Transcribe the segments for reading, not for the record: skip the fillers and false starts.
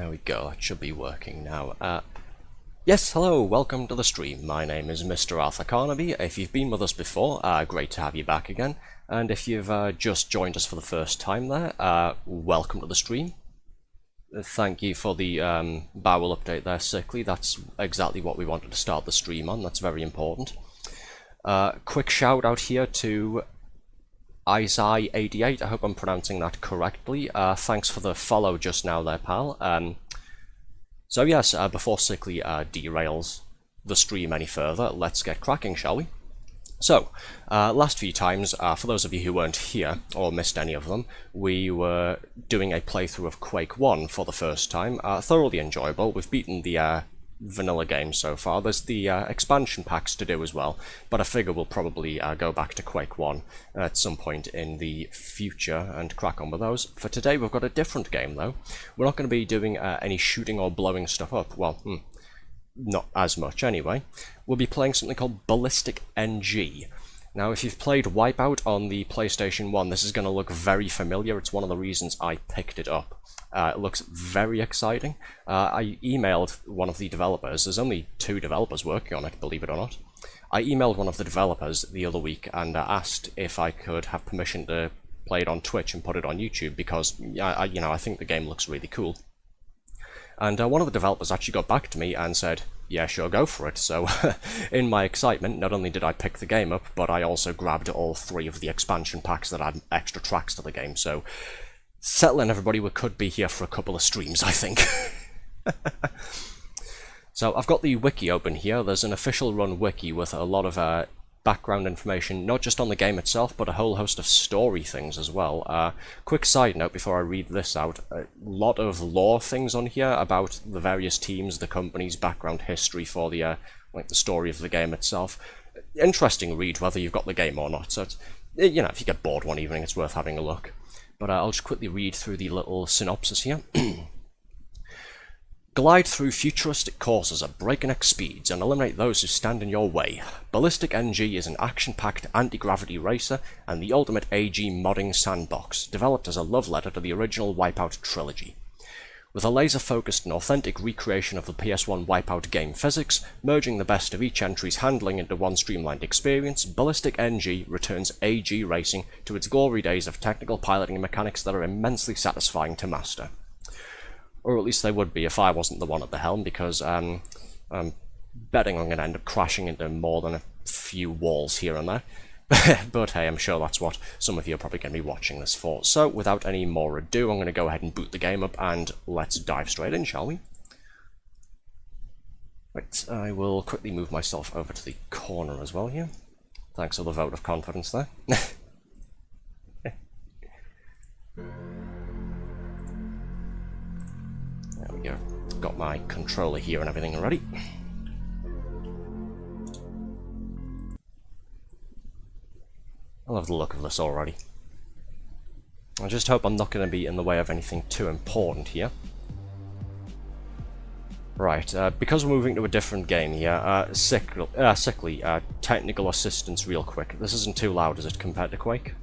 There we go, that should be working now. Yes, hello, welcome to the stream. My name is Mr. Arthur Carnaby. If you've been with us before, great to have you back again. And if you've just joined us for the first time there, welcome to the stream. Thank you for the Bowel update there, Sickly. That's exactly what we wanted to start the stream on, that's very important. Quick shout out here to Izai88, I hope I'm pronouncing that correctly. Thanks for the follow just now there, pal. So yes, before Sickly derails the stream any further, let's get cracking, shall we? So, last few times, for those of you who weren't here, or missed any of them, we were doing a playthrough of Quake 1 for the first time. Thoroughly enjoyable. We've beaten the vanilla game so far. There's the expansion packs to do as well, but I figure we'll probably go back to Quake 1 at some point in the future and crack on with those. For today we've got a different game though. We're not going to be doing any shooting or blowing stuff up. Well, not as much anyway. We'll be playing something called BallisticNG. Now, if you've played Wipeout on the PlayStation 1, this is going to look very familiar. It's one of the reasons I picked it up. It looks very exciting. I emailed one of the developers. There's only 2 developers working on it, believe it or not. I emailed one of the developers the other week and asked if I could have permission to play it on Twitch and put it on YouTube because, I think the game looks really cool. And one of the developers actually got back to me and said, yeah, sure, go for it. So, in my excitement, not only did I pick the game up, but I also grabbed all 3 of the expansion packs that had extra tracks to the game. So, settle in, everybody, we could be here for a couple of streams, I think. So, I've got the wiki open here. There's an official run wiki with a lot of background information, not just on the game itself, but a whole host of story things as well. Quick side note before I read this out, a lot of lore things on here about the various teams, the company's background history for the the story of the game itself. Interesting read whether you've got the game or not, so it's, if you get bored one evening it's worth having a look. But I'll just quickly read through the little synopsis here. Glide through futuristic courses at breakneck speeds and eliminate those who stand in your way. BallisticNG is an action-packed anti-gravity racer and the ultimate AG modding sandbox, developed as a love letter to the original Wipeout trilogy. With a laser-focused and authentic recreation of the PS1 Wipeout game physics, merging the best of each entry's handling into one streamlined experience, BallisticNG returns AG racing to its glory days of technical piloting mechanics that are immensely satisfying to master. Or at least they would be if I wasn't the one at the helm, because I'm betting I'm going to end up crashing into more than a few walls here and there. But hey, I'm sure that's what some of you are probably going to be watching this for. So, without any more ado, I'm going to go ahead and boot the game up, and let's dive straight in, shall we? Right, I will quickly move myself over to the corner as well here. Thanks for the vote of confidence there. There we go. Got my controller here and everything ready. I love the look of this already. I just hope I'm not going to be in the way of anything too important here. Right, because we're moving to a different game here, Sickly, technical assistance real quick. This isn't too loud, is it, compared to Quake?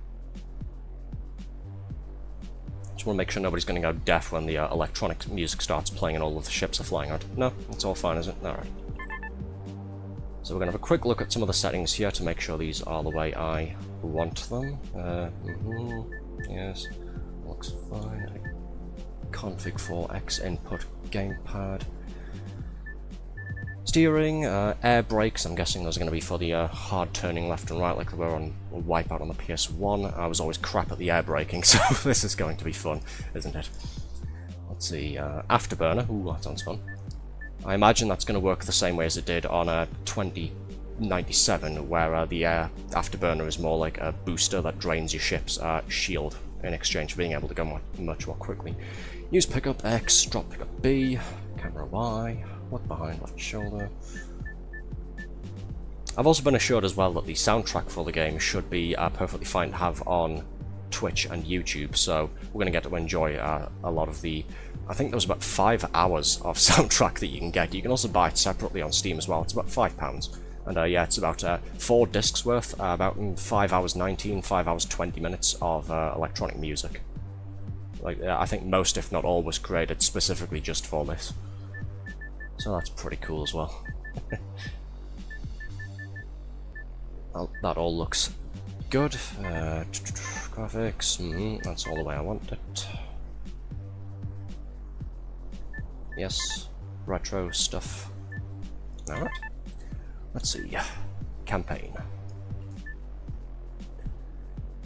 Just want to make sure nobody's going to go deaf when the electronic music starts playing and all of the ships are flying out. No, it's all fine, is it? Alright. So we're going to have a quick look at some of the settings here to make sure these are the way I want them. Yes, looks fine. Config for X input gamepad. Steering, air brakes, I'm guessing those are going to be for the hard turning left and right like they were on Wipeout on the PS1. I was always crap at the air braking, so this is going to be fun, isn't it? Let's see, afterburner, ooh, that sounds fun. I imagine that's going to work the same way as it did on 2097, where the afterburner is more like a booster that drains your ship's shield in exchange for being able to go much more quickly. Use pickup X, drop pickup B, camera Y. Look behind, left shoulder. I've also been assured as well that the soundtrack for the game should be perfectly fine to have on Twitch and YouTube, so we're going to get to enjoy a lot of the... I think there was about 5 hours of soundtrack that you can get. You can also buy it separately on Steam as well. It's about £5. And yeah, it's about 4 discs worth, about 5 hours 19, 5 hours 20 minutes of electronic music. Like, I think most, if not all, was created specifically just for this. So that's pretty cool as well. Well, that all looks good. Graphics, that's all the way I want it. Yes, retro stuff. Alright. Let's see. Campaign.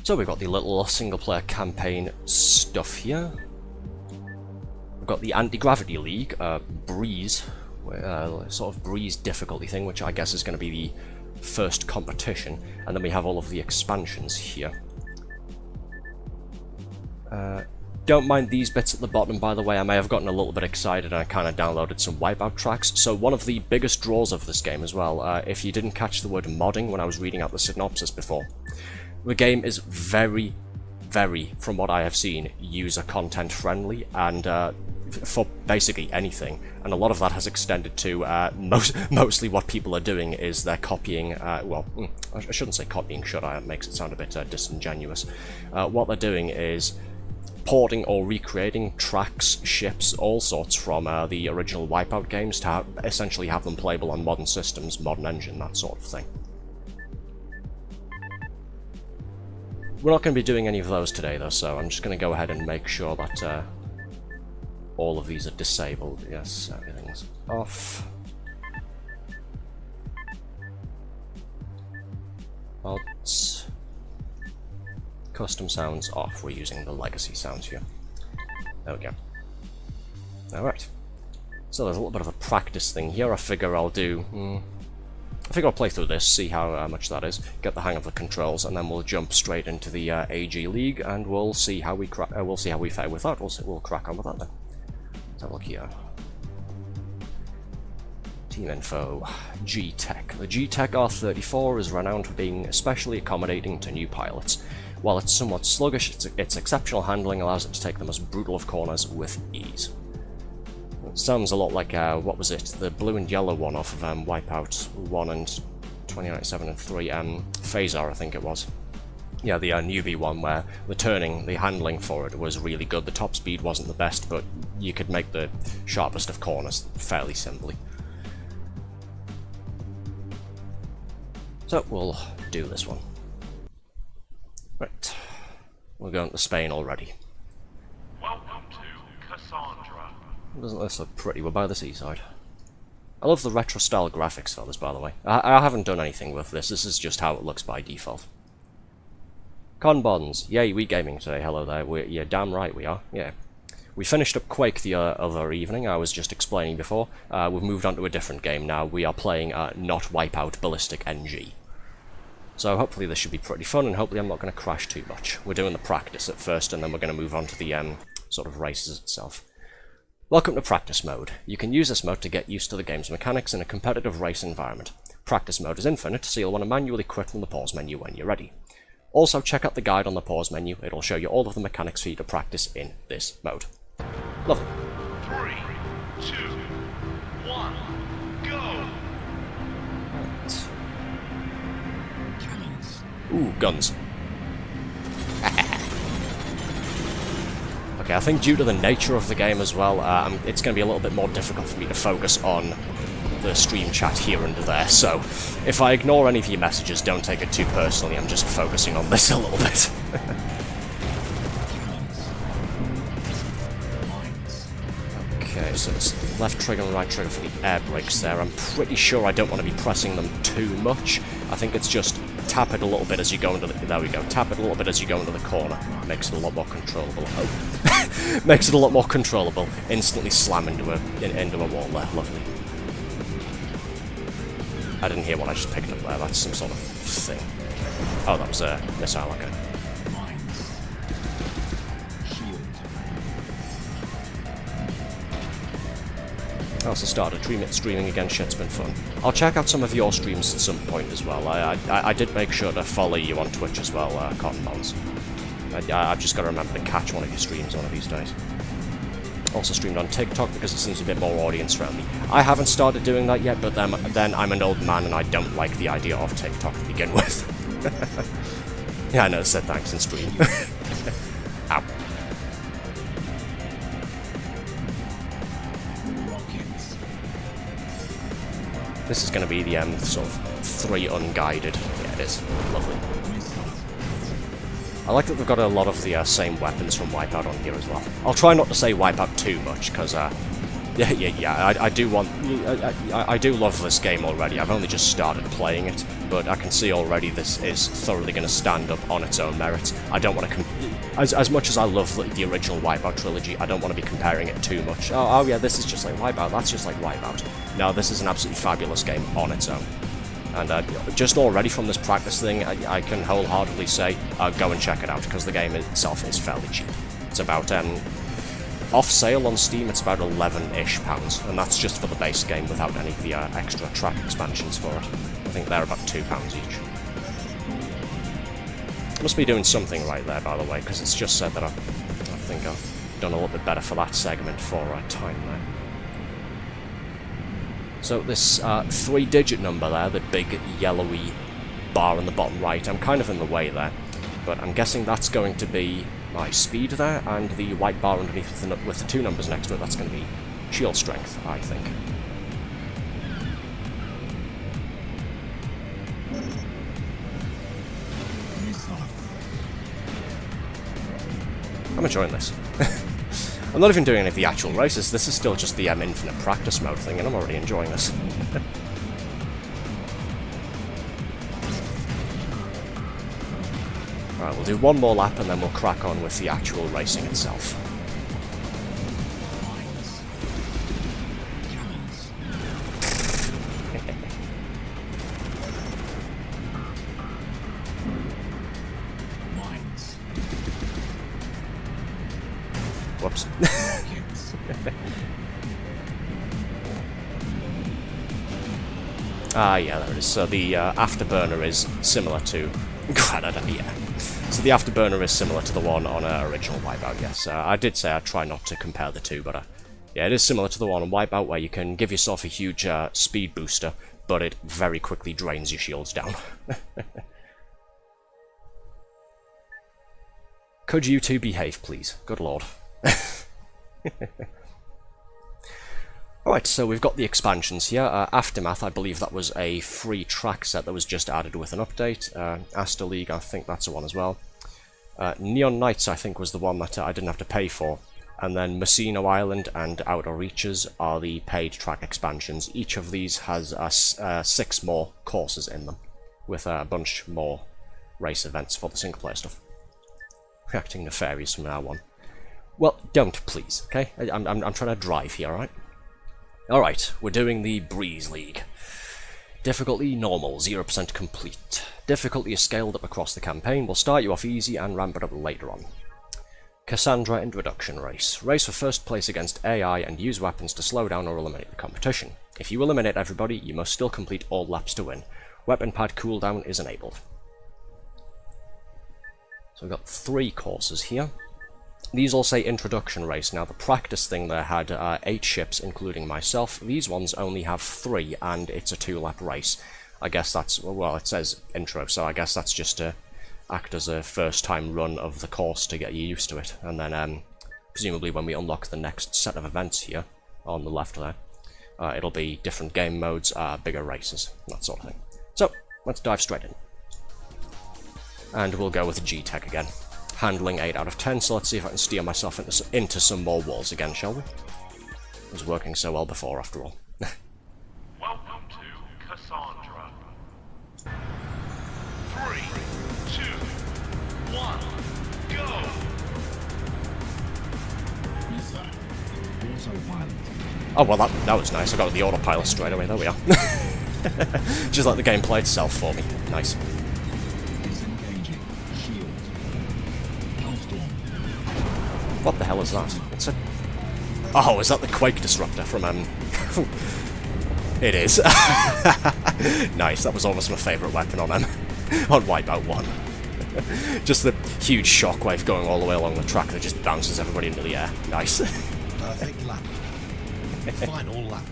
So we've got the little single-player campaign stuff here. We've got the Anti-Gravity League, Breeze, sort of Breeze difficulty thing, which I guess is going to be the first competition, and then we have all of the expansions here. Don't mind these bits at the bottom, by the way. I may have gotten a little bit excited and I kind of downloaded some Wipeout tracks. So one of the biggest draws of this game as well, if you didn't catch the word modding when I was reading out the synopsis before, the game is very, from what I have seen, user content friendly, and for basically anything. And a lot of that has extended to mostly what people are doing is they're copying, well, I shouldn't say copying, should I? It makes it sound a bit disingenuous. What they're doing is porting or recreating tracks, ships, all sorts from the original Wipeout games to essentially have them playable on modern systems, modern engine, that sort of thing. We're not going to be doing any of those today though, so I'm just going to go ahead and make sure that all of these are disabled. Yes, everything's off. Mods. Custom sounds off. We're using the legacy sounds here. There we go. Alright. So there's a little bit of a practice thing here. I figure I'll play through this, see how much that is, get the hang of the controls, and then we'll jump straight into the AG League, and we'll see how we fare with that. We'll crack on with that then. Let's have a look here. Team info. G-Tech. The G-Tech R34 is renowned for being especially accommodating to new pilots. While it's somewhat sluggish, its exceptional handling allows it to take the most brutal of corners with ease. It sounds a lot like, what was it, the blue and yellow one off of Wipeout 1 and 2097 and 3, Phasar I think it was. Yeah, the newbie one where the handling for it was really good. The top speed wasn't the best, but you could make the sharpest of corners fairly simply. So we'll do this one. Right, we're going to Spain already. Welcome to Cassandra. Doesn't this look pretty? We're by the seaside. I love the retro style graphics for this, by the way. I haven't done anything with this. This is just how it looks by default. Conbons. Yay, we gaming today. Hello there. You're damn right we are. Yeah. We finished up Quake the other evening. I was just explaining before. We've moved on to a different game now. We are playing not Wipeout, BallisticNG. So hopefully this should be pretty fun, and hopefully I'm not going to crash too much. We're doing the practice at first, and then we're going to move on to the sort of races itself. Welcome to Practice Mode. You can use this mode to get used to the game's mechanics in a competitive race environment. Practice Mode is infinite, so you'll want to manually quit from the pause menu when you're ready. Also, check out the guide on the pause menu. It'll show you all of the mechanics for you to practice in this mode. Lovely. 3, 2, 1, go! Ooh, guns. Okay, I think due to the nature of the game as well, it's going to be a little bit more difficult for me to focus on the stream chat here and there, so if I ignore any of your messages, don't take it too personally. I'm just focusing on this a little bit. Okay, so it's left trigger and right trigger for the air brakes there. I'm pretty sure I don't want to be pressing them too much. I think it's just tap it a little bit as you go into the... There we go. Tap it a little bit as you go into the corner. Makes it a lot more controllable. Oh. Makes it a lot more controllable. Instantly slam into a wall there. Lovely. I didn't hear what I just picked up there. That's some sort of thing. Oh, that was a missile. Okay. I also started streaming again. Shit's been fun. I'll check out some of your streams at some point as well. I did make sure to follow you on Twitch as well, Cotton Bonds. I've just got to remember to catch one of your streams one of these days. Also streamed on TikTok because it seems a bit more audience friendly. I haven't started doing that yet, but then I'm an old man and I don't like the idea of TikTok to begin with. Yeah, I know, said thanks in stream. Ow. This is going to be the sort of 3 unguided. Yeah, it is. Lovely. I like that they've got a lot of the same weapons from Wipeout on here as well. I'll try not to say Wipeout too much, because, I do want... I do love this game already. I've only just started playing it, but I can see already this is thoroughly going to stand up on its own merits. I don't want to... As much as I love the original Wipeout trilogy, I don't want to be comparing it too much. Oh yeah, this is just like Wipeout, that's just like Wipeout. No, this is an absolutely fabulous game on its own. And just already from this practice thing, I can wholeheartedly say, go and check it out, because the game itself is fairly cheap. It's about, off sale on Steam, it's about £11-ish, and that's just for the base game without any of the extra track expansions for it. I think they're about £2 each. Must be doing something right there, by the way, because it's just said that I think I've done a little bit better for that segment for time there. So this 3-digit number there, the big yellowy bar in the bottom right, I'm kind of in the way there, but I'm guessing that's going to be my speed there, and the white bar underneath with the 2 numbers next to it, that's going to be shield strength, I think. I'm enjoying this. I'm not even doing any of the actual races, this is still just the infinite practice mode thing, and I'm already enjoying this. Alright, we'll do one more lap and then we'll crack on with the actual racing itself. Whoops. Yeah, there it is. So the afterburner is similar to... yeah. So the afterburner is similar to the one on original Wipeout, yes. I did say I'd try not to compare the two, but yeah, it is similar to the one on Wipeout, where you can give yourself a huge speed booster, but it very quickly drains your shields down. Could you two behave, please? Good lord. Alright, so we've got the expansions here. Aftermath, I believe that was a free track set that was just added with an update. Aster League, I think that's the one as well. Neon Knights, I think, was the one that I didn't have to pay for. And then Messino Island and Outer Reaches are the paid track expansions. Each of these has 6 more courses in them, with a bunch more race events for the single-player stuff. Reacting nefarious from now on. Well, don't, please, okay? I'm trying to drive here, alright? Alright, we're doing the Breeze League. Difficulty normal, 0% complete. Difficulty is scaled up across the campaign. We'll start you off easy and ramp it up later on. Cassandra Introduction Race. Race for first place against AI and use weapons to slow down or eliminate the competition. If you eliminate everybody, you must still complete all laps to win. Weapon pad cooldown is enabled. So we've got 3 courses here. These all say Introduction Race. Now, the practice thing there had 8 ships, including myself. These ones only have 3, and it's a 2-lap race. I guess that's, well, it says intro, so I guess that's just to act as a first-time run of the course to get you used to it. And then, presumably when we unlock the next set of events here, on the left there, it'll be different game modes, bigger races, that sort of thing. So, let's dive straight in. And we'll go with G-Tech again. Handling 8 out of 10, so let's see if I can steer myself into some more walls again, shall we? It was working so well before, after all. Welcome to Cassandra. 3, 2, 1, go! Oh, well, that was nice. I got the autopilot straight away. There we are. Just let the game play itself for me. Nice. What the hell is that? It's a... Oh, is that the Quake Disruptor from, It is. Nice, that was almost my favourite weapon on, on Wipeout 1. Just the huge shockwave going all the way along the track that just bounces everybody into the air. Nice. Perfect lap. Final lap.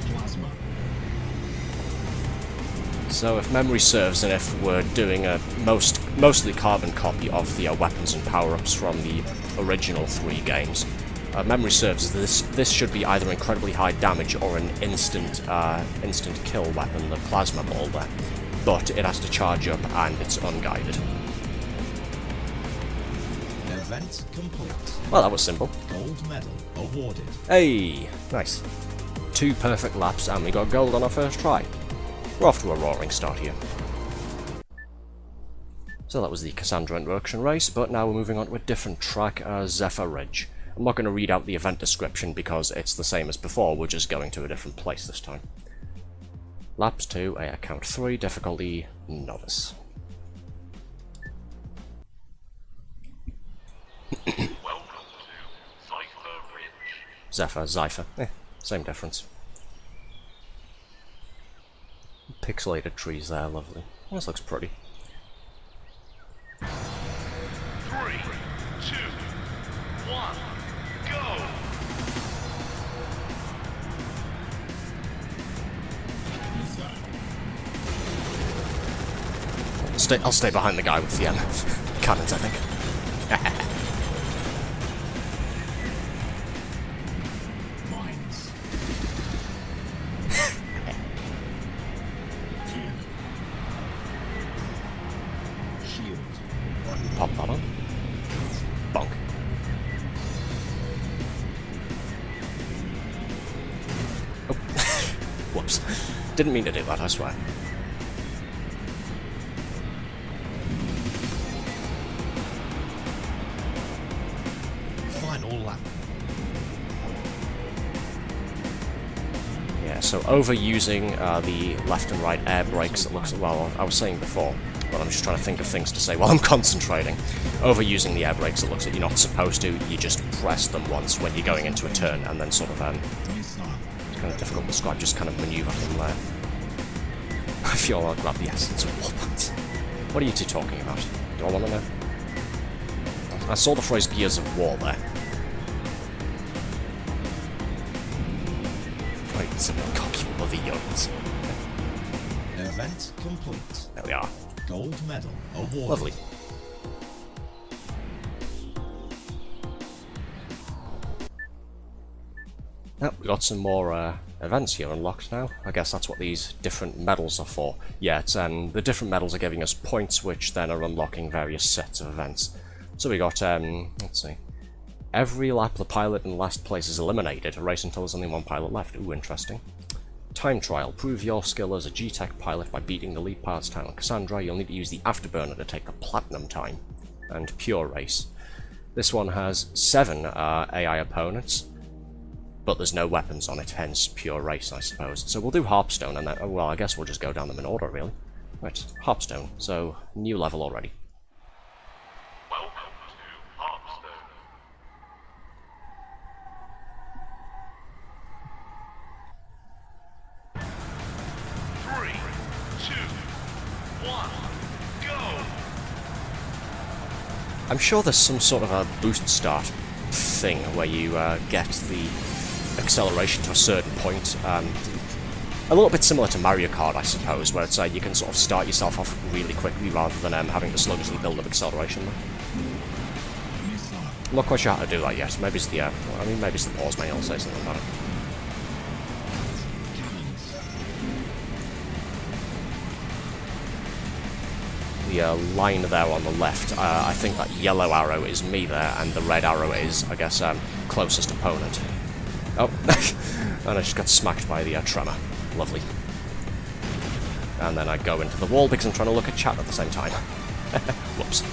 Plasma. So if memory serves, and if we're doing a mostly carbon copy of the weapons and power-ups from the original 3 games, memory serves, this should be either incredibly high damage or an instant kill weapon, the plasma ball there. But it has to charge up and it's unguided. Event complete. Well, that was simple. Gold medal awarded. Hey, nice. 2 perfect laps and we got gold on our first try. We're off to a roaring start here. So that was the Cassandra Introduction race, but now we're moving on to a different track, Zephyr Ridge. I'm not going to read out the event description because it's the same as before, we're just going to a different place this time. Laps 2, count 3, difficulty novice. Welcome to Zephyr Ridge. Zephyr, same difference. Pixelated trees there, lovely. This looks pretty. 3, 2, 1, go! I'll stay behind the guy with the cannons, I think. Mines. Shield. Pop that on. Bonk. Oh. Whoops. Didn't mean to do that, I swear. Final lap. Yeah, so overusing the left and right air brakes, it looks, well, I was saying before, but I'm just trying to think of things to say while I'm concentrating. Overusing the air brakes, it looks like you're not supposed to, you just press them once when you're going into a turn, and then sort of, it's kind of difficult to describe, just kind of maneuver from there. I feel I'll grab the essence of Warpants. What are you two talking about? Do I want to know? I saw the phrase Gears of War there. Right, some cocky mother youngs. Event complete. There we are. Gold medal awarded. Lovely. Yep, we got some more events here unlocked now. I guess that's what these different medals are for. Yeah, it's, the different medals are giving us points, which then are unlocking various sets of events. So we got, let's see. Every lap the pilot in last place is eliminated. A race until there's only 1 pilot left. Ooh, interesting. Time trial. Prove your skill as a G-Tech pilot by beating the lead pilot's time on Cassandra. You'll need to use the afterburner to take the platinum time. And pure race. This one has 7 AI opponents, but there's no weapons on it, hence pure race, I suppose. So we'll do Harpstone, and then, well, I guess we'll just go down them in order, really. Right, Harpstone. So, new level already. Welcome to Harpstone. 3, 2, 1, go! I'm sure there's some sort of a boost start thing where you get the acceleration to a certain point. A little bit similar to Mario Kart, I suppose, where it's you can sort of start yourself off really quickly rather than having to sluggishly build up acceleration. I'm not quite sure how to do that yet. Maybe it's the maybe it's the pause menu. I'll say something about it. The line there on the left, I think that yellow arrow is me there, and the red arrow is, I guess, closest opponent. Oh, and I just got smacked by the tremor. Lovely. And then I go into the wall because I'm trying to look at chat at the same time. Whoops.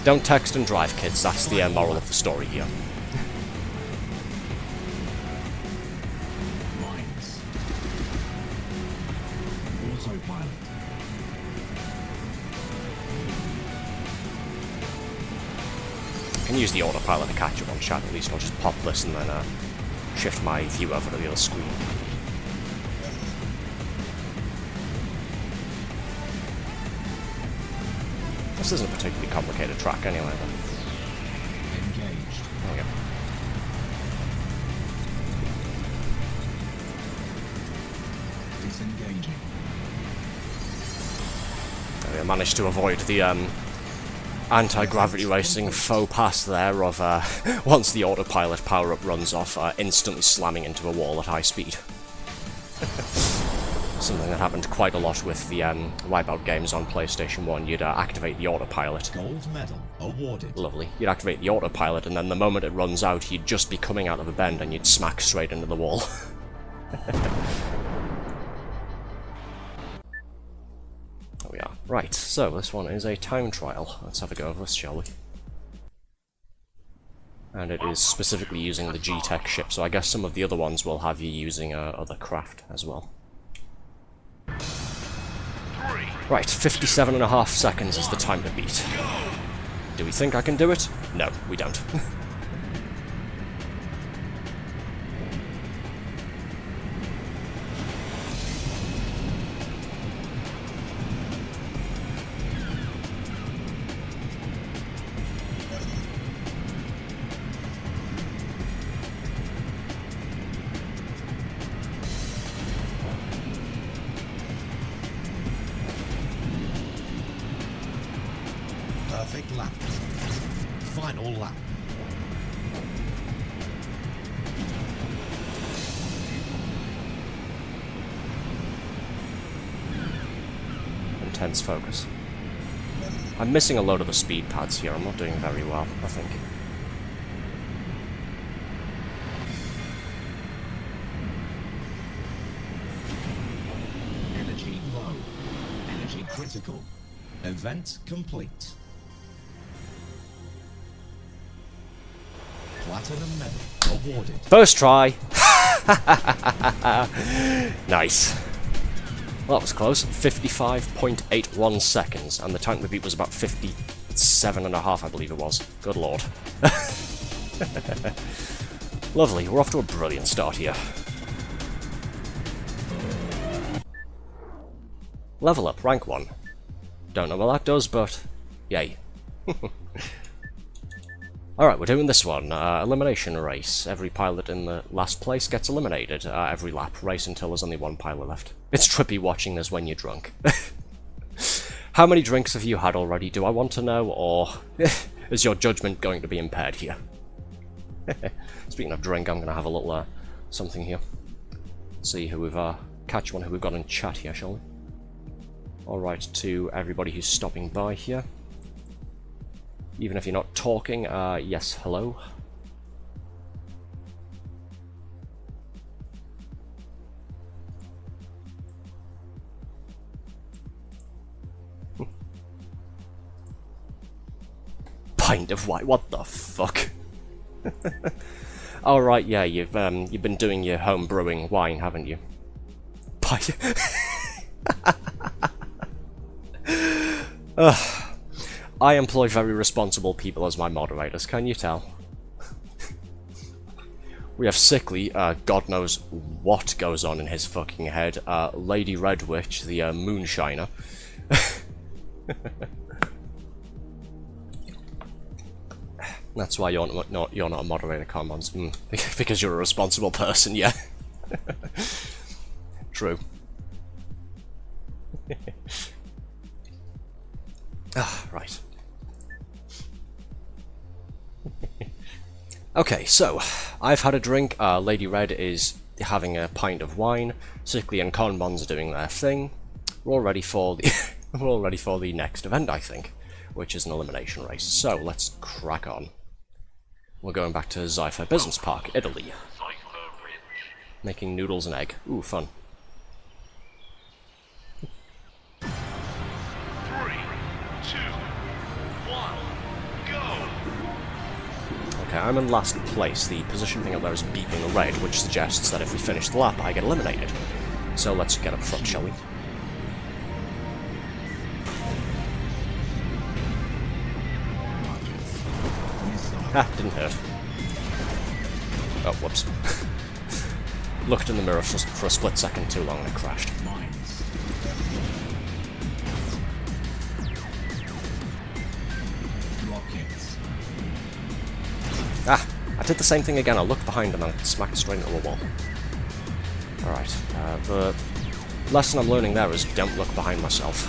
Don't text and drive, kids. That's the moral of the story here. Mines. Autopilot. I can use the autopilot to catch up on chat at least. I'll just pop this and then shift my view over to the other screen. This isn't a particularly complicated track anyway, though. Engaged. There we go. Disengaging. I managed to avoid the anti-gravity racing faux pas there of once the autopilot power-up runs off, instantly slamming into a wall at high speed. Something that happened quite a lot with the Wipeout games on PlayStation 1. You'd activate the autopilot. Gold medal awarded. Lovely. You'd activate the autopilot, and then the moment it runs out, you'd just be coming out of a bend and you'd smack straight into the wall. There we are. Right, so this one is a time trial. Let's have a go of this, shall we? And it is specifically using the G-Tech ship, so I guess some of the other ones will have you using other craft as well. Right, 57.5 seconds is the time to beat. Do we think I can do it? No, we don't. Perfect lap. Final lap. Intense focus. I'm missing a load of the speed pads here. I'm not doing very well, I think. Energy low. Energy critical. Event complete. Platinum medal awarded. First try! Nice. Well, that was close. 55.81 seconds, and the time to beat was about 57.5, I believe it was. Good lord. Lovely, we're off to a brilliant start here. Level up, rank 1. Don't know what that does, but yay. Alright, we're doing this one. Elimination race. Every pilot in the last place gets eliminated. Every lap. Race until there's only one pilot left. It's trippy watching this when you're drunk. How many drinks have you had already? Do I want to know, or is your judgment going to be impaired here? Speaking of drink, I'm going to have a little something here. See who we've catch one who we've got in chat here, shall we? Alright, to everybody who's stopping by here. Even if you're not talking, yes, hello. Pint of wine, what the fuck? Oh right, yeah, you've been doing your home brewing wine, haven't you? Pint. I employ very responsible people as my moderators, can you tell? We have Sickly, God knows what goes on in his fucking head, Lady Red Witch, the moonshiner. That's why you're not a moderator, Commons. Because you're a responsible person, yeah. True. Right. Okay, so I've had a drink. Lady Red is having a pint of wine. Sickly and Conbons are doing their thing. We're all ready for the we're all ready for the next event, I think, which is an elimination race. So let's crack on. We're going back to Zypher Business Park, Italy. Making noodles and egg. Ooh, fun. 3, 2, 1, go! Okay, I'm in last place. The position thing up there is beeping red, which suggests that if we finish the lap, I get eliminated. So let's get up front, shall we? Ah, didn't hurt. Oh, whoops. Looked in the mirror for a split second too long and it crashed. Ah, I did the same thing again. I looked behind and I smacked straight into a wall. Alright, the lesson I'm learning there is don't look behind myself.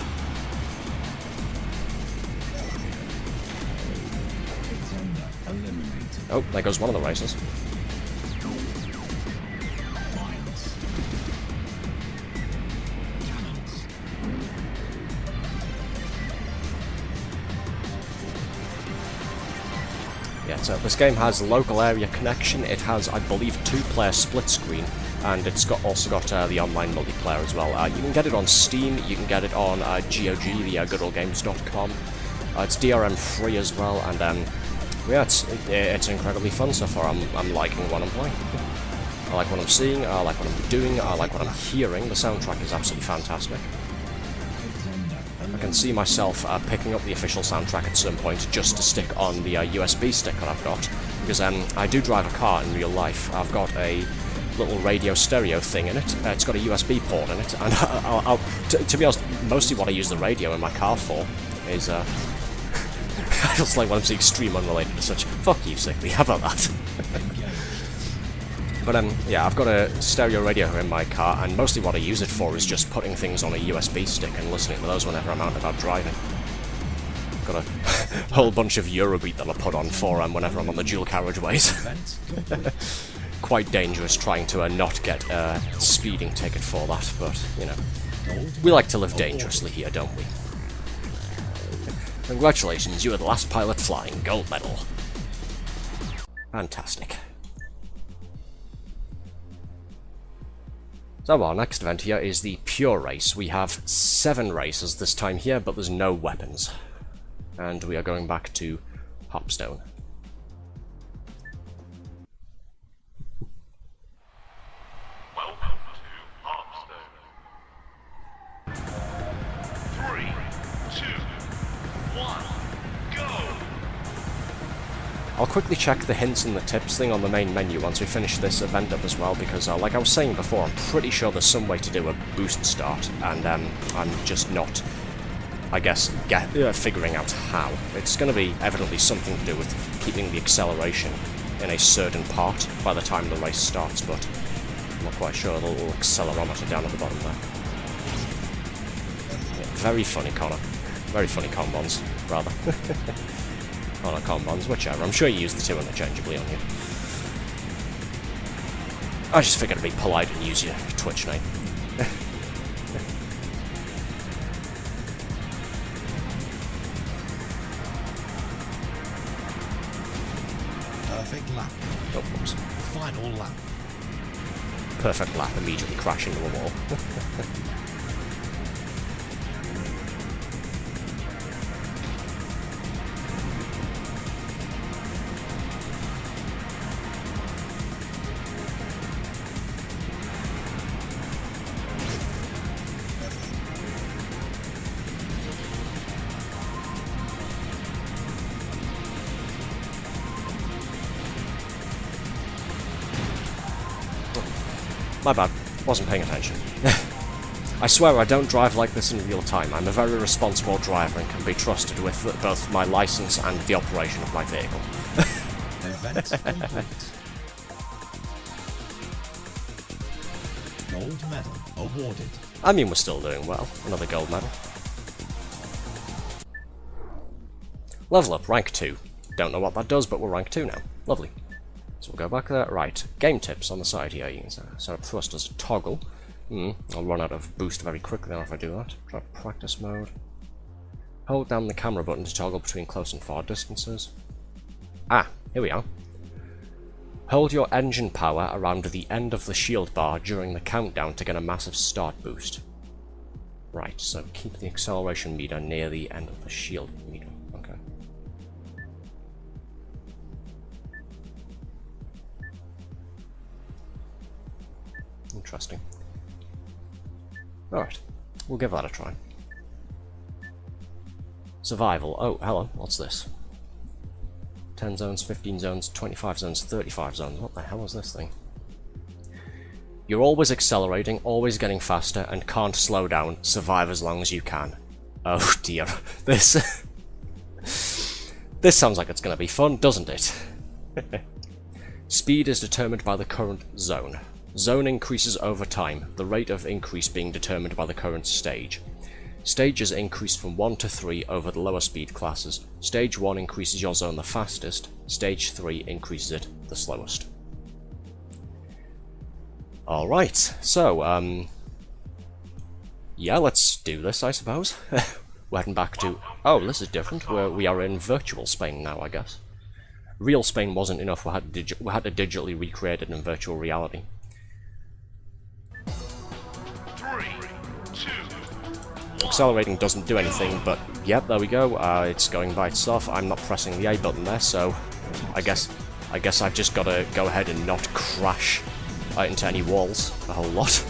Oh, there goes one of the racers. Mines. Cannons. Yeah, so this game has local area connection. It has, I believe, 2-player split screen, and it's also got the online multiplayer as well. You can get it on Steam, you can get it on GOG, the goodoldgames.com. It's DRM free as well, and yeah, it's incredibly fun so far. I'm liking what I'm playing. I like what I'm seeing, I like what I'm doing, I like what I'm hearing. The soundtrack is absolutely fantastic. I can see myself picking up the official soundtrack at some point just to stick on the USB stick that I've got, because I do drive a car in real life. I've got a little radio stereo thing in it. It's got a USB port in it, and to be honest, mostly what I use the radio in my car for is just like when I'm saying extreme unrelated to such. Fuck you, Sickly. How about that? But yeah, I've got a stereo radio in my car, and mostly what I use it for is just putting things on a USB stick and listening to those whenever I'm out and about driving. Got a whole bunch of Eurobeat that I put on for whenever I'm on the dual carriageways. Quite dangerous trying to not get a speeding ticket for that, but, you know, we like to live dangerously here, don't we? Congratulations, you are the last pilot flying. Gold medal. Fantastic. So our next event here is the Pure Race. We have 7 races this time here, but there's no weapons. And we are going back to Hopstone. Welcome to Hearthstone. 3, 2, 1, go! I'll quickly check the hints and the tips thing on the main menu once we finish this event up as well, because like I was saying before, I'm pretty sure there's some way to do a boost start, and I'm just not, I guess, figuring out how. It's going to be evidently something to do with keeping the acceleration in a certain part by the time the race starts, but I'm not quite sure. The little accelerometer down at the bottom there. Yeah, very funny, Connor. Very funny combos, rather. Or not combos, whichever. I'm sure you use the two interchangeably on you. I just figured it'd be polite and use your Twitch name. Perfect lap. Oh, whoops. Final lap. Perfect lap, immediately crash into a wall. My bad, wasn't paying attention. I swear I don't drive like this in real time. I'm a very responsible driver and can be trusted with both my license and the operation of my vehicle. Event complete. Gold medal awarded. I mean, we're still doing well. Another gold medal. Level up, rank 2. Don't know what that does, but we're rank 2 now. Lovely. So we'll go back there. Right, game tips on the side here. You can set up thrust as a toggle. I'll run out of boost very quickly now if I do that. Try practice mode. Hold down the camera button to toggle between close and far distances. Ah, here we are. Hold your engine power around the end of the shield bar during the countdown to get a massive start boost. Right, so keep the acceleration meter near the end of the shield meter. Okay. Interesting. Alright, we'll give that a try. Survival. Oh, hello, what's this? 10 zones, 15 zones, 25 zones, 35 zones. What the hell is this thing? You're always accelerating, always getting faster, and can't slow down. Survive as long as you can. Oh dear. This... this sounds like it's going to be fun, doesn't it? Speed is determined by the current zone. Zone increases over time, the rate of increase being determined by the current stage. Stages increase from 1 to 3 over the lower speed classes. Stage 1 increases your zone the fastest. Stage 3 increases it the slowest. Alright, so, yeah, let's do this, I suppose. We're heading back to... Oh, this is different. We are in virtual Spain now, I guess. Real Spain wasn't enough, we had to digitally recreate it in virtual reality. 3, 2, Accelerating doesn't do anything, but yep, there we go. It's going by itself. I'm not pressing the A button there, so I guess I've just got to go ahead and not crash into any walls a whole lot.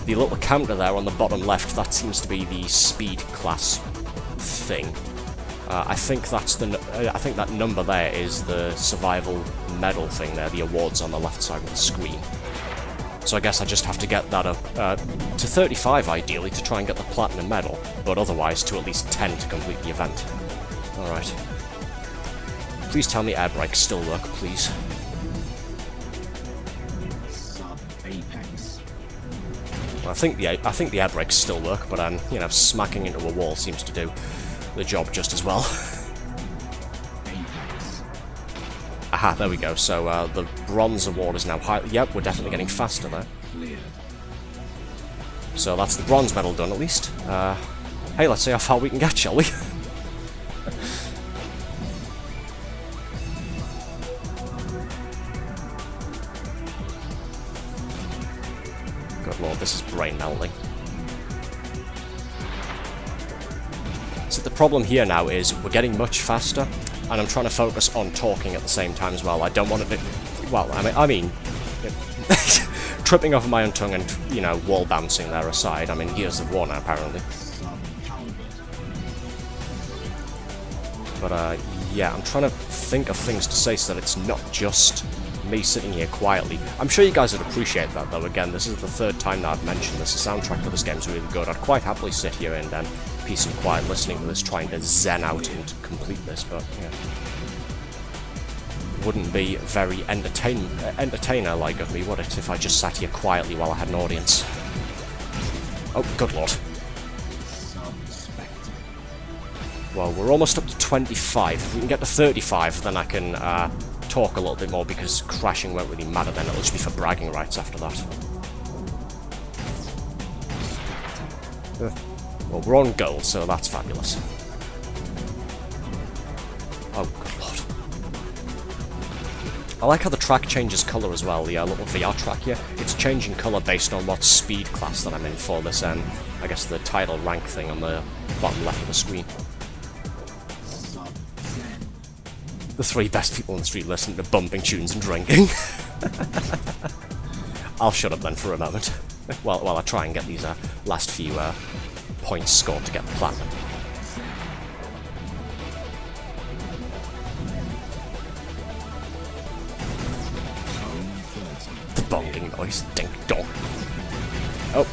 The little counter there on the bottom left, that seems to be the speed class thing. I think that's I think that number there is the survival medal thing there, the awards on the left side of the screen. So I guess I just have to get that up to 35 ideally to try and get the platinum medal, but otherwise to at least 10 to complete the event. Alright. Please tell me air brakes still work, please. Sub-apex. Well, I think the air brakes still work, but you know, smacking into a wall seems to do the job just as well. Apex. Aha, there we go. So the bronze award is now high. Yep, we're definitely getting faster there. Cleared. So that's the bronze medal done at least. Hey, let's see how far we can get, shall we? Good lord, this is brain melting. So the problem here now is we're getting much faster, and I'm trying to focus on talking at the same time as well. I don't want it to... Well, I mean tripping over my own tongue and, you know, wall bouncing there aside. I mean, Gears of War now, apparently. But, yeah, I'm trying to think of things to say so that it's not just me sitting here quietly. I'm sure you guys would appreciate that, though. Again, this is the third time that I've mentioned this. The soundtrack for this game is really good. I'd quite happily sit here and peace and quiet listening to this, trying to zen out and complete this, but, yeah. Wouldn't be very entertainer-like of me, would it, if I just sat here quietly while I had an audience? Oh, good lord. Well, we're almost up to 25. If we can get to 35, then I can talk a little bit more, because crashing won't really matter then. It'll just be for bragging rights after that. Well, we're on gold, so that's fabulous. Oh, good lord. I like how the track changes colour as well, the little VR track here. It's changing colour based on what speed class that I'm in for this, I guess the title rank thing on the bottom left of the screen. The three best people on the street listening to bumping tunes and drinking. I'll shut up then for a moment, while I try and get these last few points scored to get the platinum. The bonging noise, ding dong. Oh.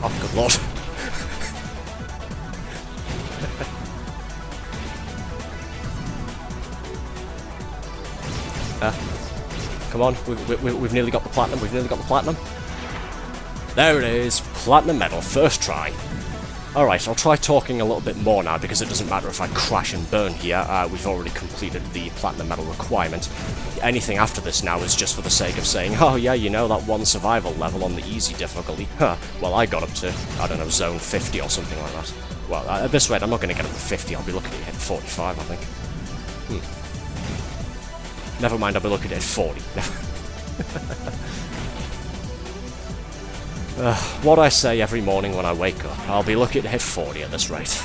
Oh, good lord. Come on, we've nearly got the platinum, we've nearly got the platinum. There it is, platinum medal, first try. Alright, I'll try talking a little bit more now, because it doesn't matter if I crash and burn here. We've already completed the platinum medal requirement. Anything after this now is just for the sake of saying, oh yeah, you know, that one survival level on the easy difficulty. Huh, well, I got up to, I don't know, zone 50 or something like that. Well, at this rate, I'm not going to get up to 50, I'll be looking at hit 45, I think. Never mind, I'll be looking at 40. What I say every morning when I wake up, I'll be looking to hit 40 at this rate.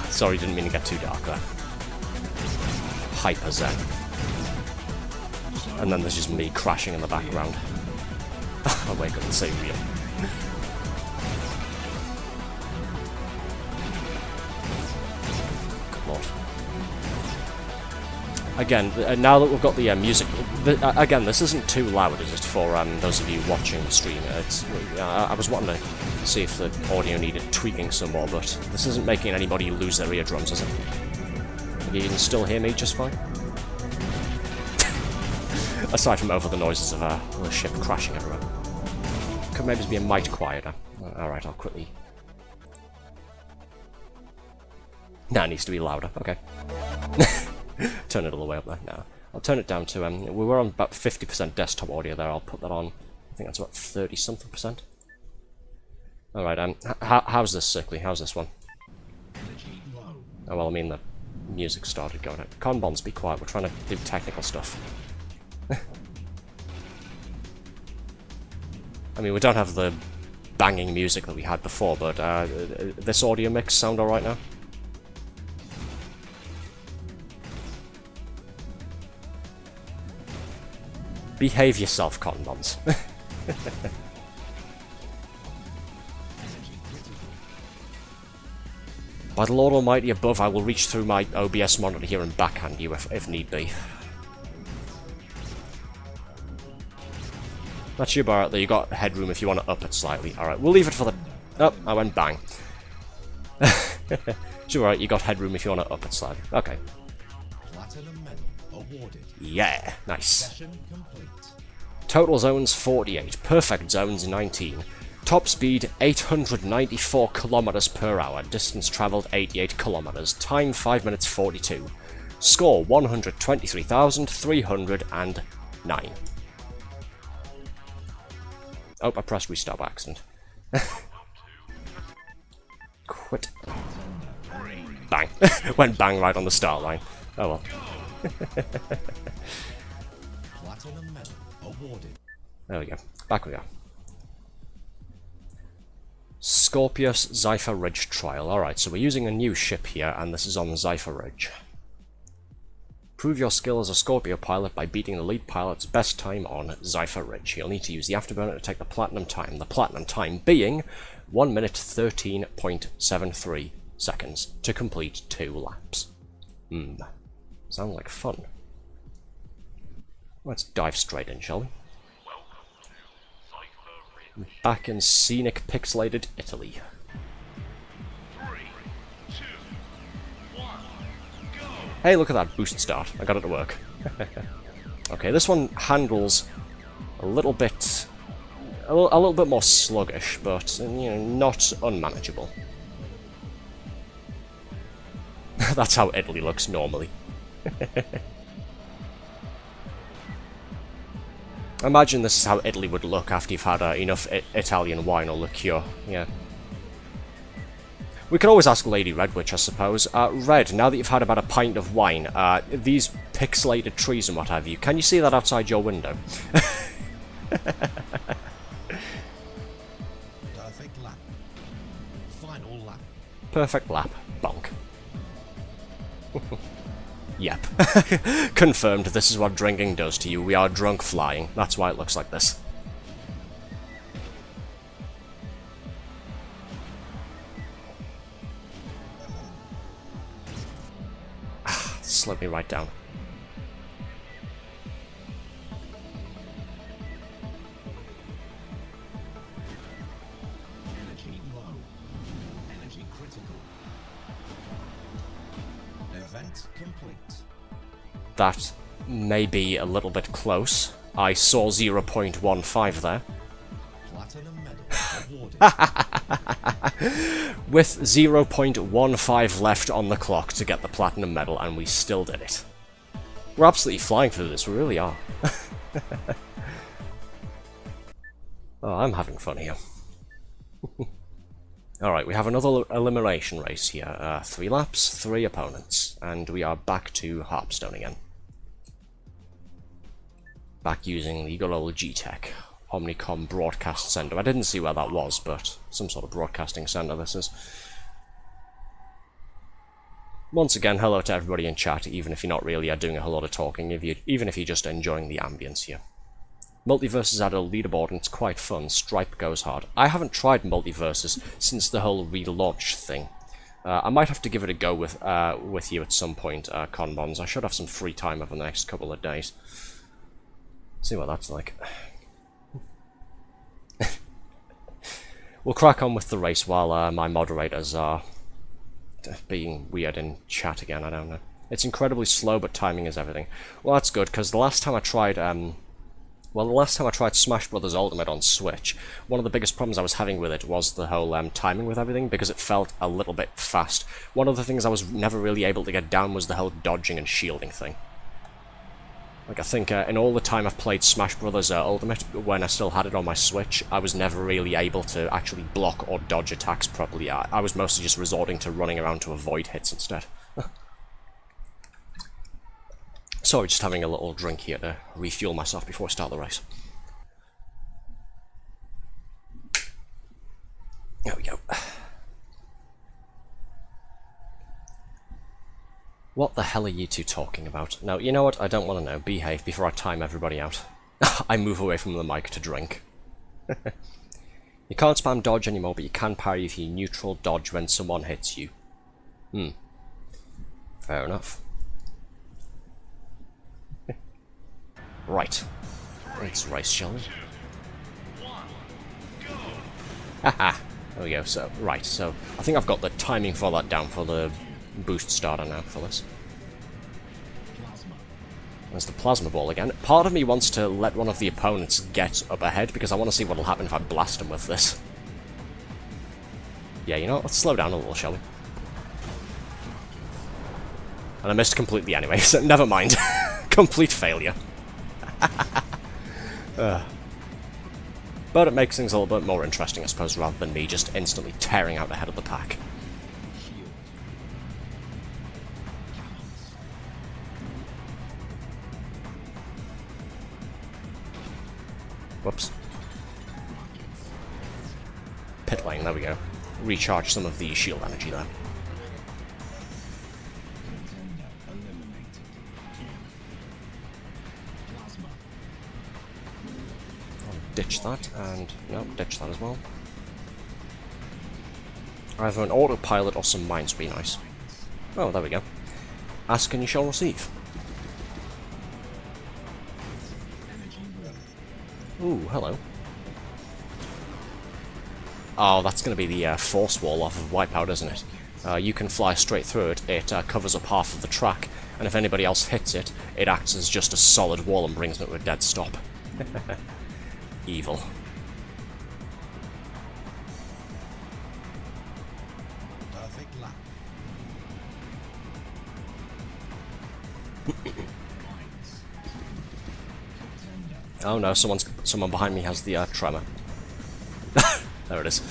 Sorry, didn't mean to get too dark there. Hyper zen. And then there's just me crashing in the background. I'll wake up and say real. Good lord. Again, now that we've got the music, again, this isn't too loud, is it, for those of you watching the stream? It's, I was wanting to see if the audio needed tweaking some more, but this isn't making anybody lose their eardrums, is it? You can still hear me just fine. Aside from over the noises of the ship crashing everywhere. Could maybe be a mite quieter. Alright, I'll quickly... No, it needs to be louder. Okay. Turn it all the way up there. No. I'll turn it down to... we were on about 50% desktop audio there. I'll put that on... I think that's about 30-something%. Alright, how's this, Sickly? How's this one? Oh, well, I mean, the music started going out. Conbons, be quiet. We're trying to do technical stuff. I mean, we don't have the banging music that we had before, but this audio mix sound alright now? Behave yourself, cotton bonds. By the Lord Almighty above, I will reach through my OBS monitor here and backhand you if need be. That's your bar out there. You got headroom if you want to up it slightly. Alright, we'll leave it for the... Oh, I went bang. Sure, alright, you got headroom if you want to up it slightly. Okay. Platinum medal awarded. Yeah, nice. Session complete. Total zones 48, perfect zones 19. Top speed 894 kilometers per hour, distance traveled 88 kilometers, time 5 minutes 42. Score 123,309. Oh, I pressed restart by accident. Quit. Bang. Went bang right on the start line. Oh well. Platinum medal awarded. There we go. Back we go. Scorpius Zypher Ridge Trial. Alright, so we're using a new ship here, and this is on Zypher Ridge. Prove your skill as a Scorpio pilot by beating the lead pilot's best time on Zypher Ridge. You'll need to use the afterburner to take the platinum time being 1 minute 13.73 seconds to complete 2 laps. Sounds like fun. Let's dive straight in, shall we? Back in scenic, pixelated Italy. 3, 2, 1, go! Hey, look at that boost start. I got it to work. Okay, this one handles a little bit... a little bit more sluggish, but, you know, not unmanageable. That's how Italy looks normally. Imagine this is how Italy would look after you've had enough Italian wine or liqueur. Yeah. We can always ask Lady Redwitch, I suppose. Red, now that you've had about a pint of wine, these pixelated trees and what have you, can you see that outside your window? Perfect lap. Final lap. Perfect lap. Bonk. Yep. Confirmed, this is what drinking does to you. We are drunk flying. That's why it looks like this. Slowed me right down. Energy low. Energy critical. Event complete. That may be a little bit close. I saw 0.15 there. Platinum medal awarded. With 0.15 left on the clock to get the platinum medal, and we still did it. We're absolutely flying through this, we really are. Oh, I'm having fun here. Alright, we have another elimination race here. 3 laps, 3 opponents, and we are back to Harpstone again. Back using the good old G-Tech Omnicom Broadcast Center. I didn't see where that was, but some sort of broadcasting center this is. Once again, hello to everybody in chat, even if you're not really doing a whole lot of talking, even if you're just enjoying the ambience here. Multiverse has added a leaderboard and it's quite fun. Stripe goes hard. I haven't tried Multiverses since the whole relaunch thing. I might have to give it a go with you at some point, Conbons. I should have some free time over the next couple of days. See what that's like. We'll crack on with the race while my moderators are being weird in chat again, I don't know. It's incredibly slow, but timing is everything. Well, that's good, because the last time I tried, Smash Brothers Ultimate on Switch, one of the biggest problems I was having with it was the whole timing with everything, because it felt a little bit fast. One of the things I was never really able to get down was the whole dodging and shielding thing. Like, I think in all the time I've played Smash Brothers Ultimate, when I still had it on my Switch, I was never really able to actually block or dodge attacks properly. I was mostly just resorting to running around to avoid hits instead. Sorry, just having a little drink here to refuel myself before I start the race. There we go. What the hell are you two talking about? No, you know what? I don't want to know. Behave before I time everybody out. I move away from the mic to drink. You can't spam dodge anymore, but you can parry if you neutral dodge when someone hits you. Fair enough. Right. Let's race, shall we? Haha. There we go. So, right. So, I think I've got the timing for that down for the boost starter now for this. There's the plasma ball again. Part of me wants to let one of the opponents get up ahead because I want to see what will happen if I blast them with this. Yeah, you know what? Let's slow down a little, shall we? And I missed completely anyway, so never mind. Complete failure. But it makes things a little bit more interesting, I suppose, rather than me just instantly tearing out ahead of the pack. Whoops. Pit lane, there we go. Recharge some of the shield energy there. Ditch that, and no, ditch that as well. Either an autopilot or some mines would be nice. Oh, there we go. Ask and you shall receive. Ooh, hello. Oh, that's going to be the force wall off of Wipeout, isn't it? You can fly straight through it, it covers up half of the track, and if anybody else hits it, it acts as just a solid wall and brings them to a dead stop. Evil. Perfect lap. Oh no, someone behind me has the tremor. There it is.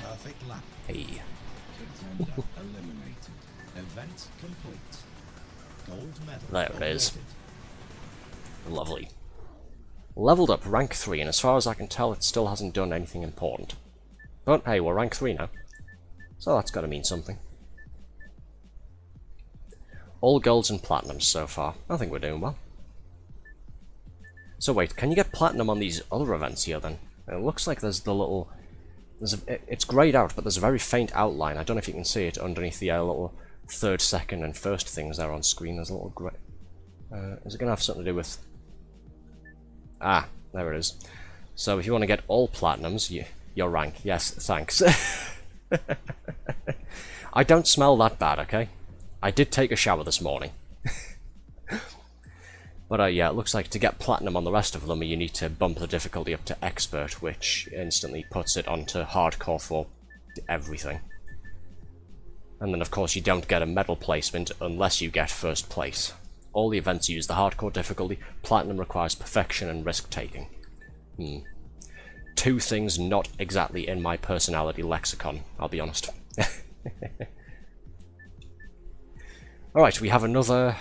Perfect lap. Hey. Contender eliminated. Event complete. Gold medal. There it is. awarded. Lovely. Leveled up rank 3, and as far as I can tell, it still hasn't done anything important. But hey, we're rank 3 now. So that's gotta mean something. All golds and platinums so far. I think we're doing well. So wait, can you get platinum on these other events here then? It looks like there's the little... it's greyed out, but there's a very faint outline. I don't know if you can see it underneath the little third, second, and first things there on screen. There's a little grey... is it going to have something to do with... Ah, there it is. So if you want to get all platinums, your rank. Yes, thanks. I don't smell that bad, okay? I did take a shower this morning. But yeah, it looks like to get platinum on the rest of them, you need to bump the difficulty up to expert, which instantly puts it onto hardcore for everything. And then of course you don't get a medal placement unless you get first place. All the events use the hardcore difficulty. Platinum requires perfection and risk-taking. Two things not exactly in my personality lexicon, I'll be honest. Alright, we have another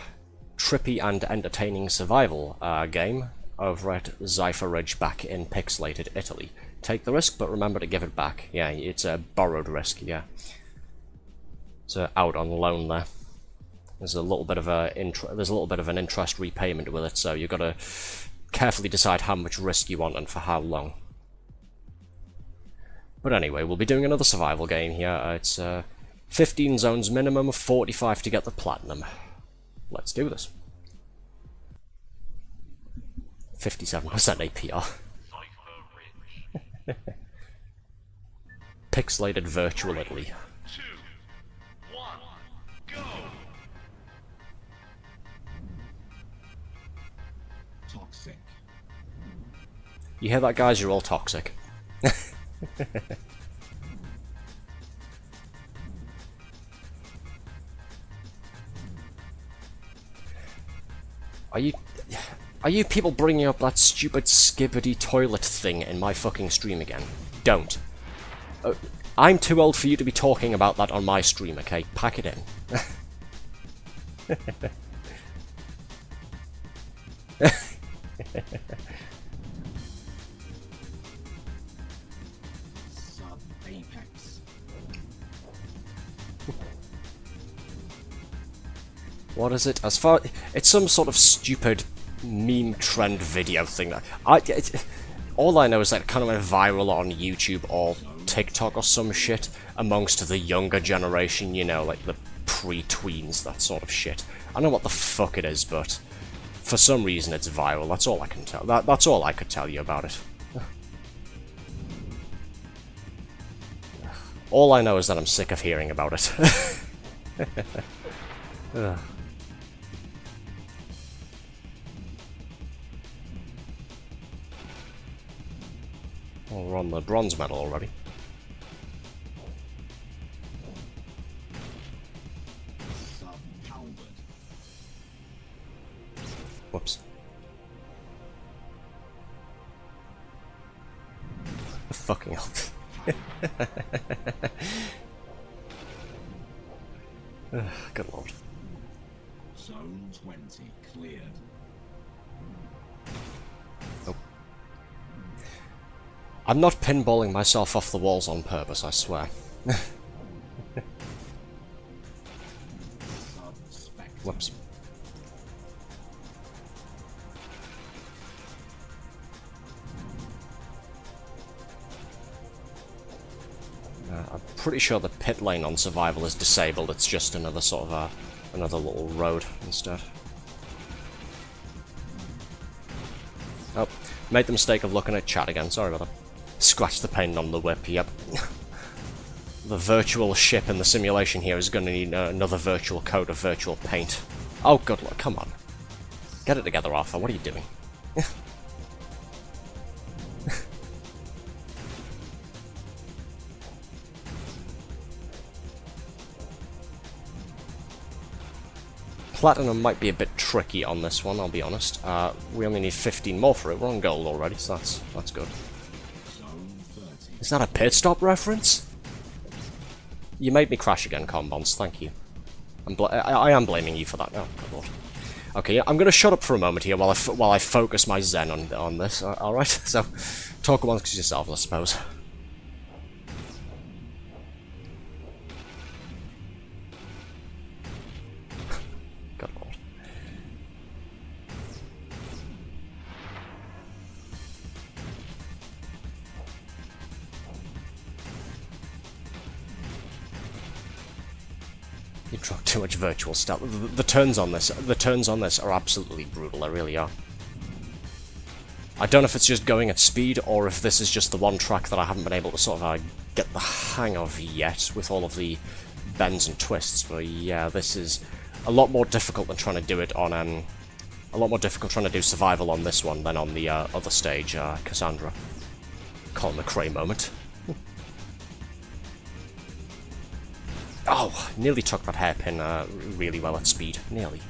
trippy and entertaining survival game over at Zypher Ridge back in pixelated Italy. Take the risk, but remember to give it back. Yeah, it's a borrowed risk, yeah. It's out on loan there. There's a little bit of an interest repayment with it, so you've got to carefully decide how much risk you want and for how long. But anyway, we'll be doing another survival game here. It's 15 zones minimum, 45 to get the platinum. Let's do this. 57% APR. Pixelated virtual Italy. 2, 1, go! Toxic. You hear that, guys? You're all toxic. Are you people bringing up that stupid skibbity toilet thing in my fucking stream again? Don't. I'm too old for you to be talking about that on my stream, okay? Pack it in. Sub-apex. What is it? It's some sort of stupid meme trend video thing that all I know is that it kind of went viral on YouTube or TikTok or some shit amongst the younger generation, you know, like the pre-tweens, that sort of shit. I don't know what the fuck it is, but for some reason it's viral. That's all I can tell. That's all I could tell you about it. All I know is that I'm sick of hearing about it. Oh, we're on the bronze medal already. Sub-halberd. Whoops. Fucking hell. Good lord. Zone 20 cleared. Oh. I'm not pinballing myself off the walls on purpose, I swear. Sub-spectre. Whoops. I'm pretty sure the pit lane on survival is disabled. It's just another sort of another little road instead. Oh, made the mistake of looking at chat again. Sorry about that. Scratch the paint on the whip. Yep. The virtual ship in the simulation here is going to need another virtual coat of virtual paint. Oh, good luck. Come on. Get it together, Arthur. What are you doing? Platinum might be a bit tricky on this one, I'll be honest. We only need 15 more for it. We're on gold already, so that's good. Is that a pit stop reference? You made me crash again, Combons. Thank you. I am blaming you for that. Oh, good lord. Okay, yeah, I'm going to shut up for a moment here while I focus my zen on this. All right. So, talk amongst yourselves, I suppose. Good lord. You drop too much virtual stuff. The turns on this are absolutely brutal. They really are. I don't know if it's just going at speed or if this is just the one track that I haven't been able to sort of get the hang of yet with all of the bends and twists. But yeah, this is a lot more difficult than trying to do it on a lot more difficult trying to do survival on this one than on the other stage, Cassandra. Colin McRae moment. Oh, nearly took that hairpin really well at speed. Nearly.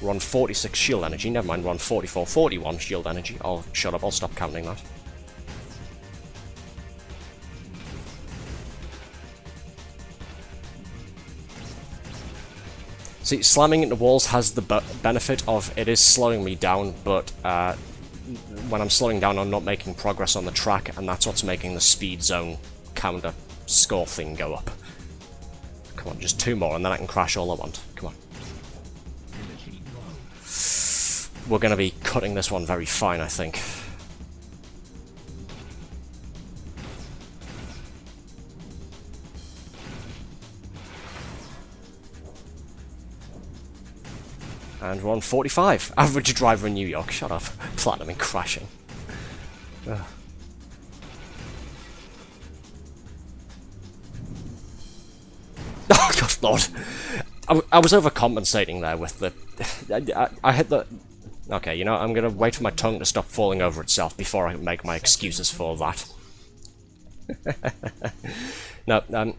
We're on 46 shield energy. Never mind, we're on 44, 41 shield energy. I'll shut up, I'll stop counting that. See, slamming into walls has the benefit of it is slowing me down, but when I'm slowing down, I'm not making progress on the track, and that's what's making the speed zone counter score thing go up. Come on, just 2 more, and then I can crash all I want. Come on. we're going to be cutting this one very fine, I think. And we're on 45. Average driver in New York. Shut up. Platinum and crashing. Ugh. Oh, God, Lord. I was overcompensating there with the... I hit the... Okay, you know, I'm going to wait for my tongue to stop falling over itself before I make my excuses for that. No,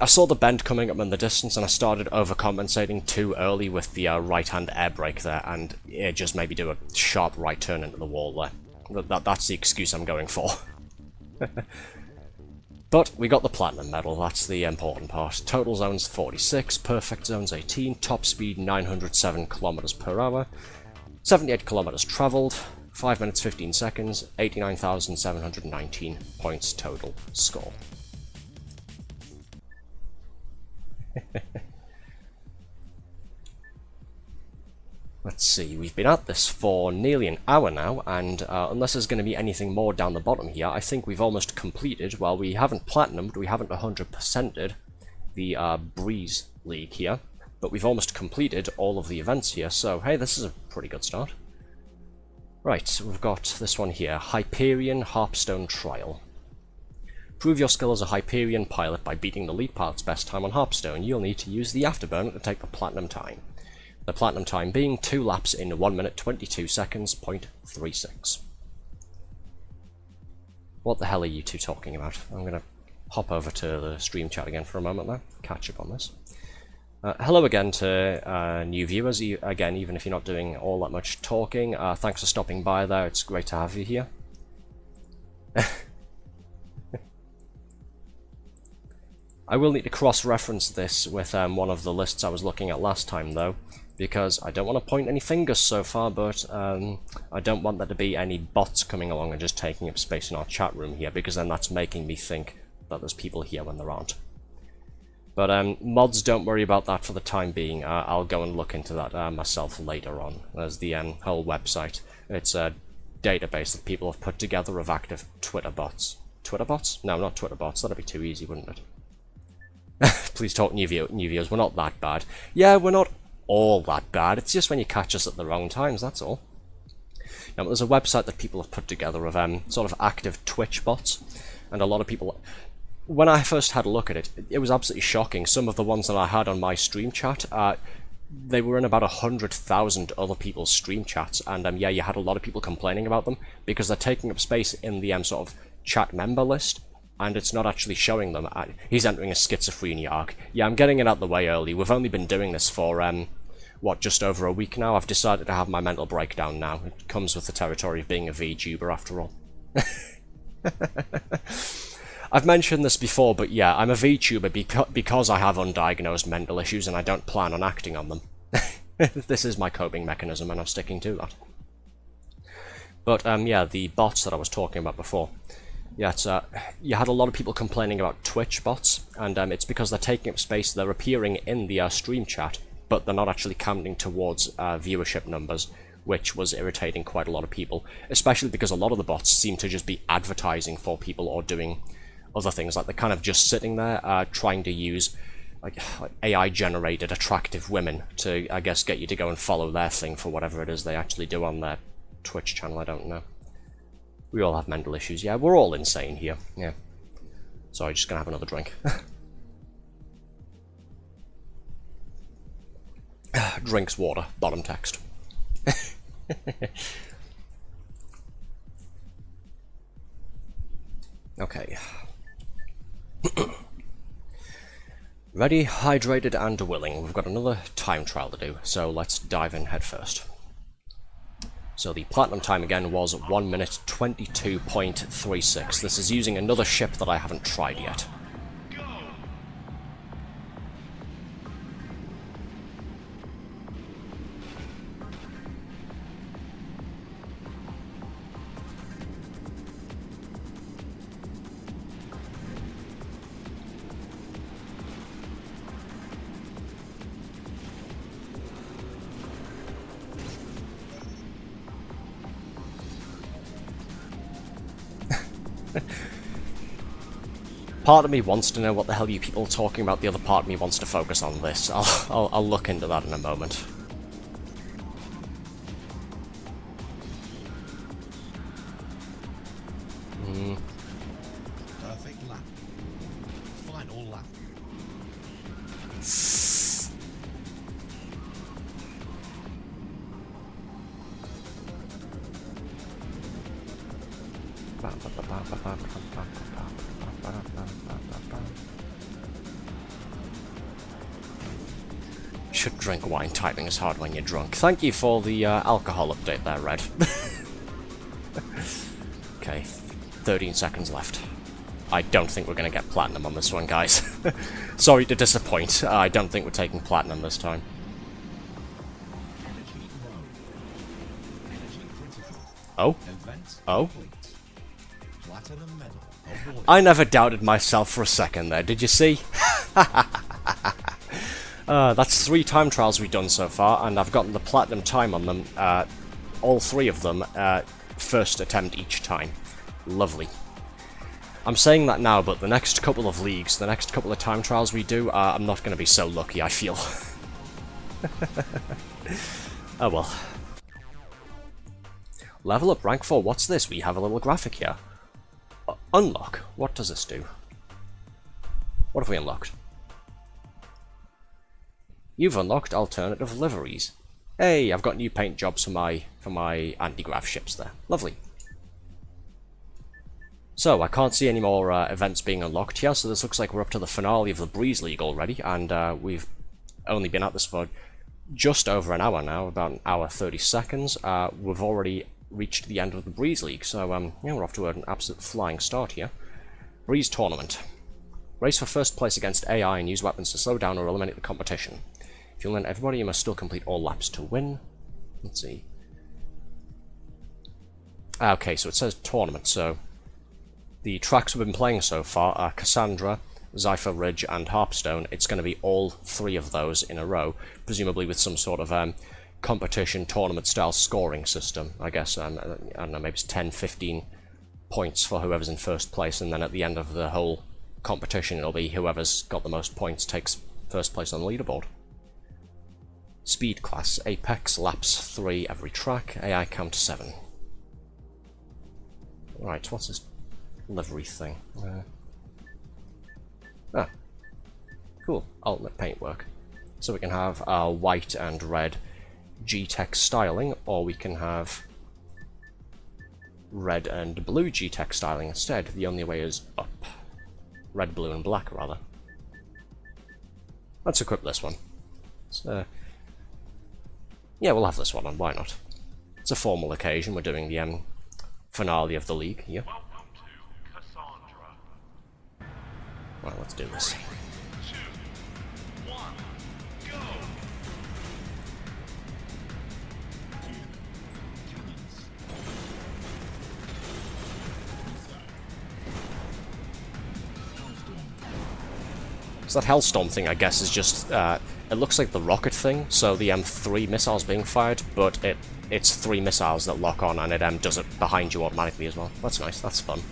I saw the bend coming up in the distance and I started overcompensating too early with the right-hand air brake there, and it just made me do a sharp right turn into the wall there. That's the excuse I'm going for. But we got the platinum medal, that's the important part. Total zones 46, perfect zones 18, top speed 907 kilometers per hour, 78 kilometers traveled, 5 minutes 15 seconds, 89,719 points total score. Let's see, we've been at this for nearly an hour now, and unless there's going to be anything more down the bottom here, I think we've almost completed, well, we haven't platinumed, we haven't 100%ed the Breeze League here, but we've almost completed all of the events here, so hey, this is a pretty good start. Right, we've got this one here, Hyperion Harpstone Trial. Prove your skill as a Hyperion pilot by beating the lead pilot's best time on Harpstone. You'll need to use the afterburner to take the platinum time. The platinum time being 2 laps in 1 minute 22 seconds, .36. What the hell are you two talking about? I'm going to hop over to the stream chat again for a moment there, catch up on this. Hello again to new viewers, again, even if you're not doing all that much talking. Thanks for stopping by there, it's great to have you here. I will need to cross-reference this with one of the lists I was looking at last time, though, because I don't want to point any fingers so far, but I don't want there to be any bots coming along and just taking up space in our chat room here, because then that's making me think that there's people here when there aren't. But mods, don't worry about that for the time being. I'll go and look into that myself later on. There's the whole website. It's a database that people have put together of active Twitter bots. Twitter bots? No, not Twitter bots. That'd be too easy, wouldn't it? Please talk, new viewers. We're not that bad. Yeah, we're not all that bad. It's just when you catch us at the wrong times, that's all. Now, there's a website that people have put together of sort of active Twitch bots, and a lot of people... When I first had a look at it, it was absolutely shocking. Some of the ones that I had on my stream chat, they were in about 100,000 other people's stream chats, and yeah, you had a lot of people complaining about them, because they're taking up space in the sort of chat member list, and it's not actually showing them. He's entering a schizophrenia arc. Yeah, I'm getting it out the way early. We've only been doing this for, what, just over a week now? I've decided to have my mental breakdown now. It comes with the territory of being a VTuber, after all. I've mentioned this before, but yeah, I'm a VTuber because I have undiagnosed mental issues and I don't plan on acting on them. This is my coping mechanism, and I'm sticking to that. But, yeah, the bots that I was talking about before. Yeah, it's, you had a lot of people complaining about Twitch bots, and it's because they're taking up space, they're appearing in the stream chat, but they're not actually counting towards viewership numbers, which was irritating quite a lot of people, especially because a lot of the bots seem to just be advertising for people or doing other things, like they're kind of just sitting there trying to use like AI-generated attractive women to, I guess, get you to go and follow their thing for whatever it is they actually do on their Twitch channel, I don't know. We all have mental issues, yeah, we're all insane here, yeah. Sorry, just gonna have another drink. Drinks water, bottom text. Okay. Ready, hydrated, and willing. We've got another time trial to do, so let's dive in head first. So the platinum time again was 1 minute 22.36. This is using another ship that I haven't tried yet. Part of me wants to know what the hell you people are talking about, the other part of me wants to focus on this. I'll look into that in a moment. Perfect lap. Final lap. Should drink wine. Typing is hard when you're drunk. Thank you for the alcohol update there, Red. Okay, 13 seconds left. I don't think we're going to get platinum on this one, guys. Sorry to disappoint. I don't think we're taking platinum this time. Energy low. Energy critical. Oh? Event Oh? complete. Platinum medal awarded. I never doubted myself for a second there, did you see? That's 3 time trials we've done so far, and I've gotten the platinum time on them, all 3 of them, first attempt each time. Lovely. I'm saying that now, but the next couple of leagues, the next couple of time trials we do, I'm not going to be so lucky, I feel. Oh well. Level up rank 4, what's this? We have a little graphic here. Unlock. What does this do? What have we unlocked? You've unlocked alternative liveries. Hey, I've got new paint jobs for my anti-grav ships there. Lovely. So, I can't see any more events being unlocked here, so this looks like we're up to the finale of the Breeze League already, and we've only been at this for just over an hour now, about an hour 30 seconds. We've already reached the end of the Breeze League, so yeah, we're off to an absolute flying start here. Breeze Tournament. Race for first place against AI and use weapons to slow down or eliminate the competition. If you eliminate everybody, you must still complete all laps to win. Let's see. Okay, so it says tournament, so the tracks we've been playing so far are Cassandra, Zypher Ridge, and Harpstone. It's going to be all 3 of those in a row, presumably with some sort of competition, tournament-style scoring system, I guess. I don't know, maybe it's 10, 15 points for whoever's in first place, and then at the end of the whole competition, it'll be whoever's got the most points takes first place on the leaderboard. Speed class, Apex, laps 3 every track, AI count 7. Right, what's this livery thing? Cool, ultimate paintwork. So we can have white and red G-Tech styling, or we can have red and blue G-Tech styling instead. The only way is up. Red, blue, and black, rather. Let's equip this one. Yeah, we'll have this one on, why not? It's a formal occasion, we're doing the finale of the league here. Welcome to Cassandra. Right, let's do this. 2, 1, go! So that Hellstorm thing, I guess, is just, it looks like the rocket thing, so the M3 missiles being fired, but it's 3 missiles that lock on, and it does it behind you automatically as well. That's nice, that's fun.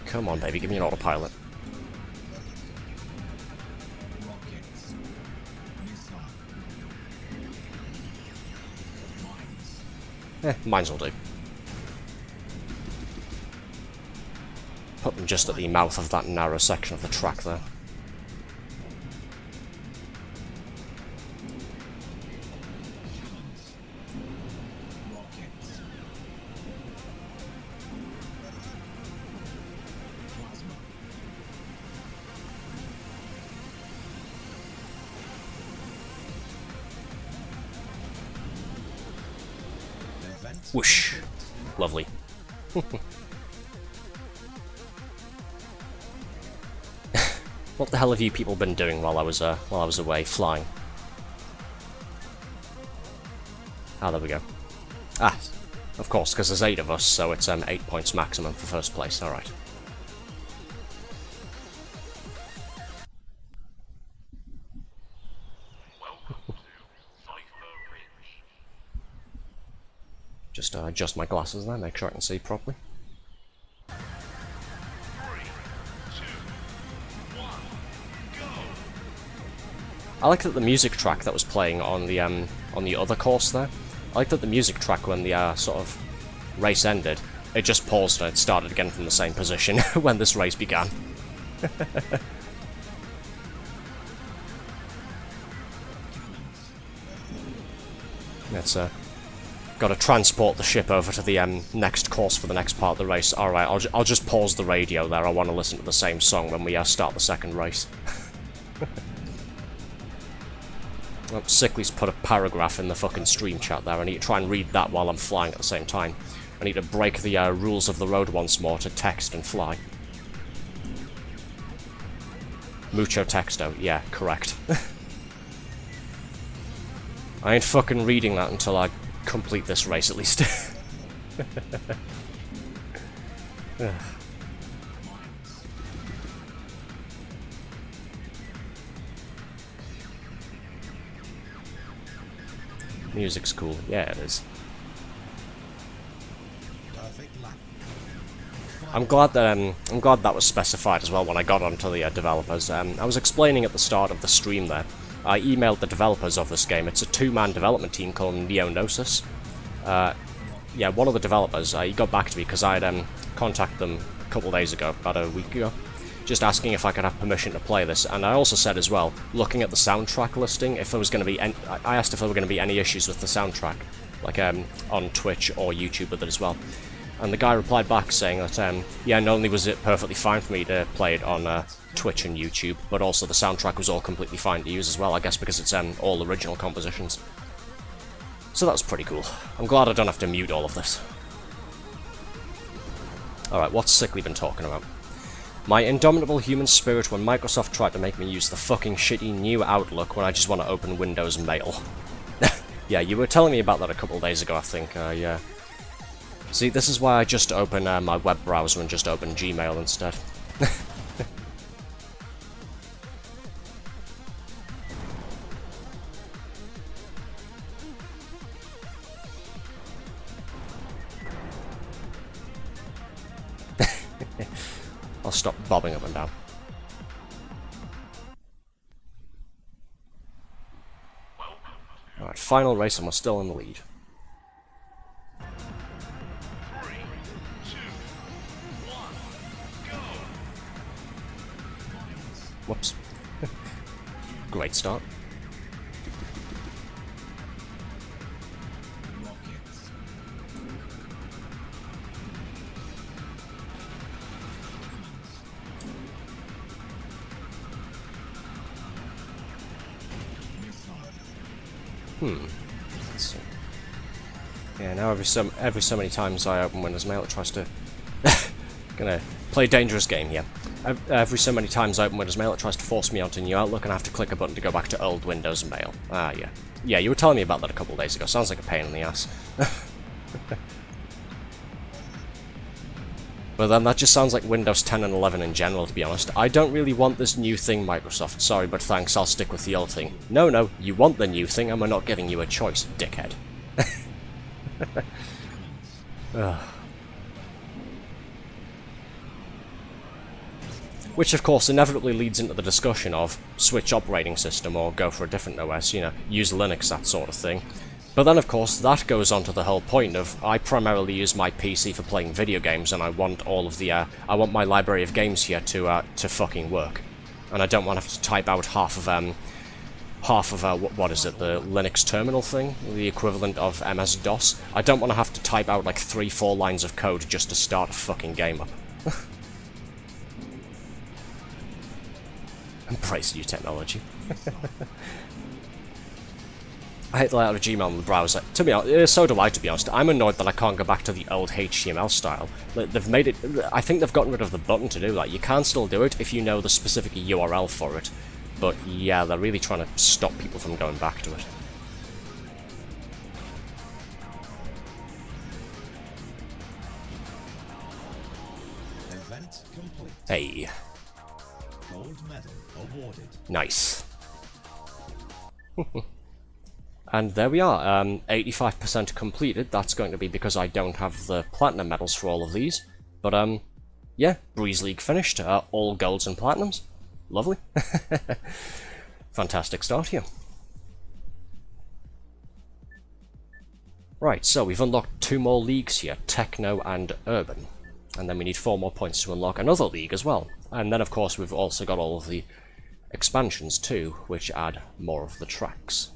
Come on, baby, give me an autopilot. Mines will do. Put them just at the mouth of that narrow section of the track there. Whoosh. Lovely. What the hell have you people been doing while I was away flying? Ah, there we go. Ah, Of course, because there's 8 of us, so it's 8 points maximum for first place. Alright. Welcome to Cipher Ridge. Just adjust my glasses there, make sure I can see properly. 3, 2, 1, go! I like that the music track that was playing on the other course there. I like that the music track when the sort of race ended, it just paused and it started again from the same position when this race began. Let's gotta transport the ship over to the next course for the next part of the race. Alright, I'll just pause the radio there. I want to listen to the same song when we start the second race. Well, Sickly's put a paragraph in the fucking stream chat there. I need to try and read that while I'm flying at the same time. I need to break the rules of the road once more to text and fly. Mucho texto. Yeah, correct. I ain't fucking reading that until I complete this race, at least. Ugh. Music's cool. Yeah, it is. Perfect lap. I'm glad that was specified as well when I got onto the developers. I was explaining at the start of the stream there. I emailed the developers of this game. It's a 2-man development team called Neonosis. Yeah, one of the developers, he got back to me because I had contacted them a couple days ago, about a week ago, just asking if I could have permission to play this. And I also said as well, looking at the soundtrack listing, if there was going to be I asked if there were going to be any issues with the soundtrack, like on Twitch or YouTube with it as well. And the guy replied back saying that, yeah, not only was it perfectly fine for me to play it on Twitch and YouTube, but also the soundtrack was all completely fine to use as well, I guess because it's all original compositions. So that was pretty cool. I'm glad I don't have to mute all of this. Alright, what's Sickly been talking about? My indomitable human spirit when Microsoft tried to make me use the fucking shitty new Outlook when I just want to open Windows Mail. Yeah, you were telling me about that a couple of days ago, I think. Yeah. See, this is why I just open my web browser and just open Gmail instead. I'll stop bobbing up and down. Alright, final race and we're still in the lead. 3, 2, 1, go! Whoops. Great start. Rockets. Let's see. Yeah, now every so many times I open Windows Mail, it tries to gonna play a dangerous game here. Every so many times I open Windows Mail, it tries to force me onto New Outlook, and I have to click a button to go back to old Windows Mail. Ah, yeah. Yeah, you were telling me about that a couple of days ago. Sounds like a pain in the ass. But then that just sounds like Windows 10 and 11 in general, to be honest. I don't really want this new thing, Microsoft. Sorry, but thanks, I'll stick with the old thing. No, you want the new thing, and we're not giving you a choice, dickhead. Which, of course, inevitably leads into the discussion of switch operating system or go for a different OS, you know, use Linux, that sort of thing. But then, of course, that goes on to the whole point of I primarily use my PC for playing video games, and I want all of the I want my library of games here to fucking work, and I don't want to have to type out half of what is it, the Linux terminal thing, the equivalent of MS-DOS. I don't want to have to type out like 3-4 lines of code just to start a fucking game up. Embrace new technology. I hate the layout of Gmail in the browser. To be honest, so do I, to be honest. I'm annoyed that I can't go back to the old HTML style. They've made it... I think they've gotten rid of the button to do that. You can still do it if you know the specific URL for it. But yeah, they're really trying to stop people from going back to it. Unit complete. Hey, Gold medal awarded. nice. And there we are, 85% completed. That's going to be because I don't have the platinum medals for all of these. But, yeah, Breeze League finished. All golds and platinums. Lovely. Fantastic start here. Right, so we've unlocked 2 more leagues here, Techno and Urban. And then we need 4 more points to unlock another league as well. And then, of course, we've also got all of the expansions too, which add more of the tracks.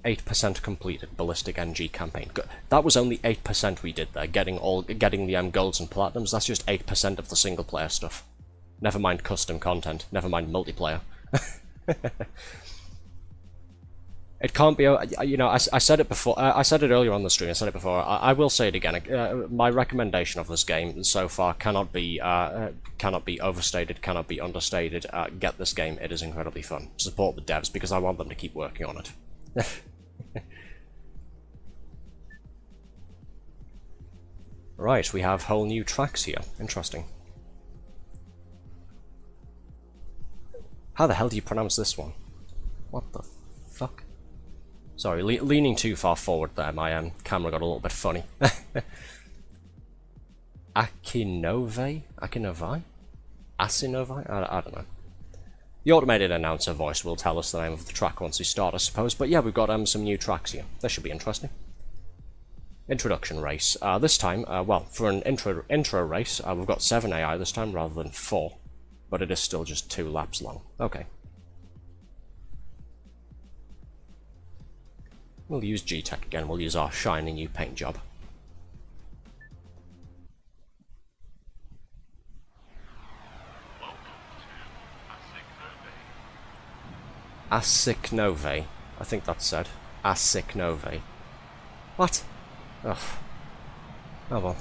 8% completed, BallisticNG campaign. That was only 8% we did there, getting the golds and platinums. That's just 8% of the single player stuff. Never mind custom content, never mind multiplayer. It can't be, you know, I said it before, I said it earlier on the stream, I said it before, I will say it again. My recommendation of this game so far cannot be overstated, cannot be understated. Get this game, it is incredibly fun. Support the devs, because I want them to keep working on it. Right, we have whole new tracks here. Interesting. How the hell do you pronounce this one? What the fuck? Sorry, leaning too far forward there, my camera got a little bit funny. Akinove? Akinovi? Asinovi? I don't know. The automated announcer voice will tell us the name of the track once we start, I suppose. But yeah, we've got some new tracks here. This should be interesting. Introduction race. This time, well, for an intro race, we've got 7 AI this time rather than 4. But it is still just 2 laps long. Okay. We'll use G-Tech again. We'll use our shiny new paint job. Asiknove. I think that's said. Asiknove. What? Ugh. Oh well.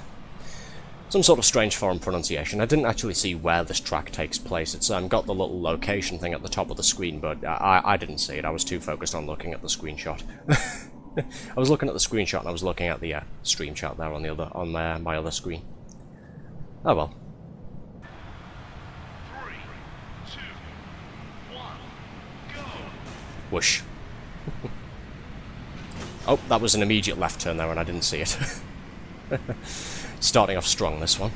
Some sort of strange foreign pronunciation. I didn't actually see where this track takes place. It's got the little location thing at the top of the screen, but I didn't see it. I was too focused on looking at the screenshot. I was looking at the screenshot and I was looking at the stream chat there on my other screen. Oh well. 3, 2, 1, go! Whoosh. Oh, that was an immediate left turn there and I didn't see it. Starting off strong, this one.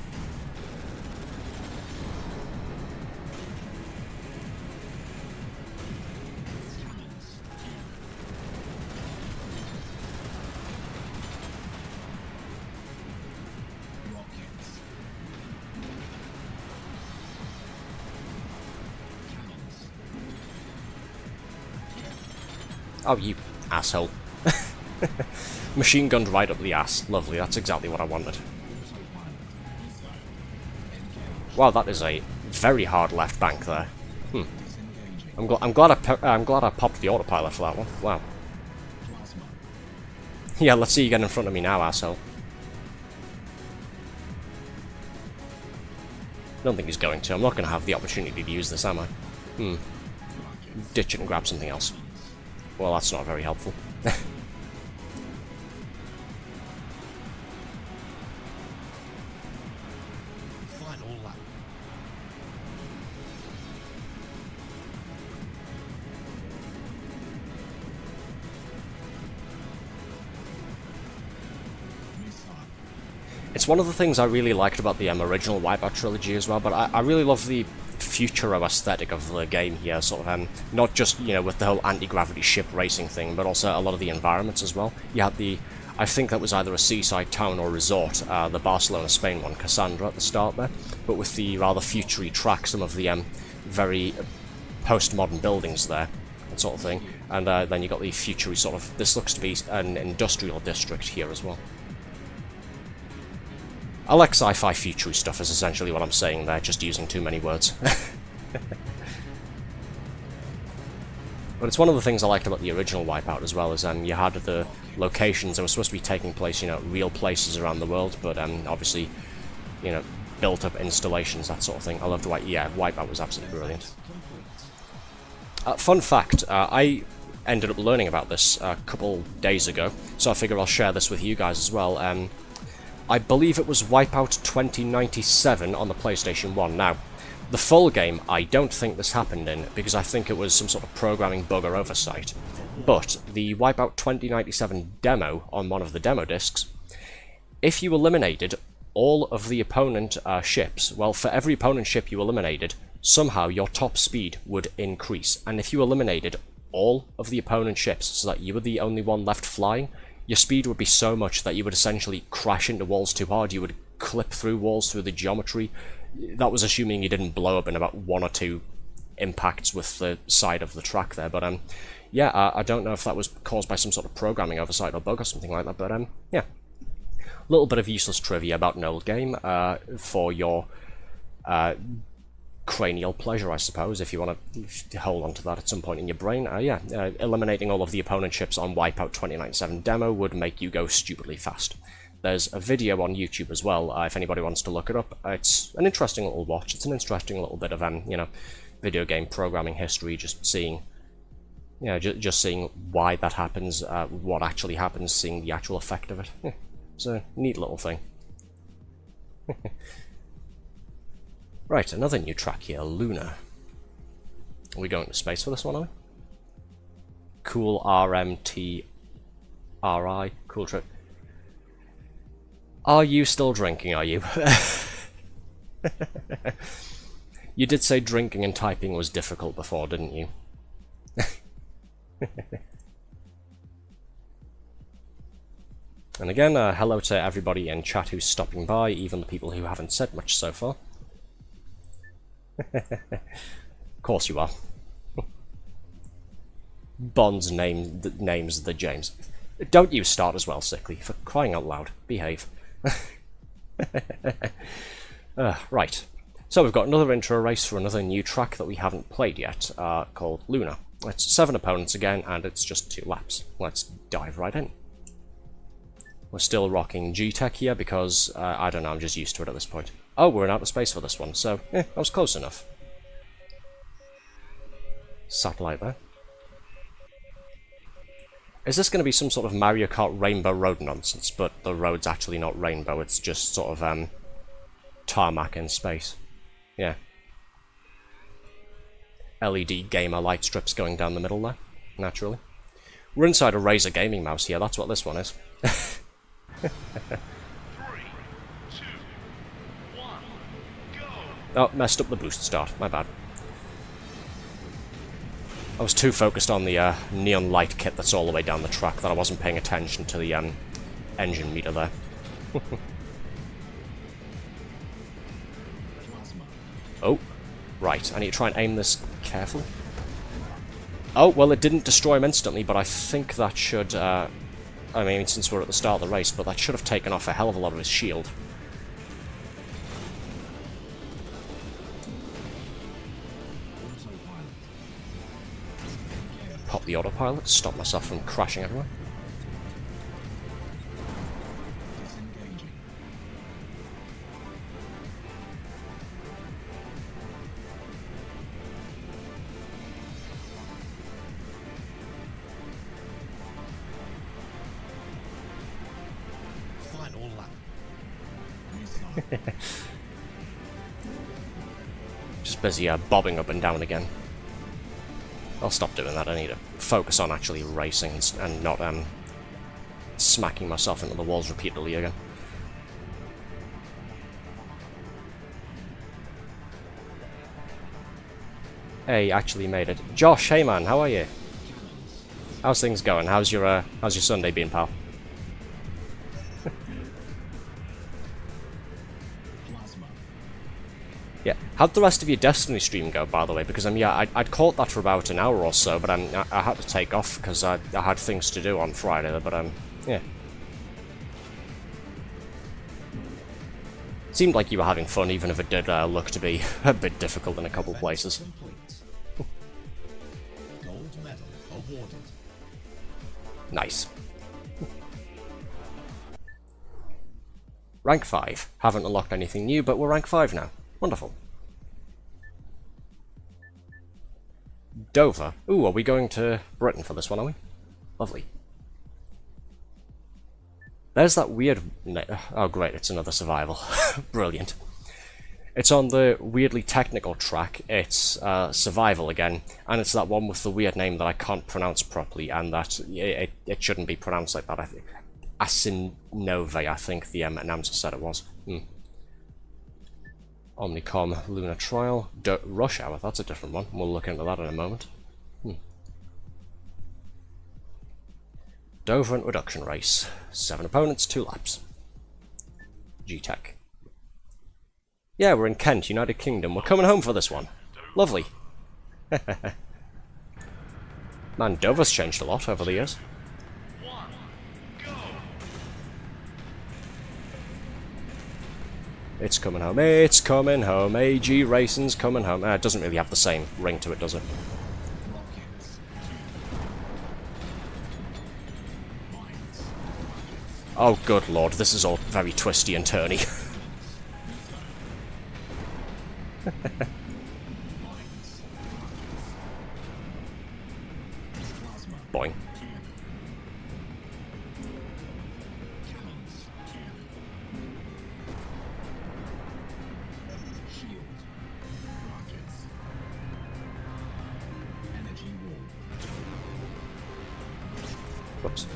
Oh, you asshole. Machine gunned right up the ass. Lovely, that's exactly what I wanted. Wow, that is a very hard left bank there. I'm glad I popped the autopilot for that one. Wow. Yeah, let's see you get in front of me now, asshole. I don't think he's going to. I'm not going to have the opportunity to use this, am I? Ditch it and grab something else. Well, that's not very helpful. Final lap. It's one of the things I really liked about the original Wipeout trilogy as well, but I really love the Futuro aesthetic of the game here, sort of, not just, you know, with the whole anti-gravity ship racing thing, but also a lot of the environments as well. You had the, I think that was either a seaside town or resort, the Barcelona, Spain one, Cassandra at the start there, but with the rather futury track, some of the very postmodern buildings there, that sort of thing, and then you got the futury sort of, this looks to be an industrial district here as well. I like sci-fi futury stuff is essentially what I'm saying there, just using too many words. But it's one of the things I liked about the original Wipeout as well, is you had the locations that were supposed to be taking place, you know, real places around the world, but obviously, you know, built up installations, that sort of thing. I loved Wipeout was absolutely brilliant. Fun fact, I ended up learning about this a couple days ago, so I figure I'll share this with you guys as well. I believe it was Wipeout 2097 on the PlayStation 1. Now, the full game, I don't think this happened in, because I think it was some sort of programming bug or oversight. But the Wipeout 2097 demo on one of the demo discs, if you eliminated all of the opponent ships, well, for every opponent ship you eliminated, somehow your top speed would increase. And if you eliminated all of the opponent ships so that you were the only one left flying, your speed would be so much that you would essentially crash into walls too hard, you would clip through walls through the geometry. That was assuming you didn't blow up in about 1 or 2 impacts with the side of the track there, but yeah, I don't know if that was caused by some sort of programming oversight or bug or something like that, but yeah. A little bit of useless trivia about an old game for your cranial pleasure, I suppose, if you want to hold on to that at some point in your brain. Yeah, eliminating all of the opponent ships on Wipeout 2097 demo would make you go stupidly fast. There's a video on YouTube as well, if anybody wants to look it up. It's an interesting little watch. It's an interesting little bit of, you know, video game programming history, just seeing, you know, just seeing why that happens, what actually happens, seeing the actual effect of it. Yeah, it's a neat little thing. Right, another new track here, Luna. Are we going to space for this one, are we? Cool RMTRI, cool trip. Are you still drinking, are you? You did say drinking and typing was difficult before, didn't you? And again, hello to everybody in chat who's stopping by, even the people who haven't said much so far. Of course you are. Bond's name's the James. Don't you start as well, Sickly, for crying out loud. Behave. Right, so we've got another intro race for another new track that we haven't played yet, called Luna. It's 7 opponents again, and it's just 2 laps. Let's dive right in. We're still rocking G-Tech here because, I don't know, I'm just used to it at this point. Oh, we're in outer space for this one, so, that was close enough. Satellite there. Is this going to be some sort of Mario Kart Rainbow Road nonsense, but the road's actually not rainbow, it's just sort of, tarmac in space. Yeah. LED gamer light strips going down the middle there, naturally. We're inside a Razer gaming mouse here, that's what this one is. 3, 2, 1, go! Oh, messed up the boost start, my bad. I was too focused on the neon light kit that's all the way down the track that I wasn't paying attention to the engine meter there. Oh, right, I need to try and aim this carefully. Oh, well, it didn't destroy him instantly, but I think that should, I mean, since we're at the start of the race, but that should have taken off a hell of a lot of his shield. Pop the autopilot, stop myself from crashing everywhere. Final lap. Just busy bobbing up and down again. I'll stop doing that, I need to focus on actually racing and not smacking myself into the walls repeatedly again. Hey, actually made it. Josh, hey man, how are you? How's things going? How's your Sunday been, pal? Yeah, how'd the rest of your Destiny stream go, by the way? Because yeah, I'd caught that for about an hour or so, but I had to take off because I had things to do on Friday. But yeah, seemed like you were having fun, even if it did look to be a bit difficult in a couple places. Gold medal awarded. Nice. Rank 5. Haven't unlocked anything new, but we're rank 5 now. Wonderful. Dover. Ooh, are we going to Britain for this one, are we? Lovely. There's that weird... Oh great, it's another survival. Brilliant. It's on the weirdly technical track. It's survival again, and it's that one with the weird name that I can't pronounce properly, and that it shouldn't be pronounced like that. I think Asinove, I think the announcer said it was. Omnicom Lunar Trial. Rush Hour, that's a different one. We'll look into that in a moment. Dover and reduction race. 7 opponents, 2 laps. G-Tech. Yeah, we're in Kent, United Kingdom. We're coming home for this one. Lovely. Man, Dover's changed a lot over the years. 1, go! It's coming home, it's coming home. AG Racing's coming home. It doesn't really have the same ring to it, does it? Oh, good lord, this is all very twisty and turny. Boing. Whoops.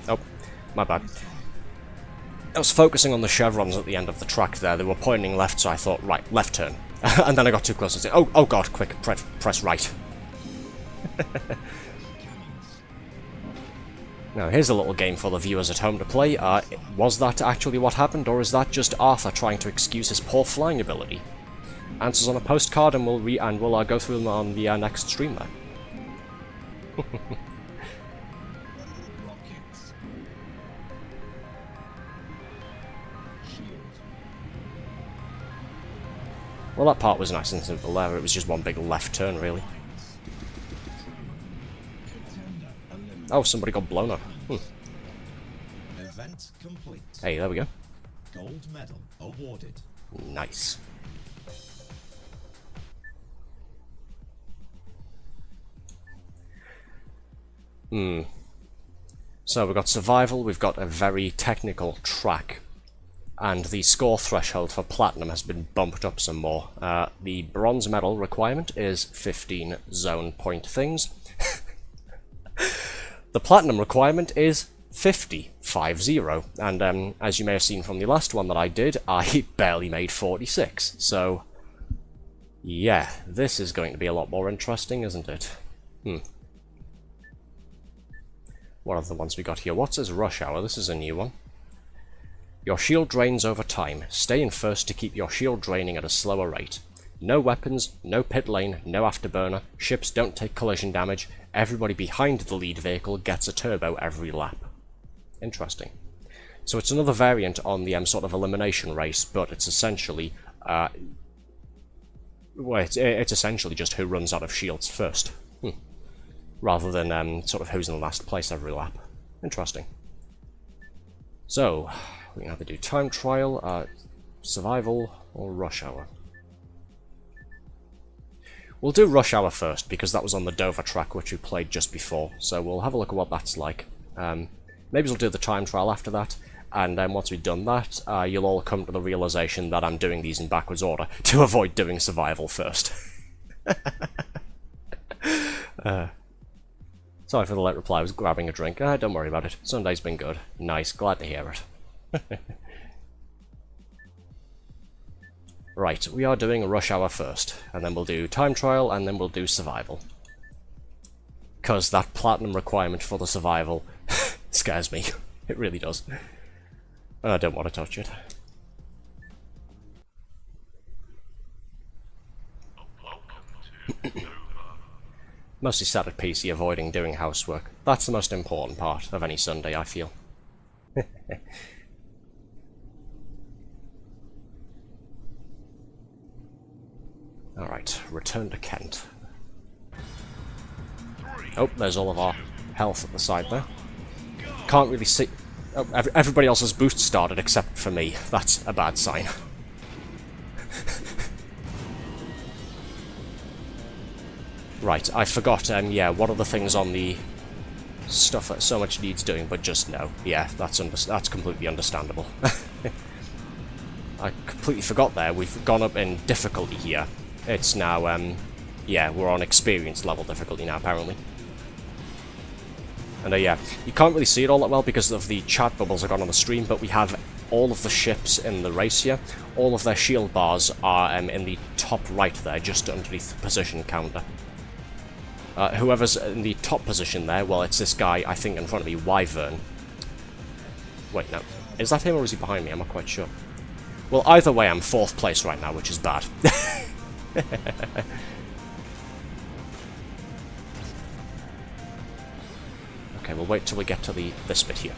Oh, my bad. I was focusing on the chevrons at the end of the track there. They were pointing left, so I thought, right, left turn. And then I got too close and said, oh god, quick, press right. Now, here's a little game for the viewers at home to play. Was that actually what happened, or is that just Arthur trying to excuse his poor flying ability? Answers on a postcard, and we'll go through them on the next stream there. Well, that part was nice and simple there. It was just one big left turn, really. Oh, somebody got blown up. Event complete. Hey, there we go. Gold medal awarded. Nice. So we've got survival, we've got a very technical track, and the score threshold for platinum has been bumped up some more. The bronze medal requirement is 15 zone point things. The platinum requirement is 50, and as you may have seen from the last one that I did, I barely made 46, so yeah, this is going to be a lot more interesting, isn't it? What are the ones we got here? What says Rush Hour? This is a new one. Your shield drains over time. Stay in first to keep your shield draining at a slower rate. No weapons, no pit lane, no afterburner, ships don't take collision damage, everybody behind the lead vehicle gets a turbo every lap. Interesting. So it's another variant on the sort of elimination race, but it's essentially... well, it's essentially just who runs out of shields first. Rather than sort of who's in the last place every lap. Interesting. So, we can either do time trial, survival, or rush hour. We'll do rush hour first, because that was on the Dover track, which we played just before, so we'll have a look at what that's like. Maybe we'll do the time trial after that, and then once we've done that, you'll all come to the realization that I'm doing these in backwards order, to avoid doing survival first. Sorry for the late reply, I was grabbing a drink. Don't worry about it. Sunday's been good. Nice, glad to hear it. Right, we are doing a rush hour first, and then we'll do time trial, and then we'll do survival. Because that platinum requirement for the survival scares me. It really does. And I don't want to touch it. Mostly sat at PC avoiding doing housework. That's the most important part of any Sunday, I feel. Alright, return to Kent. Oh, there's all of our health at the side there. Can't really see... Oh, everybody else has boost started except for me. That's a bad sign. Right, I forgot, yeah, what are the things on the stuff that so much needs doing, but just no. Yeah, that's completely understandable. I completely forgot there, we've gone up in difficulty here. It's now, yeah, we're on experience level difficulty now, apparently. And yeah, you can't really see it all that well because of the chat bubbles I've got on the stream, but we have all of the ships in the race here. All of their shield bars are in the top right there, just underneath the position counter. Whoever's in the top position there, well, it's this guy, I think, in front of me, Wyvern. Wait, no. Is that him or is he behind me? I'm not quite sure. Well, either way, I'm 4th place right now, which is bad. Okay, we'll wait till we get to this bit here.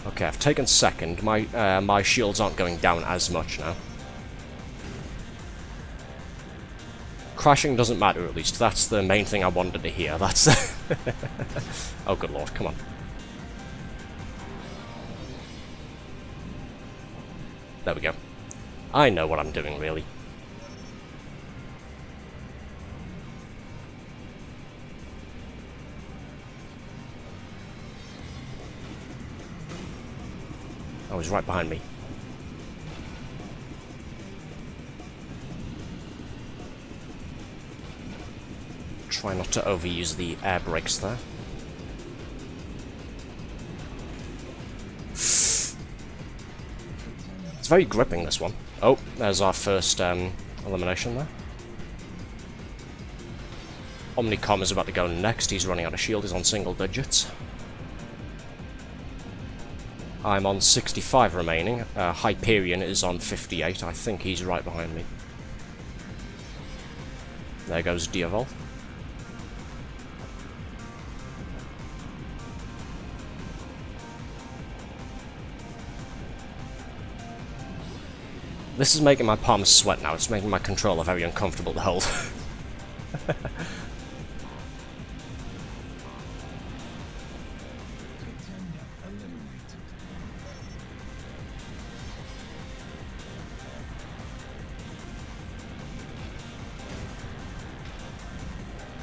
Okay, I've taken 2nd. My shields aren't going down as much now. Crashing doesn't matter, at least. That's the main thing I wanted to hear. That's... Oh, good lord, come on. There we go. I know what I'm doing, really. Oh, he's right behind me. Try not to overuse the air brakes there. It's very gripping, this one. Oh, there's our first elimination there. Omnicom is about to go next. He's running out of shield. He's on single digits. I'm on 65 remaining. Hyperion is on 58. I think he's right behind me. There goes Diavol. This is making my palms sweat now. It's making my controller very uncomfortable to hold.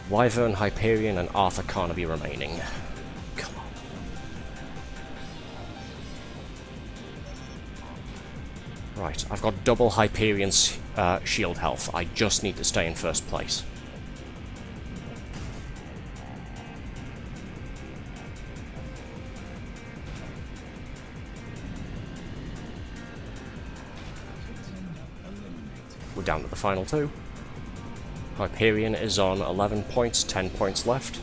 Wyvern, Hyperion, and Arthur Carnaby remaining. Come on. Right, I've got double Hyperion's shield health. I just need to stay in 1st place. We're down to the final 2. Hyperion is on 11 points, 10 points left.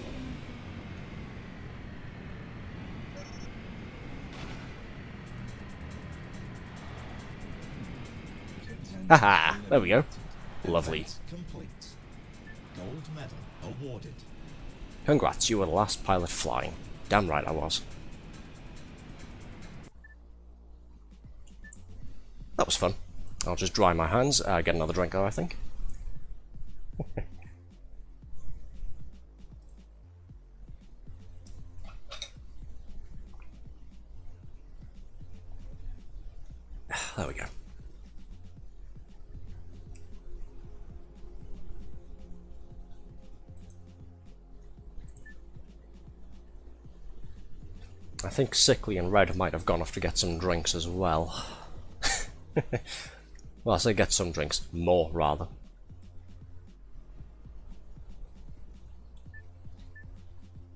Haha, there we go. Lovely. Complete. Gold medal awarded. Congrats, you were the last pilot flying. Damn right I was. That was fun. I'll just dry my hands, get another drink though, I think. There we go. I think Sickly and Red might have gone off to get some drinks as well. Well, I say get some drinks. More, rather.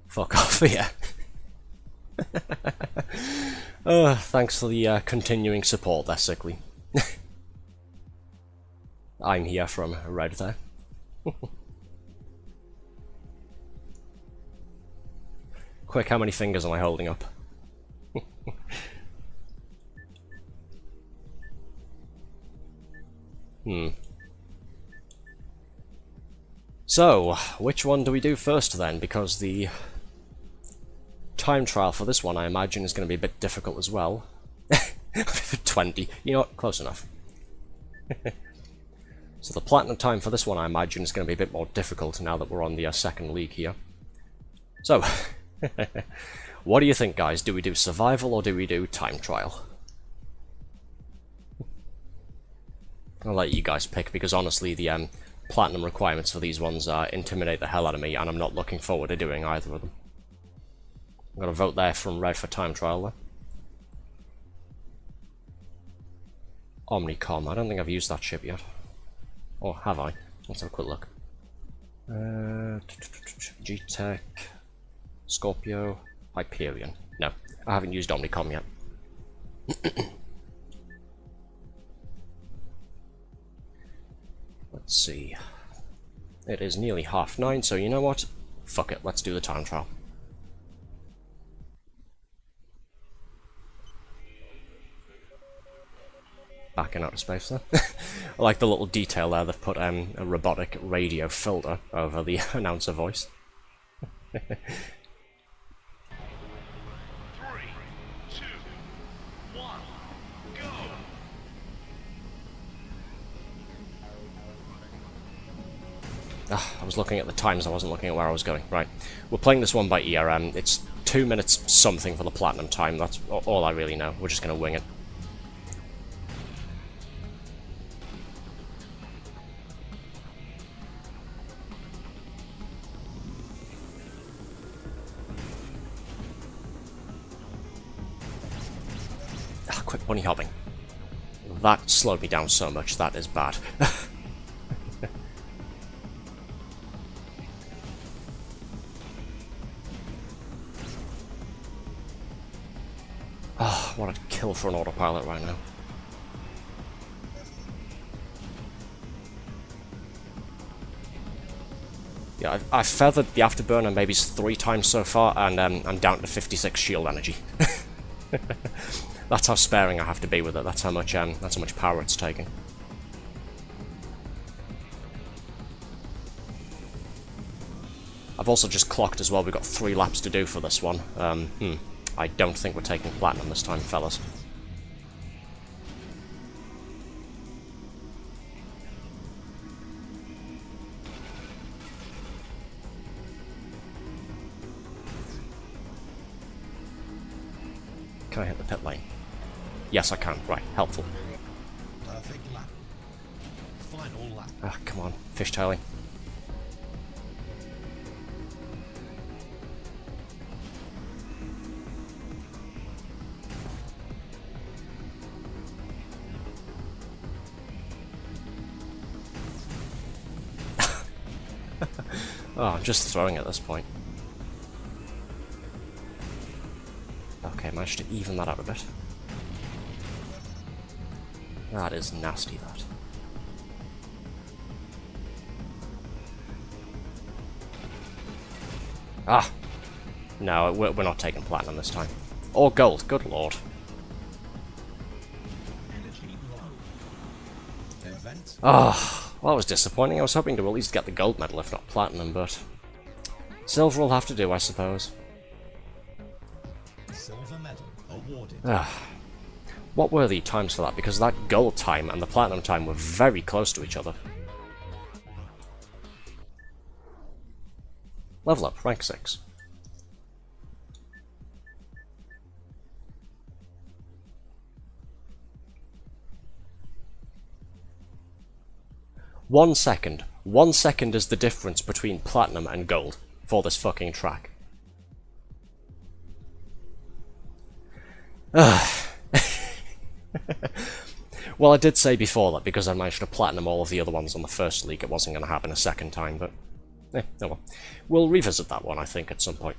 Fuck off, yeah. Thanks for the continuing support there, Sickly. I'm here from Red there. Quick, how many fingers am I holding up? So, which one do we do first then? Because the time trial for this one, I imagine, is going to be a bit difficult as well. 20. You know what? Close enough. So the platinum time for this one, I imagine, is going to be a bit more difficult now that we're on the 2nd league here. So, What do you think, guys? Do we do survival or do we do time trial? I'll let you guys pick, because honestly the platinum requirements for these ones intimidate the hell out of me, and I'm not looking forward to doing either of them. I'm gonna vote there from red for time trial though. Omnicom, I don't think I've used that ship yet. Or have I? Let's have a quick look. G-Tech, Scorpio, Hyperion. No, I haven't used Omnicom yet. Let's see. It is nearly 9:30, so you know what? Fuck it, let's do the time trial. Backing out of space there. I like the little detail there, they've put a robotic radio filter over the announcer voice. 3, 2, 1, go! I was looking at the times, I wasn't looking at where I was going. Right, we're playing this one by ear. It's 2 minutes something for the platinum time, that's all I really know. We're just gonna wing it. Quick bunny hopping. That slowed me down so much, that is bad. Oh, what a kill for an autopilot right now. Yeah, I've feathered the afterburner maybe 3 times so far, and I'm down to 56 shield energy. That's how sparing I have to be with it. That's how much power it's taking. I've also just clocked as well. We've got 3 laps to do for this one. I don't think we're taking platinum this time, fellas. Can I hit the pit lane? Yes, I can. Right, helpful. Perfect lap. Final lap. Ah, come on, fishtailing. Oh, I'm just throwing at this point. Okay, managed to even that out a bit. That is nasty, that. Ah! No, we're not taking platinum this time. Or gold, good lord. Energy low. Event. Ah, well, that was disappointing. I was hoping to at least get the gold medal, if not platinum, but silver will have to do, I suppose. Silver medal awarded. What were the times for that? Because that gold time and the platinum time were very close to each other. Level up, rank 6. One second. 1 second is the difference between platinum and gold for this fucking track. Well, I did say before that because I managed to platinum all of the other ones on the first league, it wasn't going to happen a second time, but oh well. We'll revisit that one, I think, at some point.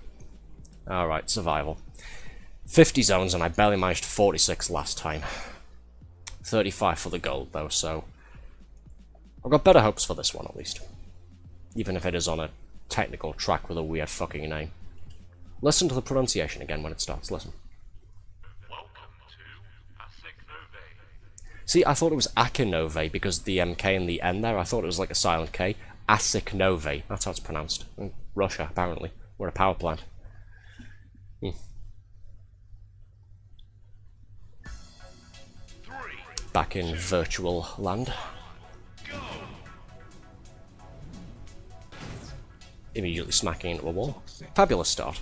Alright, survival. 50 zones, and I barely managed 46 last time. 35 for the gold, though, so I've got better hopes for this one, at least. Even if it is on a technical track with a weird fucking name. Listen to the pronunciation again when it starts, listen. Welcome to BallisticNG. See, I thought it was Akinove because the K and the N there, I thought it was like a silent K. BallisticNG, that's how it's pronounced. In Russia, apparently. We're a power plant. 3, Back in virtual land. go! Immediately smacking into a wall. Fabulous start.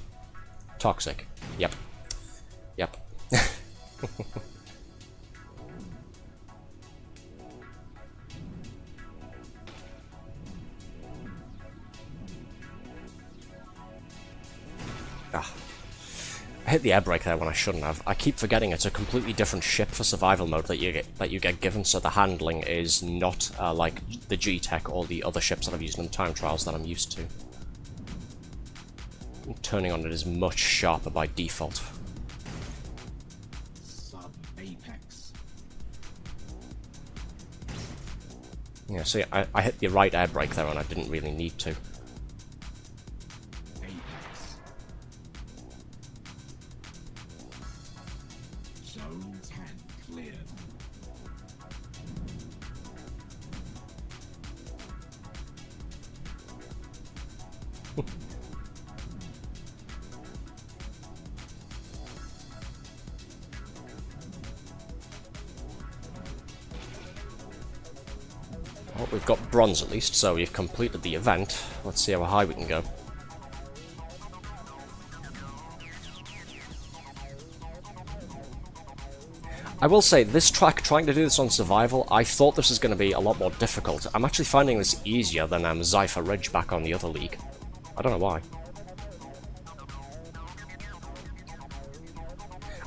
Toxic. Yep. Yep. Ah. I hit the air brake there when I shouldn't have. I keep forgetting it's a completely different ship for survival mode that you get given, so the handling is not like the G-Tech or the other ships that I've used in the time trials that I'm used to. Turning on it is much sharper by default. Sub-apex. Yeah, see, I hit the right air brake there and I didn't really need to. Apex. Zone 10 cleared. Well, we've got bronze at least, so we've completed the event. Let's see how high we can go. I will say, this track, trying to do this on survival, I thought this was going to be a lot more difficult. I'm actually finding this easier than Zypher Ridge back on the other league. I don't know why.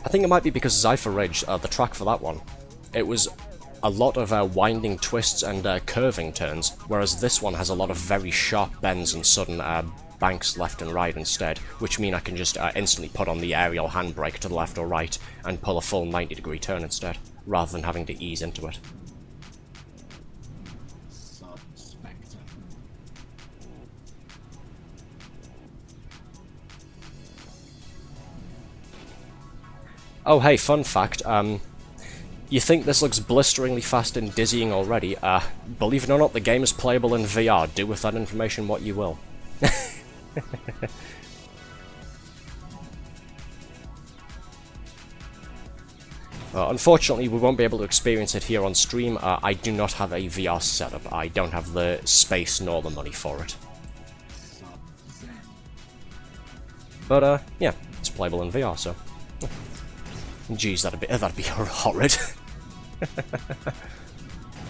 I think it might be because Zypher Ridge, the track for that one, it was a lot of winding twists and curving turns, whereas this one has a lot of very sharp bends and sudden banks left and right instead, which mean I can just instantly put on the aerial handbrake to the left or right and pull a full 90-degree turn instead, rather than having to ease into it. Sub-spectre. Oh hey, fun fact, you think this looks blisteringly fast and dizzying already, believe it or not, the game is playable in VR, do with that information what you will. Unfortunately, we won't be able to experience it here on stream. I do not have a VR setup. I don't have the space nor the money for it. Sub-zen. But, yeah, it's playable in VR, so... Geez, that'd be horrid.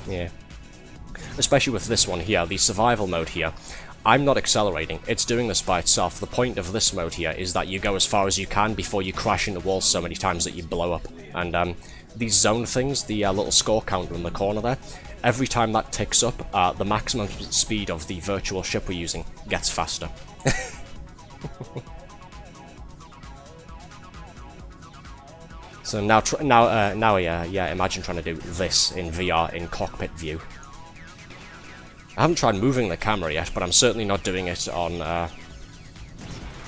Yeah. Especially with this one here, the survival mode here. I'm not accelerating, it's doing this by itself. The point of this mode here is that you go as far as you can before you crash into walls so many times that you blow up. And these zone things, the little score counter in the corner there, every time that ticks up, the maximum speed of the virtual ship we're using gets faster. So now, imagine trying to do this in VR in cockpit view. I haven't tried moving the camera yet, but I'm certainly not doing it on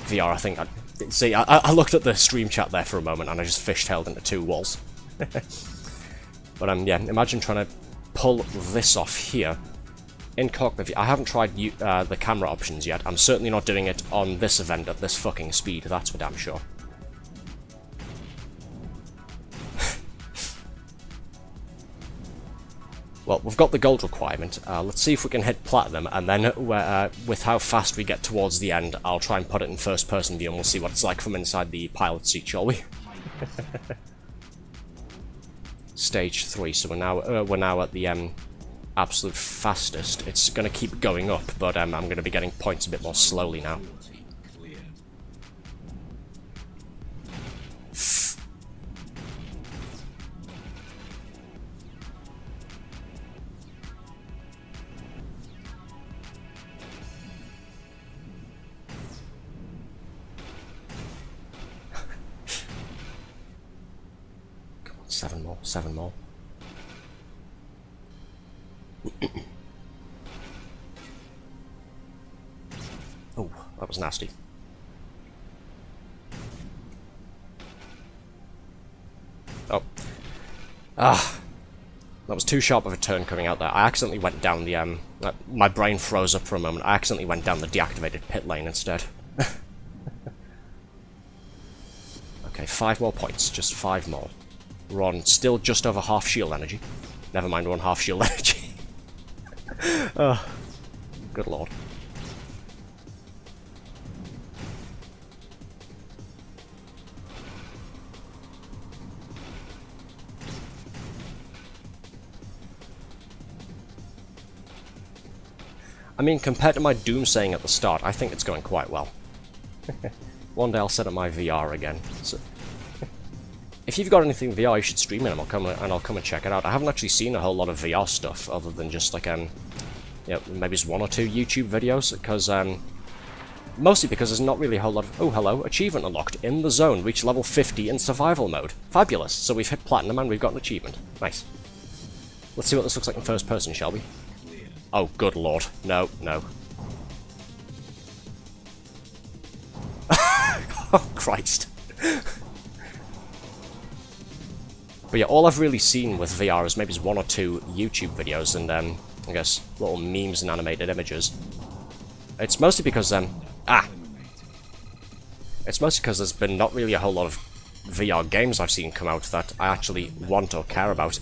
VR. I think. See, I looked at the stream chat there for a moment, and I just fishtailed into two walls. But yeah, imagine trying to pull this off here in cockpit view. I haven't tried the camera options yet. I'm certainly not doing it on this event at this fucking speed. That's for damn sure. Well, we've got the gold requirement. Let's see if we can hit platinum, and then with how fast we get towards the end, I'll try and put it in first-person view, and we'll see what it's like from inside the pilot seat, shall we? Stage 3. So we're now at the absolute fastest. It's going to keep going up, but I'm going to be getting points a bit more slowly now. Cleared. Come on, 7 more, 7 more. Oh, that was nasty. Oh. Ah. That was too sharp of a turn coming out there. I accidentally went down the, my brain froze up for a moment. I accidentally went down the deactivated pit lane instead. Okay, 5 more points. Just 5 more. We're on still just over half shield energy. Never mind, we're on half shield energy. Oh, good lord. I mean, compared to my doomsaying at the start, I think it's going quite well. One day I'll set up my VR again. So, if you've got anything VR, you should stream it, and I'll come and check it out. I haven't actually seen a whole lot of VR stuff other than just like yeah, maybe just 1 or 2 YouTube videos, because mostly because there's not really a whole lot of... Oh, hello, achievement unlocked. In the zone, reach level 50 in survival mode. Fabulous. So we've hit platinum and we've got an achievement. Nice. Let's see what this looks like in first person, shall we? Oh, good lord. No, no. Oh, Christ. But yeah, all I've really seen with VR is maybe 1 or 2 YouTube videos and, I guess, little memes and animated images. It's mostly because, It's mostly because there's been not really a whole lot of VR games I've seen come out that I actually want or care about.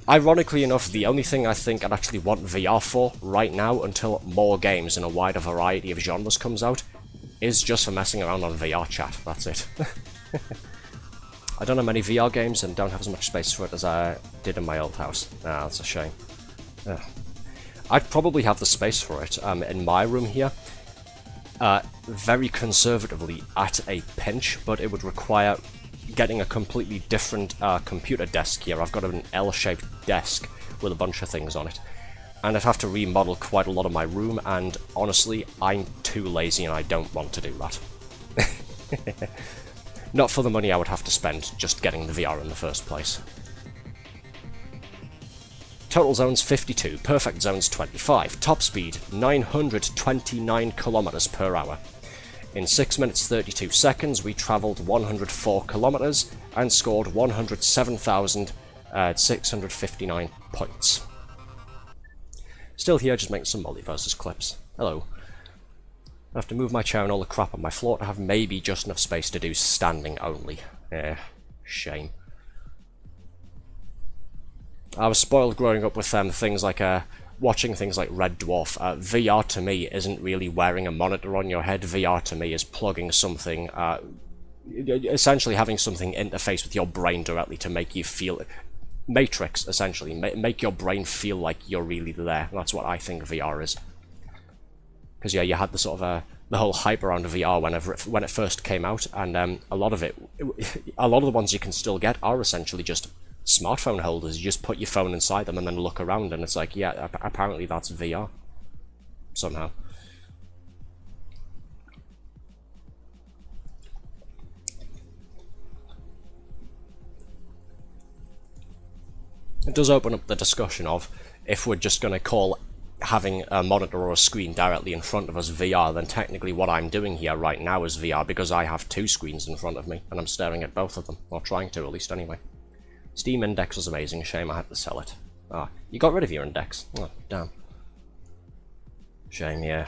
Ironically enough, the only thing I think I'd actually want VR for right now, until more games in a wider variety of genres comes out, is just for messing around on VR chat. That's it. I don't have many VR games and don't have as much space for it as I did in my old house. Ah, that's a shame. Ugh. I'd probably have the space for it in my room here, very conservatively at a pinch, but it would require getting a completely different computer desk here. I've got an L-shaped desk with a bunch of things on it, and I'd have to remodel quite a lot of my room, and honestly, I'm too lazy and I don't want to do that. Not for the money I would have to spend just getting the VR in the first place. Total zones 52, perfect zones 25, top speed 929 kilometers per hour. In 6 minutes 32 seconds we travelled 104 kilometers and scored 107,659 points. Still here, just making some multiverses clips. Hello. I have to move my chair and all the crap on my floor to have maybe just enough space to do standing only. Shame. I was spoiled growing up with things like watching things like Red Dwarf. VR to me isn't really wearing a monitor on your head. VR to me is plugging something, essentially having something interface with your brain directly to make you feel it. Matrix, essentially. Make your brain feel like you're really there. That's what I think VR is. Because yeah, you had the sort of the whole hype around VR when it first came out, and a lot of the ones you can still get are essentially just smartphone holders. You just put your phone inside them and then look around, and it's like, yeah, apparently that's VR somehow. It does open up the discussion of, if we're just going to call having a monitor or a screen directly in front of us VR, then technically what I'm doing here right now is VR, because I have 2 screens in front of me and I'm staring at both of them, or trying to at least anyway. Steam Index was amazing, shame I had to sell it. Ah, you got rid of your index. Oh, damn. Shame, yeah.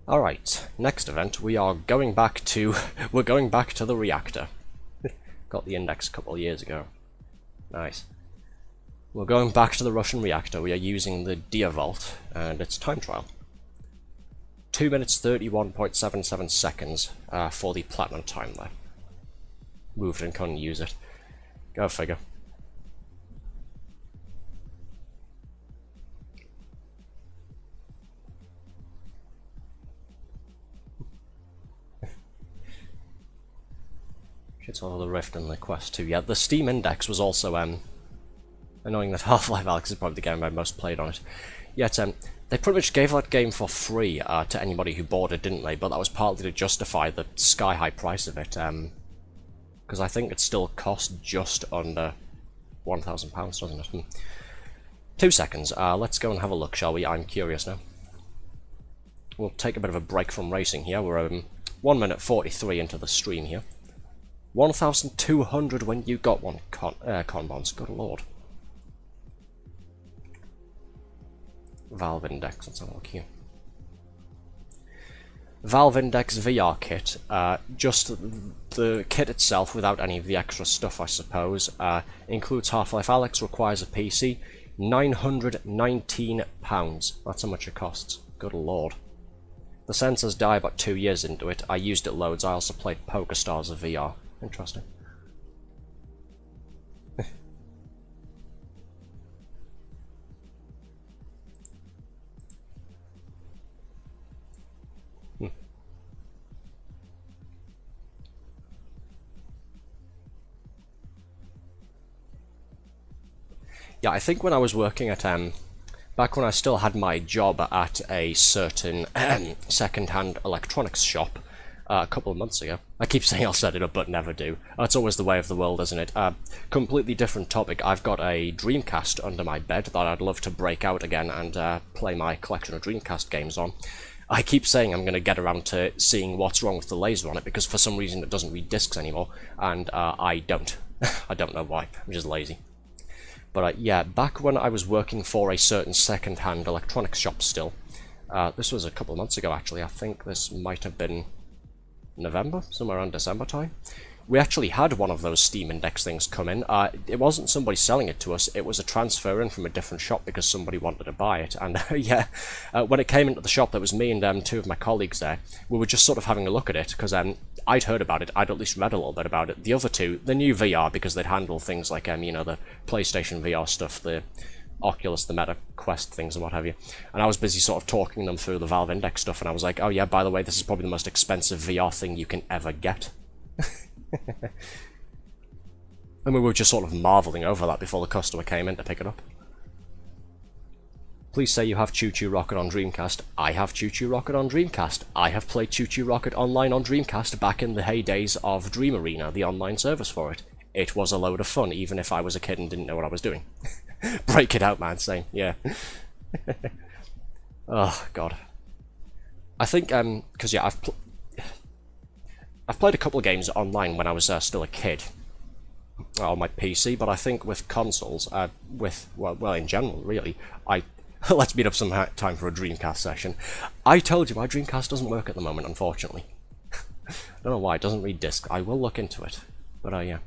Alright, next event, we're going back to the reactor. Got the index a couple of years ago. Nice. We're going back to the Russian reactor. We are using the Dia Vault, and it's time trial. 2 minutes 31.77 seconds for the platinum time there. Moved and couldn't use it. Go figure. Shit's all the Rift and the Quest 2. Yeah, the Steam Index was also annoying that Half-Life Alyx is probably the game I most played on it. Yet, they pretty much gave that game for free to anybody who bought it, didn't they? But that was partly to justify the sky-high price of it, because I think it still cost just under £1,000, doesn't it? 2 seconds. Let's go and have a look, shall we? I'm curious now. We'll take a bit of a break from racing here. We're 1 minute 43 into the stream here. 1,200 when you got one bonds. Good lord. Valve Index, let's have a look here. Valve Index VR kit, just the kit itself without any of the extra stuff, I suppose, includes Half-Life Alyx, requires a PC, £919, that's how much it costs, good lord. The sensors die about 2 years into it. I used it loads. I also played PokerStars of VR. Interesting. Yeah, I think when I was working at back when I still had my job at a certain second-hand electronics shop a couple of months ago. I keep saying I'll set it up, but never do. That's always the way of the world, isn't it? Completely different topic. I've got a Dreamcast under my bed that I'd love to break out again and play my collection of Dreamcast games on. I keep saying I'm going to get around to seeing what's wrong with the laser on it, because for some reason it doesn't read discs anymore, and I don't. I don't know why. I'm just lazy. But yeah, back when I was working for a certain second-hand electronics shop still, this was a couple of months ago actually, I think this might have been November, somewhere around December time, we actually had one of those Steam Index things come in. It wasn't somebody selling it to us, it was a transfer in from a different shop because somebody wanted to buy it, and yeah, when it came into the shop there was me and two of my colleagues there. We were just sort of having a look at it, because I'd heard about it, I'd at least read a little bit about it. The other two, they knew VR because they'd handle things like, you know, the PlayStation VR stuff, the Oculus, the Meta Quest things and what have you. And I was busy sort of talking them through the Valve Index stuff, and I was like, oh yeah, by the way, this is probably the most expensive VR thing you can ever get. And we were just sort of marvelling over that before the customer came in to pick it up. Please say you have Choo Choo Rocket on Dreamcast. I have Choo Choo Rocket on Dreamcast. I have played Choo Choo Rocket online on Dreamcast back in the heydays of Dream Arena, the online service for it. It was a load of fun, even if I was a kid and didn't know what I was doing. Break it out, man, same, yeah. Oh, God. I think, because yeah, I've played a couple of games online when I was still a kid on my PC, but I think with consoles, well, in general, really, let's meet up some time for a Dreamcast session. I told you my Dreamcast doesn't work at the moment, unfortunately. I don't know why, it doesn't read disc. I will look into it, but yeah.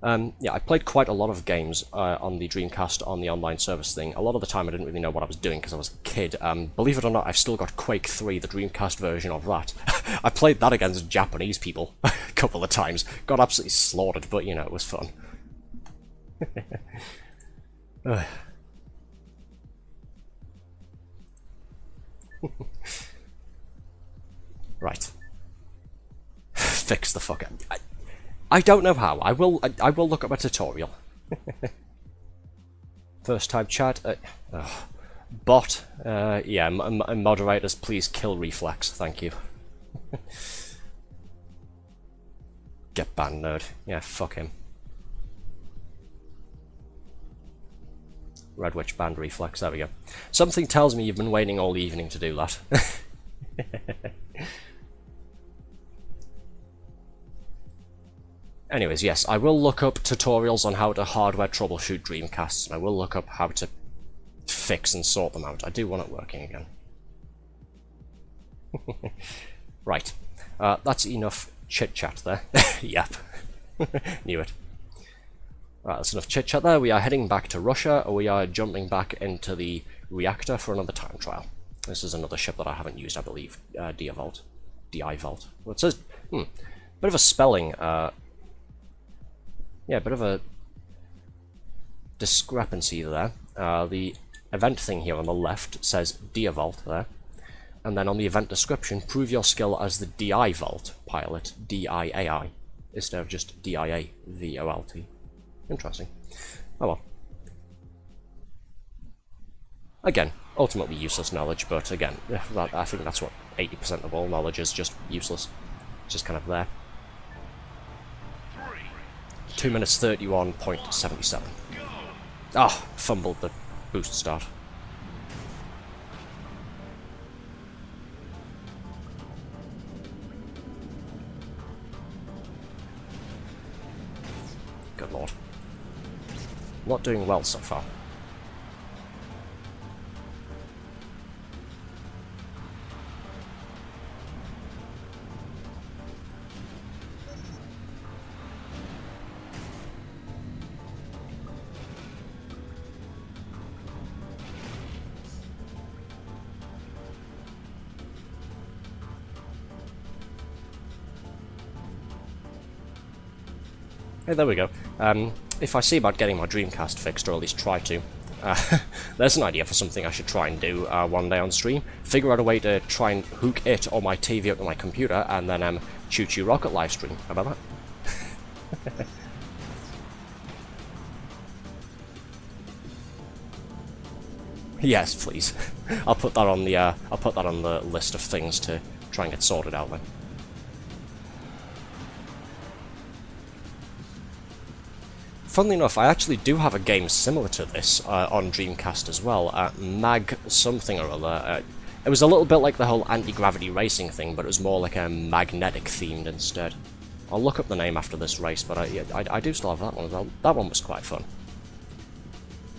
Yeah, I played quite a lot of games on the Dreamcast on the online service thing. A lot of the time I didn't really know what I was doing because I was a kid. Believe it or not, I've still got Quake 3, the Dreamcast version of that. I played that against Japanese people a couple of times. Got absolutely slaughtered, but you know, it was fun. Right. Fix the fuck up. I don't know how. I will look up a tutorial. First time chat. Bot. Yeah, moderators, please kill Reflex. Thank you. Get banned, nerd. Yeah, fuck him. Red Witch banned Reflex. There we go. Something tells me you've been waiting all evening to do that. Anyways, yes, I will look up tutorials on how to hardware troubleshoot Dreamcasts, and I will look up how to fix and sort them out. I do want it working again. Right, that's enough chit-chat there. Yep, knew it. Right, that's enough chit-chat there. We are heading back to Russia, or we are jumping back into the reactor for another time trial. This is another ship that I haven't used, I believe. Diavolt. Diavolt. Well, it says, bit of a spelling, yeah, a bit of a discrepancy there. The event thing here on the left says Diavolt there, and then on the event description, prove your skill as the Diavolt pilot, D-I-A-I, instead of just D-I-A-V-O-L-T. Interesting. Oh well. Again, ultimately useless knowledge, but again, I think that's what 80% of all knowledge is, just useless. It's just kind of there. 2 minutes 31.77. Ah, fumbled the boost start. Good lord. Not doing well so far. Hey, there we go. If I see about getting my Dreamcast fixed, or at least try to, there's an idea for something I should try and do one day on stream. Figure out a way to try and hook it or my TV up to my computer, and then Choo Choo Rocket livestream. How about that? Yes, please. I'll put that on the list of things to try and get sorted out then. Funnily enough, I actually do have a game similar to this on Dreamcast as well. Mag something or other. It was a little bit like the whole anti-gravity racing thing, but it was more like a magnetic themed instead. I'll look up the name after this race, but I do still have that one as well. That one was quite fun.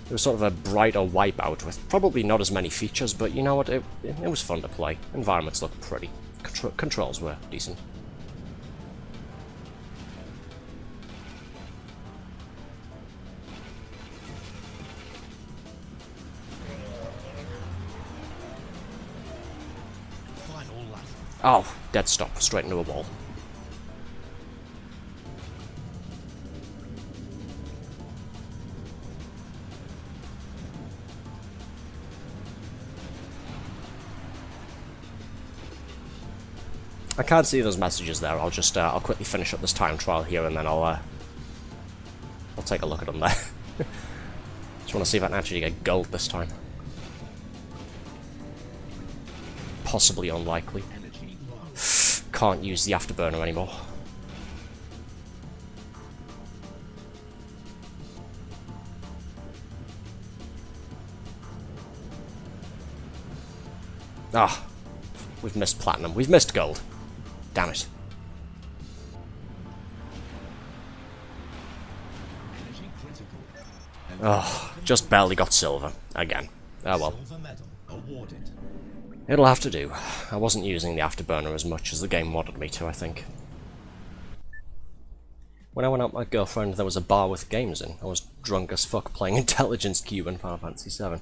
It was sort of a brighter Wipeout with probably not as many features, but you know what, it was fun to play. Environments looked pretty. Controls were decent. Final lap. Oh, dead stop, straight into a wall. I can't see those messages there. I'll quickly finish up this time trial here, and then I'll take a look at them there. Just want to see if I can actually get gold this time. Possibly unlikely. Energy low. Can't use the afterburner anymore. Ah, we've missed platinum. We've missed gold. Damn it. Energy critical. Oh, just barely got silver. Again. Oh well. Silver medal awarded. It'll have to do. I wasn't using the afterburner as much as the game wanted me to, I think. When I went out with my girlfriend, there was a bar with games in. I was drunk as fuck playing Intelligence Cube and Final Fantasy VII.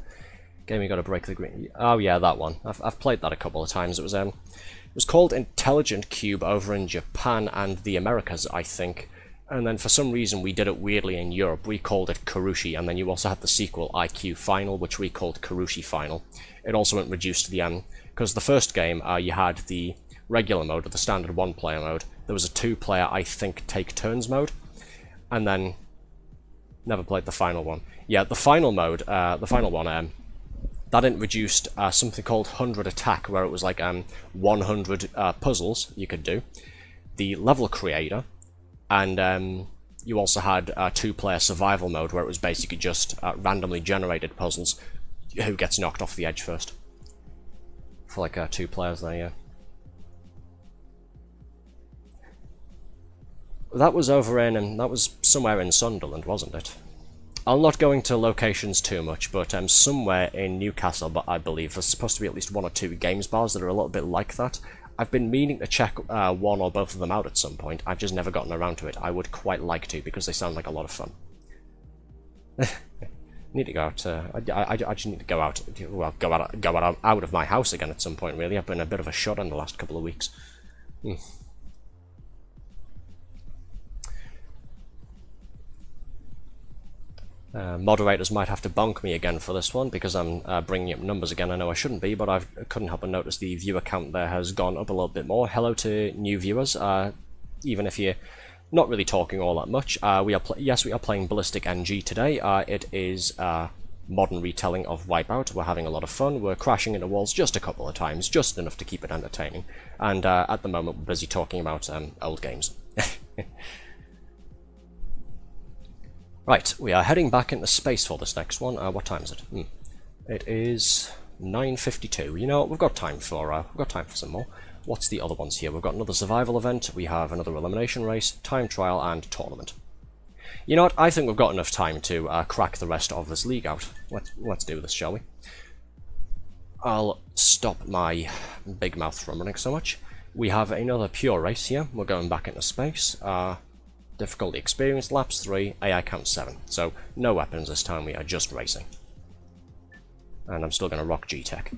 Game you gotta break the green. Oh yeah, that one. I've played that a couple of times. It was called Intelligent Cube over in Japan and the Americas, I think. And then for some reason we did it weirdly in Europe. We called it Karushi, and then you also had the sequel IQ Final, which we called Karushi Final. It also went reduced to the because the first game you had the regular mode, or the standard one-player mode. There was a two-player, I think, take turns mode, and then never played the final one. Yeah, the final mode, the final one, that introduced something called 100 Attack, where it was like 100 puzzles you could do. The level creator, and you also had a two-player survival mode, where it was basically just randomly generated puzzles. Who gets knocked off the edge first? For like 2 players there, yeah. That was over in, that was somewhere in Sunderland, wasn't it? I'll not go into locations too much, but somewhere in Newcastle, but I believe there's supposed to be at least 1 or 2 games bars that are a little bit like that. I've been meaning to check one or both of them out at some point. I've just never gotten around to it. I would quite like to, because they sound like a lot of fun. Need to go out. I just need to go out. Well, go out of my house again at some point. Really, I've been a bit of a shut in the last couple of weeks. Moderators might have to bonk me again for this one, because I'm bringing up numbers again. I know I shouldn't be, but I couldn't help but notice the viewer count there has gone up a little bit more. Hello to new viewers, even if you're not really talking all that much. Yes, we are playing BallisticNG today. It is a modern retelling of Wipeout. We're having a lot of fun. We're crashing into walls just a couple of times, just enough to keep it entertaining. And at the moment, we're busy talking about old games. Right, we are heading back into space for this next one. What time is it? It is 9:52. You know what? We've got time for some more. What's the other ones here? We've got another survival event. We have another elimination race, time trial, and tournament. You know what? I think we've got enough time to crack the rest of this league out. Let's do this, shall we? I'll stop my big mouth from running so much. We have another pure race here. We're going back into space. Difficulty experience, laps 3, AI count 7. So, no weapons this time, we are just racing. And I'm still going to rock G-Tech.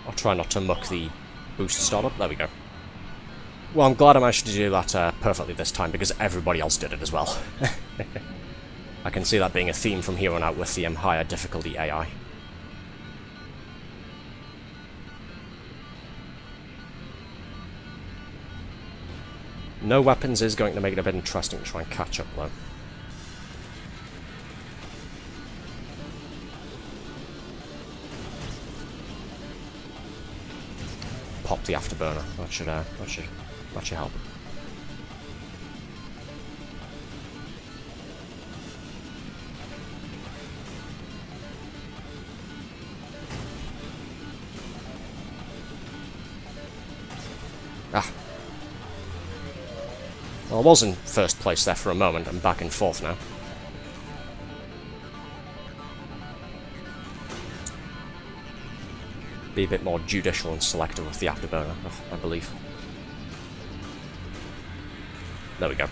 I'll try not to muck the boost startup. There we go. Well, I'm glad I managed to do that perfectly this time, because everybody else did it as well. I can see that being a theme from here on out with the higher difficulty AI. No weapons is going to make it a bit interesting to try and catch up, though. Pop the afterburner. That should help. Ah. Well, I was in first place there for a moment. I'm back in fourth now. Be a bit more judicial and selective with the afterburner, I believe. There we go.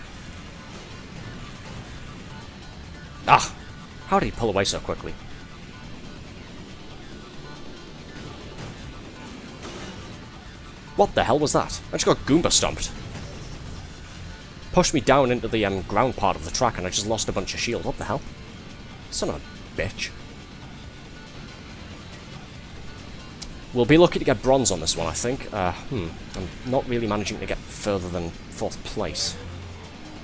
Ah! How did he pull away so quickly? What the hell was that? I just got Goomba stomped. Pushed me down into the ground part of the track and I just lost a bunch of shield. What the hell? Son of a bitch. We'll be lucky to get bronze on this one, I think. I'm not really managing to get further than 4th place.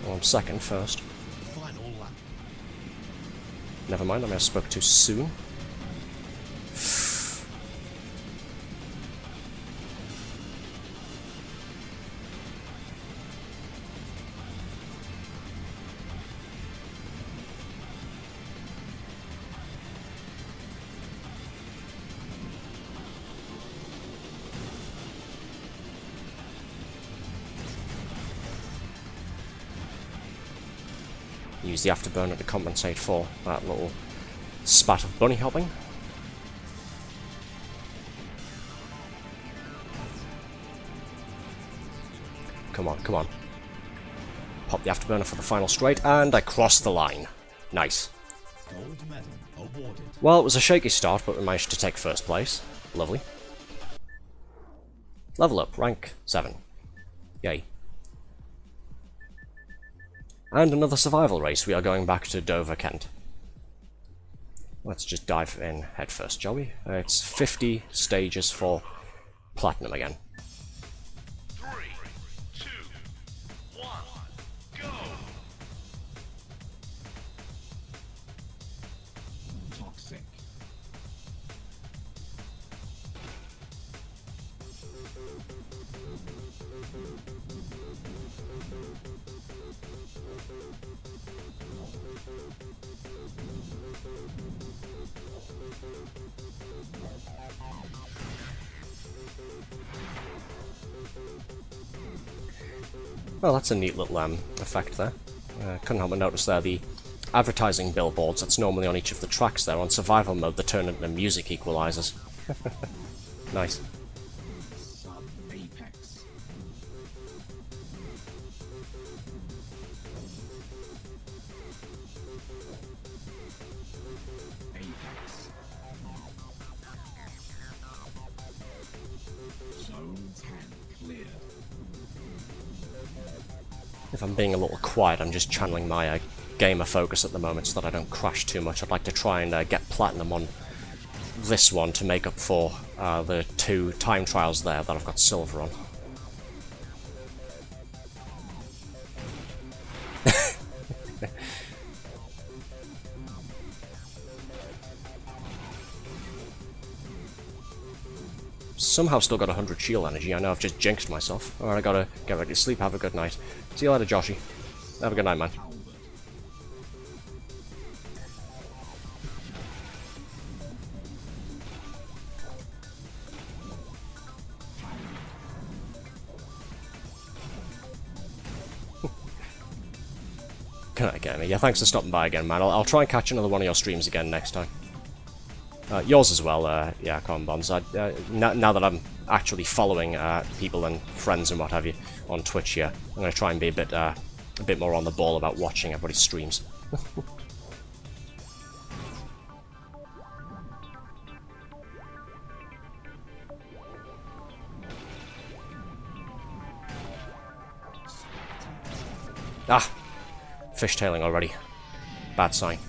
Well, I'm 2nd first. Final lap. Never mind, I may have spoke too soon. Use the afterburner to compensate for that little spat of bunny hopping. Come on, come on. Pop the afterburner for the final straight, and I crossed the line. Nice. Gold medal awarded. Well, it was a shaky start, but we managed to take 1st place. Lovely. Level up, rank 7. Yay. And another survival race. We are going back to Dover, Kent. Let's just dive in head first, shall we? It's 50 stages for Platinum again. 3, 2, 1, go! Toxic. Well, that's a neat little effect there. Couldn't help but notice there the advertising billboards that's normally on each of the tracks there. On survival mode, they turn into music equalizers. Nice. Sub apex. Apex. Zone 10 cleared. If I'm being a little quiet, I'm just channeling my gamer focus at the moment so that I don't crash too much. I'd like to try and get Platinum on this one to make up for the 2 time trials there that I've got silver on. Somehow still got 100 shield energy. I know I've just jinxed myself. Alright, I gotta get ready to sleep. Have a good night. See you later, Joshy. Have a good night, man. Good night, Gamer. Yeah, thanks for stopping by again, man. I'll try and catch another one of your streams again next time. Yours as well, yeah, Con Bonds. Now that I'm actually following people and friends and what have you on Twitch here, I'm going to try and be a bit more on the ball about watching everybody's streams. Ah! Fishtailing already. Bad sign.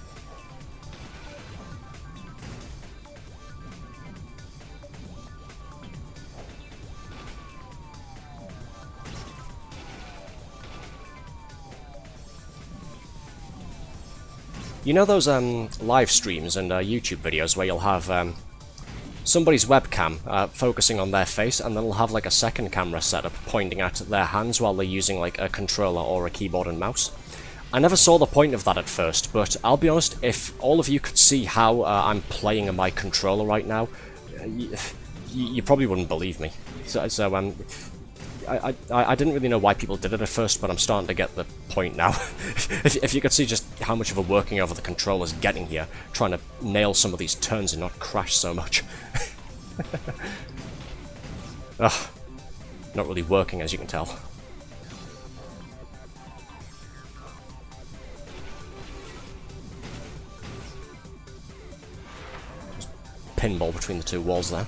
You know those live streams and YouTube videos where you'll have somebody's webcam focusing on their face, and then they'll have like a second camera set up pointing at their hands while they're using like a controller or a keyboard and mouse? I never saw the point of that at first, but I'll be honest, if all of you could see how I'm playing on my controller right now, you probably wouldn't believe me. I didn't really know why people did it at first, but I'm starting to get the point now. If you could see just how much of a working over the controller's getting here, trying to nail some of these turns and not crash so much. Ugh, not really working, as you can tell. Pinball between the two walls there.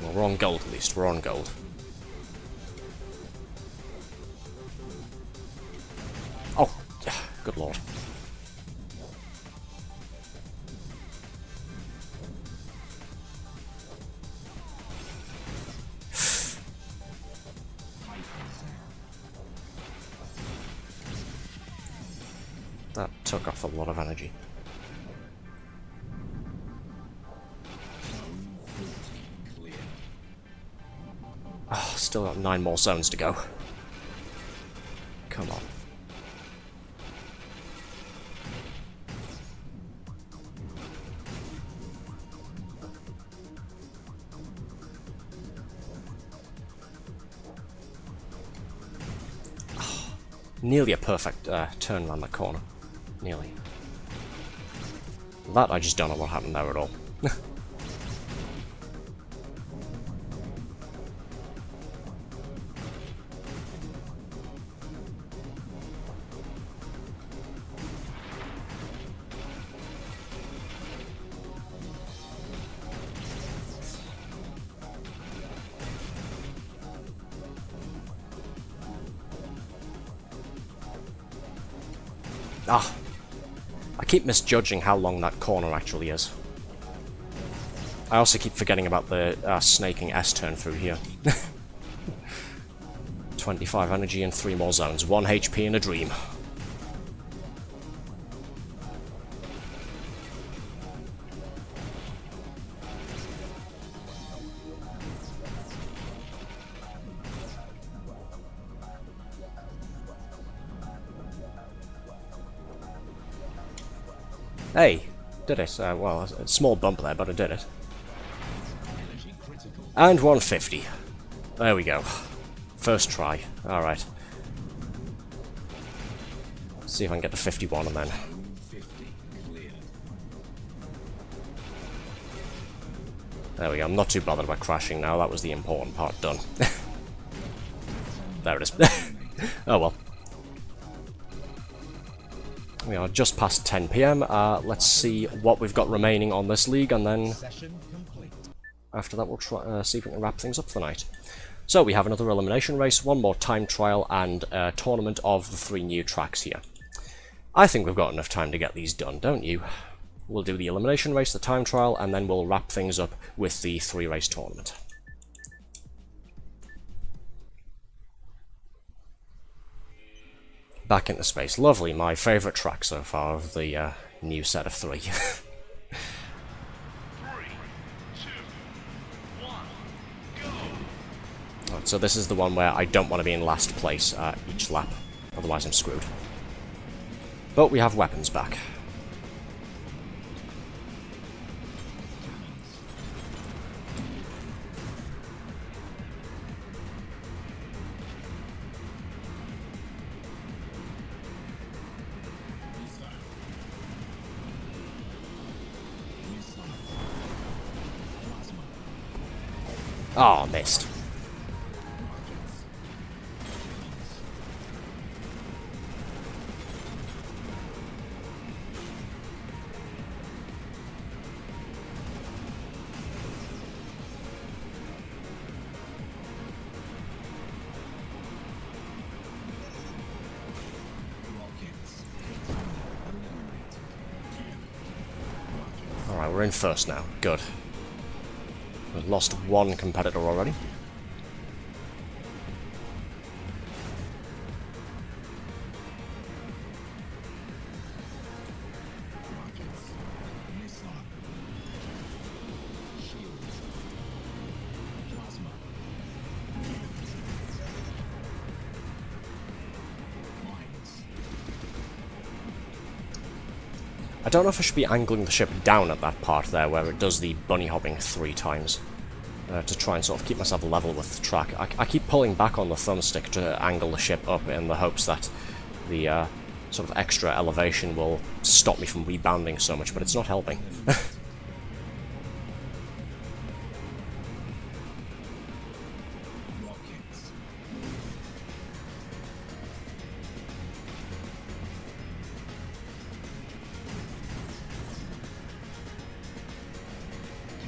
Well, we're on gold at least, we're on gold. Oh, good lord. That took off a lot of energy. Oh, still got 9 more zones to go. Come on. Oh, nearly a perfect turn around the corner. Nearly. That I just don't know what happened there at all. Ah, I keep misjudging how long that corner actually is. I also keep forgetting about the snaking S-turn through here. 25 energy and 3 more zones. 1 HP in a dream. Hey, did it. Well, a small bump there, but I did it. And 150. There we go. First try. Alright. See if I can get to 51 and then... There we go. I'm not too bothered about crashing now. That was the important part done. There it is. Oh well. We are just past 10 PM. Let's see what we've got remaining on this league, and then after that we'll try see if we can wrap things up for the night. So we have another elimination race, one more time trial, and a tournament of the 3 new tracks here. I think we've got enough time to get these done, don't you? We'll do the elimination race, the time trial, and then we'll wrap things up with the 3-race tournament. Back into space. Lovely, my favourite track so far of the new set of 3. 3, 2, 1, go! Right, so this is the one where I don't want to be in last place each lap, otherwise I'm screwed. But we have weapons back. Oh, missed. Alright, we're in first now. Good. We've lost one competitor already. Rockets. Missile. Shield. Plasma. Mines. I don't know if I should be angling the ship down at that part there where it does the bunny hopping 3 times. To try and sort of keep myself level with the track. I keep pulling back on the thumbstick to angle the ship up in the hopes that the sort of extra elevation will stop me from rebounding so much, but it's not helping. Rockets.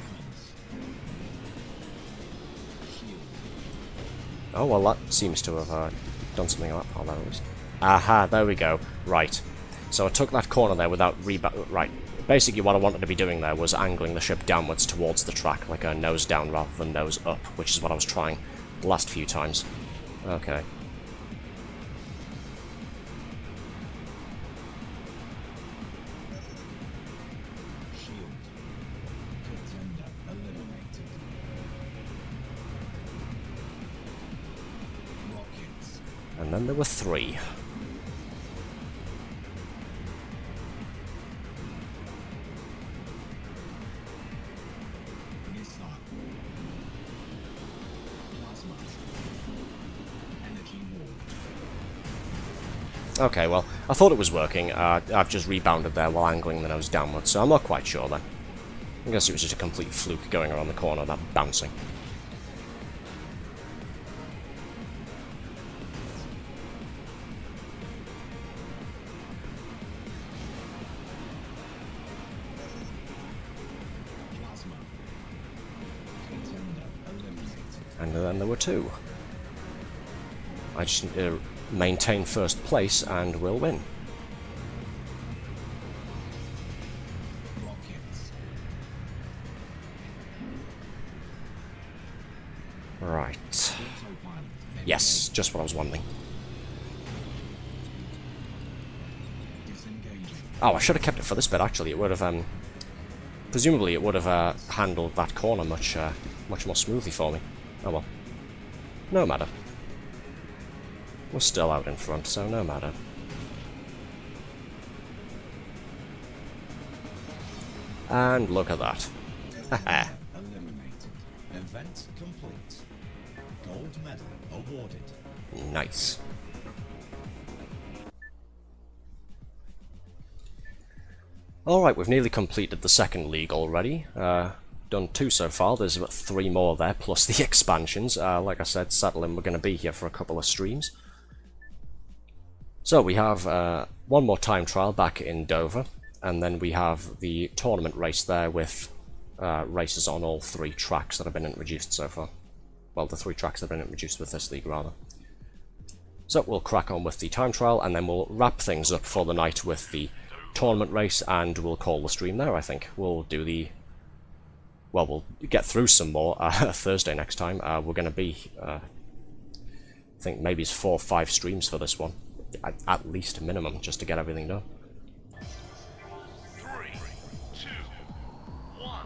Cannons. Shield. Oh, well, that seems to have done something like that. Oh, there it is. Aha, there we go. Right. So I took that corner there without Right. Basically, what I wanted to be doing there was angling the ship downwards towards the track, like a nose down rather than nose up, which is what I was trying the last few times. Okay. Shield. Contender eliminated. Rockets. And then there were 3. Missile. Plasma. Energy wall. Okay, well, I thought it was working. I've just rebounded there while angling the nose downwards, so I'm not quite sure then. I guess it was just a complete fluke going around the corner, that bouncing. Plasma. Contender eliminated. And then there were 2. I just need to maintain first place and we'll win. Rockets. Right. Autopilot. Yes, just what I was wondering. Disengaging. Oh, I should have kept it for this bit, actually. It would have, presumably it would have handled that corner much more smoothly for me. Oh well. No matter. We're still out in front, so no matter. And look at that. Haha. Eliminated. Event complete. Gold medal awarded. Nice. Alright, we've nearly completed the second league already. Done 2 so far, there's about 3 more there, plus the expansions. Like I said, settling we're going to be here for a couple of streams. So we have 1 more time trial back in Dover, and then we have the tournament race there with races on all 3 tracks that have been introduced so far. Well, the 3 tracks that have been introduced with this league, rather. So we'll crack on with the time trial, and then we'll wrap things up for the night with the tournament race, and we'll call the stream there, I think. We'll do the... Well, we'll get through some more Thursday next time. We're going to be... I think maybe it's 4 or 5 streams for this one. At least a minimum, just to get everything done. 3, 2, 1,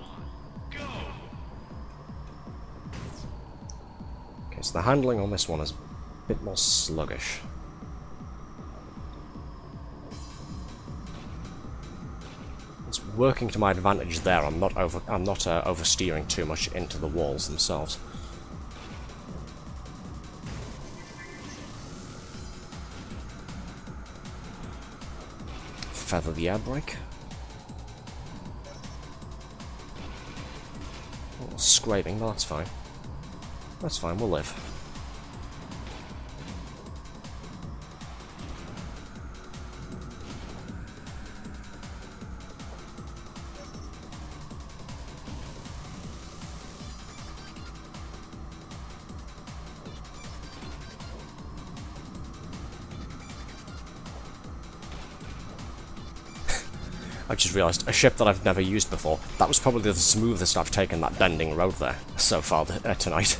go! Okay, so the handling on this one is a bit more sluggish. It's working to my advantage there. I'm not oversteering too much into the walls themselves. Feather the air brake. A little scraping, but that's fine. That's fine, we'll live. I just realised, a ship that I've never used before. That was probably the smoothest I've taken that bending road there so far tonight.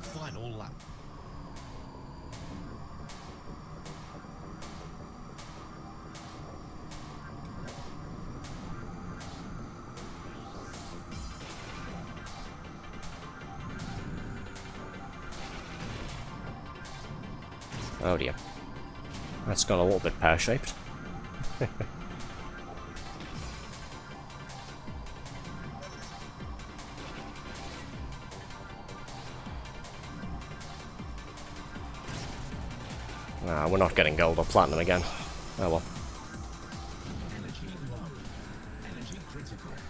Final lap. Oh dear. That's got a little bit pear-shaped. Nah, we're not getting gold or platinum again. Oh well.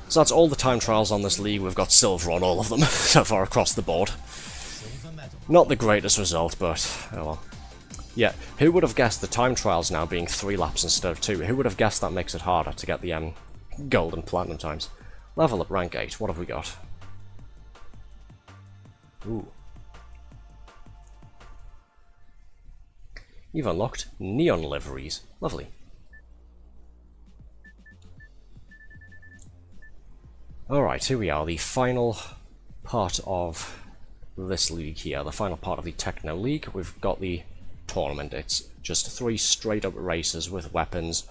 So that's all the time trials on this league. We've got silver on all of them so far across the board. Silver medal. Not the greatest result, but oh well. Yeah, who would have guessed the time trials now being 3 laps instead of 2? Who would have guessed that makes it harder to get the gold and platinum times? Level up rank 8, what have we got? Ooh. You've unlocked neon liveries. Lovely. Alright, here we are, the final part of this league here, the final part of the Techno League. We've got the tournament. It's just 3 straight up races with weapons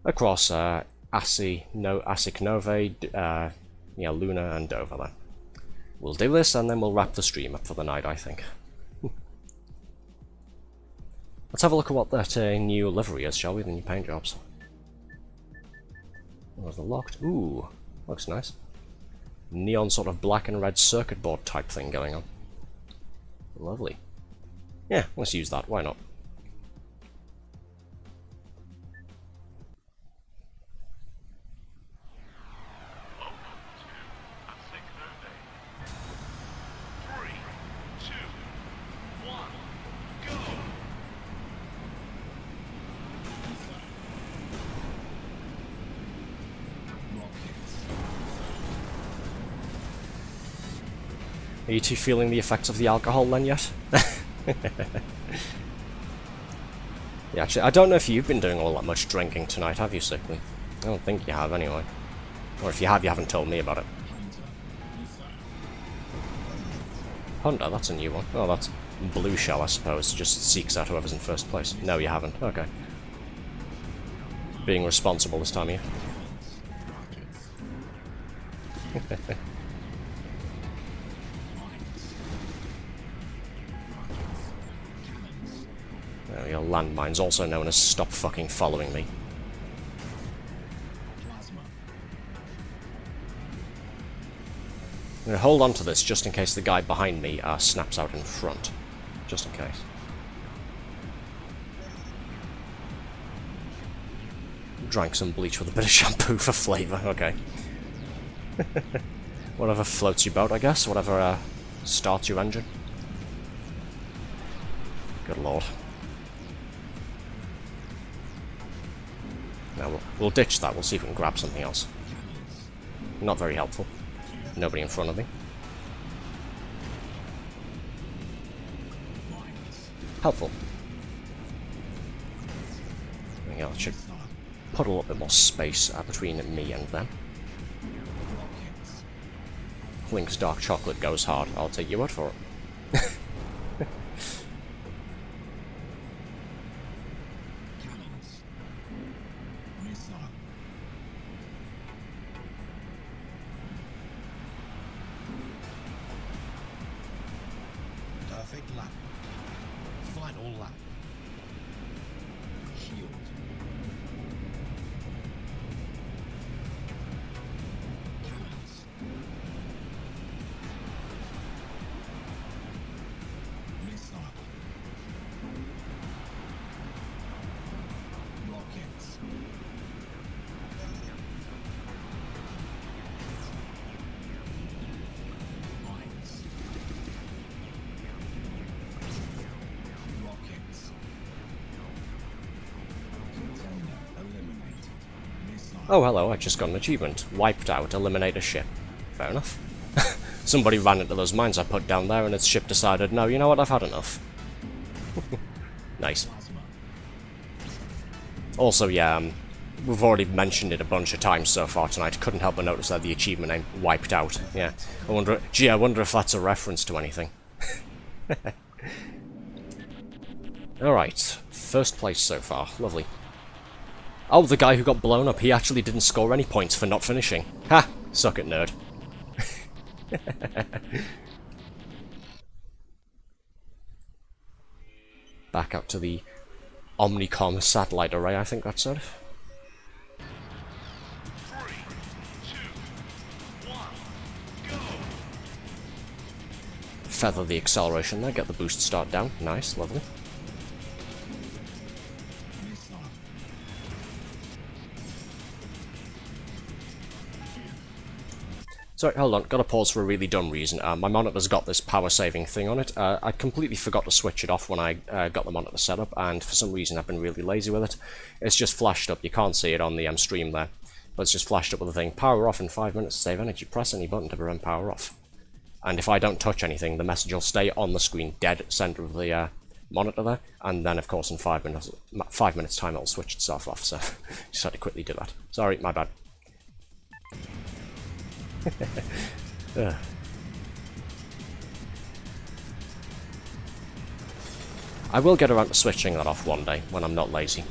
across Asic Nove, Luna and Dover there. We'll do this and then we'll wrap the stream up for the night, I think. Let's have a look at what that new livery is, shall we? The new paint jobs. There's the locked. Ooh, looks nice. Neon sort of black and red circuit board type thing going on. Lovely. Yeah, let's use that, why not? Are you two feeling the effects of the alcohol then yet? Yeah, actually, I don't know if you've been doing all that much drinking tonight, have you, Sickly? I don't think you have, anyway. Or if you have, you haven't told me about it. Honda, that's a new one. Oh, that's Blue Shell, I suppose. It just seeks out whoever's in first place. No, you haven't. Okay. Being responsible this time of year. There we go, landmines, also known as stop fucking following me. I'm going to hold on to this just in case the guy behind me snaps out in front. Just in case. Drank some bleach with a bit of shampoo for flavour, okay. Whatever floats your boat, I guess. Whatever starts your engine. Good lord. Now we'll ditch that, we'll see if we can grab something else. Not very helpful. Nobody in front of me. Helpful. There we go, it should put a little bit more space between me and them. Link's dark chocolate goes hard, I'll take your word for it. Perfect lap. Final lap. Shield. Cannons. Missile. Rockets. Mines. Rockets. Oh, hello, I just got an achievement. Wiped out, eliminate a ship. Fair enough. Somebody ran into those mines I put down there and its ship decided, no, you know what, I've had enough. Nice. Also, yeah, we've already mentioned it a bunch of times so far tonight. Couldn't help but notice that the achievement name, Wiped Out. Yeah, I wonder if that's a reference to anything. Alright, first place so far. Lovely. Oh, the guy who got blown up, he actually didn't score any points for not finishing. Ha! Suck it, nerd. Back up to the Omnicom satellite array, I think that's it. 3, 2, 1, go! Feather the acceleration there, get the boost start down. Nice, lovely. Missile. Sorry, hold on, gotta pause for a really dumb reason. My monitor's got this power saving thing on it. I completely forgot to switch it off when I got the monitor set up, and for some reason I've been really lazy with it. It's just flashed up, you can't see it on the stream there, but it's just flashed up with the thing, power off in 5 minutes to save energy, press any button to prevent power off. And if I don't touch anything, the message will stay on the screen, dead center of the monitor there, and then of course in 5 minutes time it'll switch itself off, so just had to quickly do that. Sorry, my bad. I will get around to switching that off one day when I'm not lazy.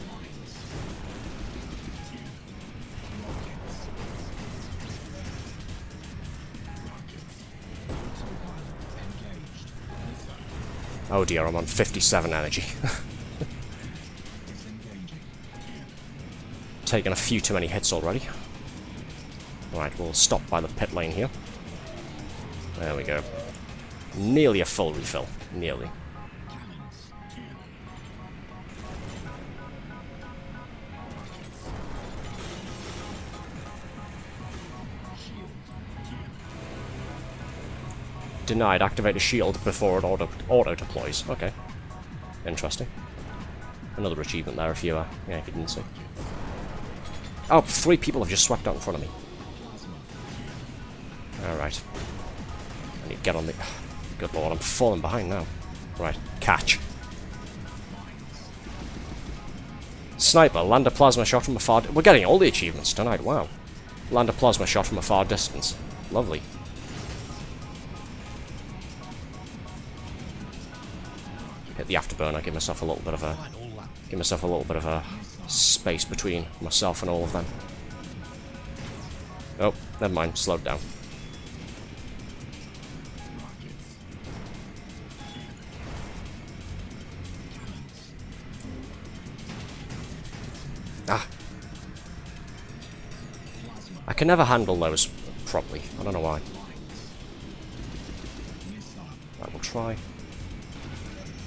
Oh dear, I'm on 57 energy. Taken a few too many hits already. Right, we'll stop by the pit lane here. There we go. Nearly a full refill. Nearly. Denied. Activate a shield before it auto deploys. Okay. Interesting. Another achievement there if you if you didn't see. Oh, 3 people have just swept out in front of me. Alright. I need to get on the... Good lord, I'm falling behind now. Right, catch. Sniper, land a plasma shot from a far... We're getting all the achievements tonight, wow. Land a plasma shot from a far distance. Lovely. Hit the afterburner, give myself a little bit of a... Give myself a little bit of a space between myself and all of them. Oh, never mind, slowed down. Ah. I can never handle those properly. I don't know why. Right, we'll try.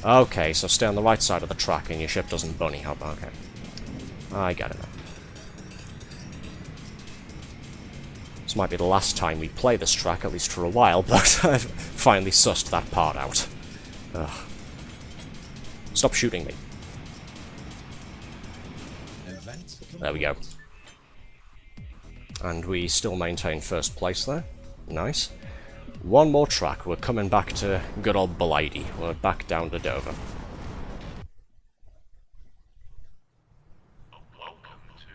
Okay, so stay on the right side of the track and your ship doesn't bunny hop. Okay. I get it now. This might be the last time we play this track, at least for a while, but I've finally sussed that part out. Ugh. Stop shooting me. There we go. And we still maintain first place there. Nice. One more track. We're coming back to good old Blighty. We're back down to Dover. Welcome to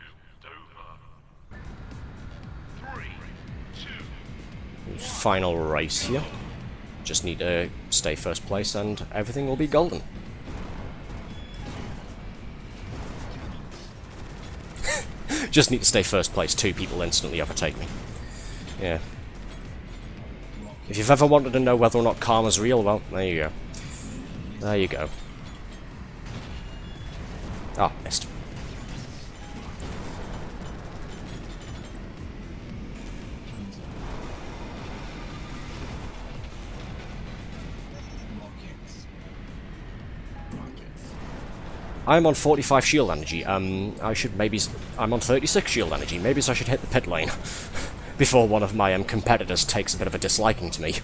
Dover. 3, 2, Final race here. Just need to stay first place and everything will be golden. Just need to stay first place, 2 people instantly overtake me. Yeah. If you've ever wanted to know whether or not karma's real, well, there you go. There you go. Ah, missed. I'm on 45 shield energy. I should maybe... I'm on 36 shield energy. Maybe I should hit the pit lane before one of my competitors takes a bit of a disliking to me.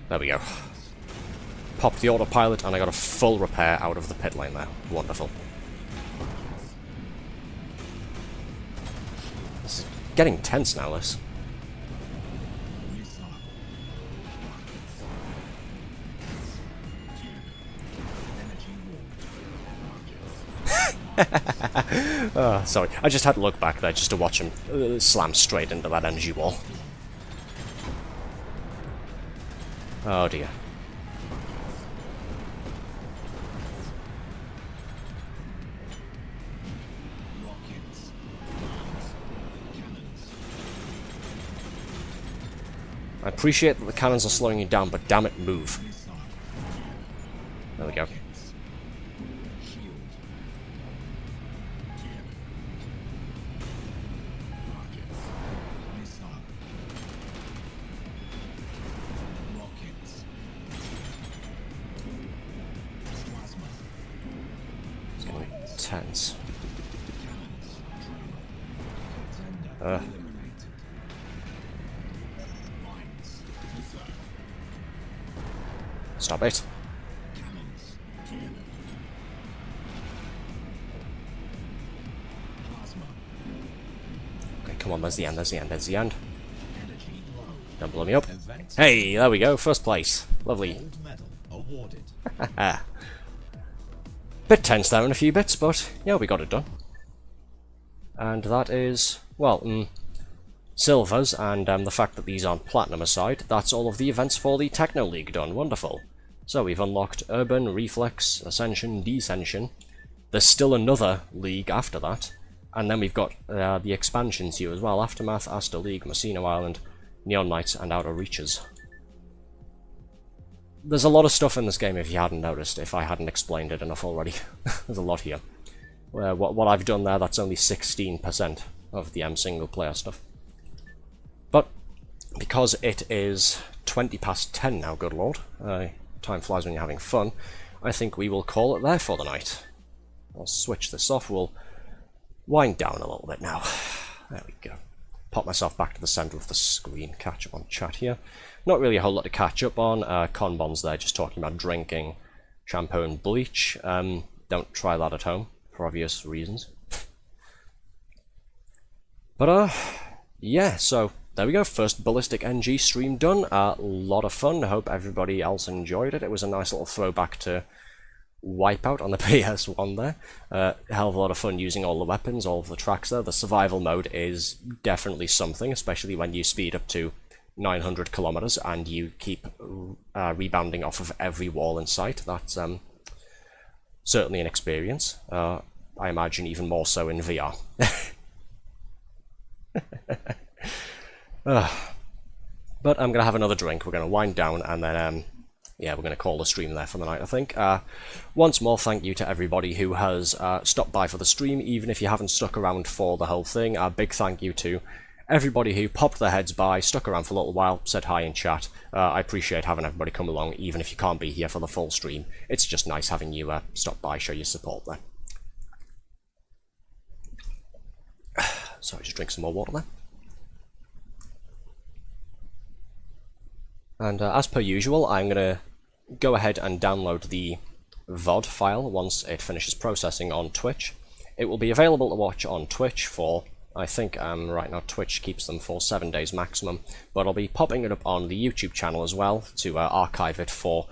There we go. popped the autopilot, and I got a full repair out of the pit lane there. Wonderful. This is getting tense now, this. Oh, sorry. I just had to look back there just to watch him slam straight into that energy wall. Oh dear. I appreciate that the cannons are slowing you down, but damn it, move. There we go. It's gonna be tense. Stop it. Okay, come on, there's the end, there's the end, there's the end. Don't blow me up. Hey, there we go, first place. Lovely. Gold medal awarded. Bit tense there in a few bits, but yeah, we got it done. And that is, well, silvers, and the fact that these aren't platinum aside, that's all of the events for the Techno League done. Wonderful. So we've unlocked Urban, Reflex, Ascension, Descension. There's still another league after that. And then we've got the expansions here as well. Aftermath, Aster League, Messina Island, Neon Knights, and Outer Reaches. There's a lot of stuff in this game if you hadn't noticed, if I hadn't explained it enough already. There's a lot here. What I've done there, that's only 16% of the single player stuff. But because it is 20 past 10 now, good lord, time flies when you're having fun, I think we will call it there for the night. I'll switch this off, we'll wind down a little bit now. There we go. Pop myself back to the centre of the screen, catch up on chat here. Not really a whole lot to catch up on. Conbon's there just talking about drinking shampoo and bleach. Don't try that at home, for obvious reasons. But, yeah, so there we go, first BallisticNG stream done. A lot of fun, I hope everybody else enjoyed it. It was a nice little throwback to Wipeout on the PS1 there. Hell of a lot of fun using all the weapons, all of the tracks there. The survival mode is definitely something, especially when you speed up to 900 kilometers and you keep rebounding off of every wall in sight. That's certainly an experience. I imagine even more so in VR. But I'm going to have another drink, we're going to wind down, and then, yeah, we're going to call the stream there for the night, I think. Once more, thank you to everybody who has stopped by for the stream, even if you haven't stuck around for the whole thing. A big thank you to everybody who popped their heads by, stuck around for a little while, said hi in chat. I appreciate having everybody come along, even if you can't be here for the full stream. It's just nice having you stop by, show your support there. Sorry, just drink some more water there. And as per usual, I'm going to go ahead and download the VOD file once it finishes processing on Twitch. It will be available to watch on Twitch for, I think right now Twitch keeps them for 7 days maximum, but I'll be popping it up on the YouTube channel as well to archive it for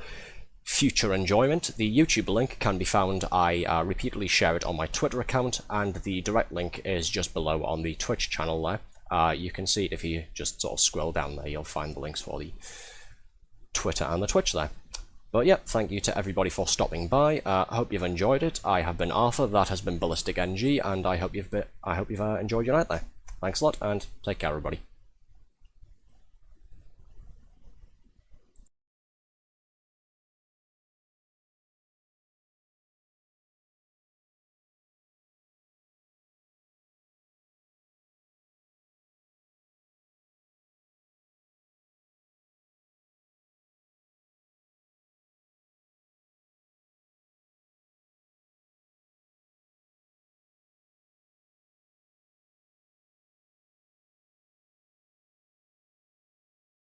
future enjoyment. The YouTube link can be found, I repeatedly share it on my Twitter account, and the direct link is just below on the Twitch channel there. You can see it if you just sort of scroll down there, you'll find the links for the Twitter and the Twitch there. But yeah, thank you to everybody for stopping by. I hope you've enjoyed it. I have been Arthur, that has been BallisticNG, and I hope you've enjoyed your night there. Thanks a lot, and take care everybody.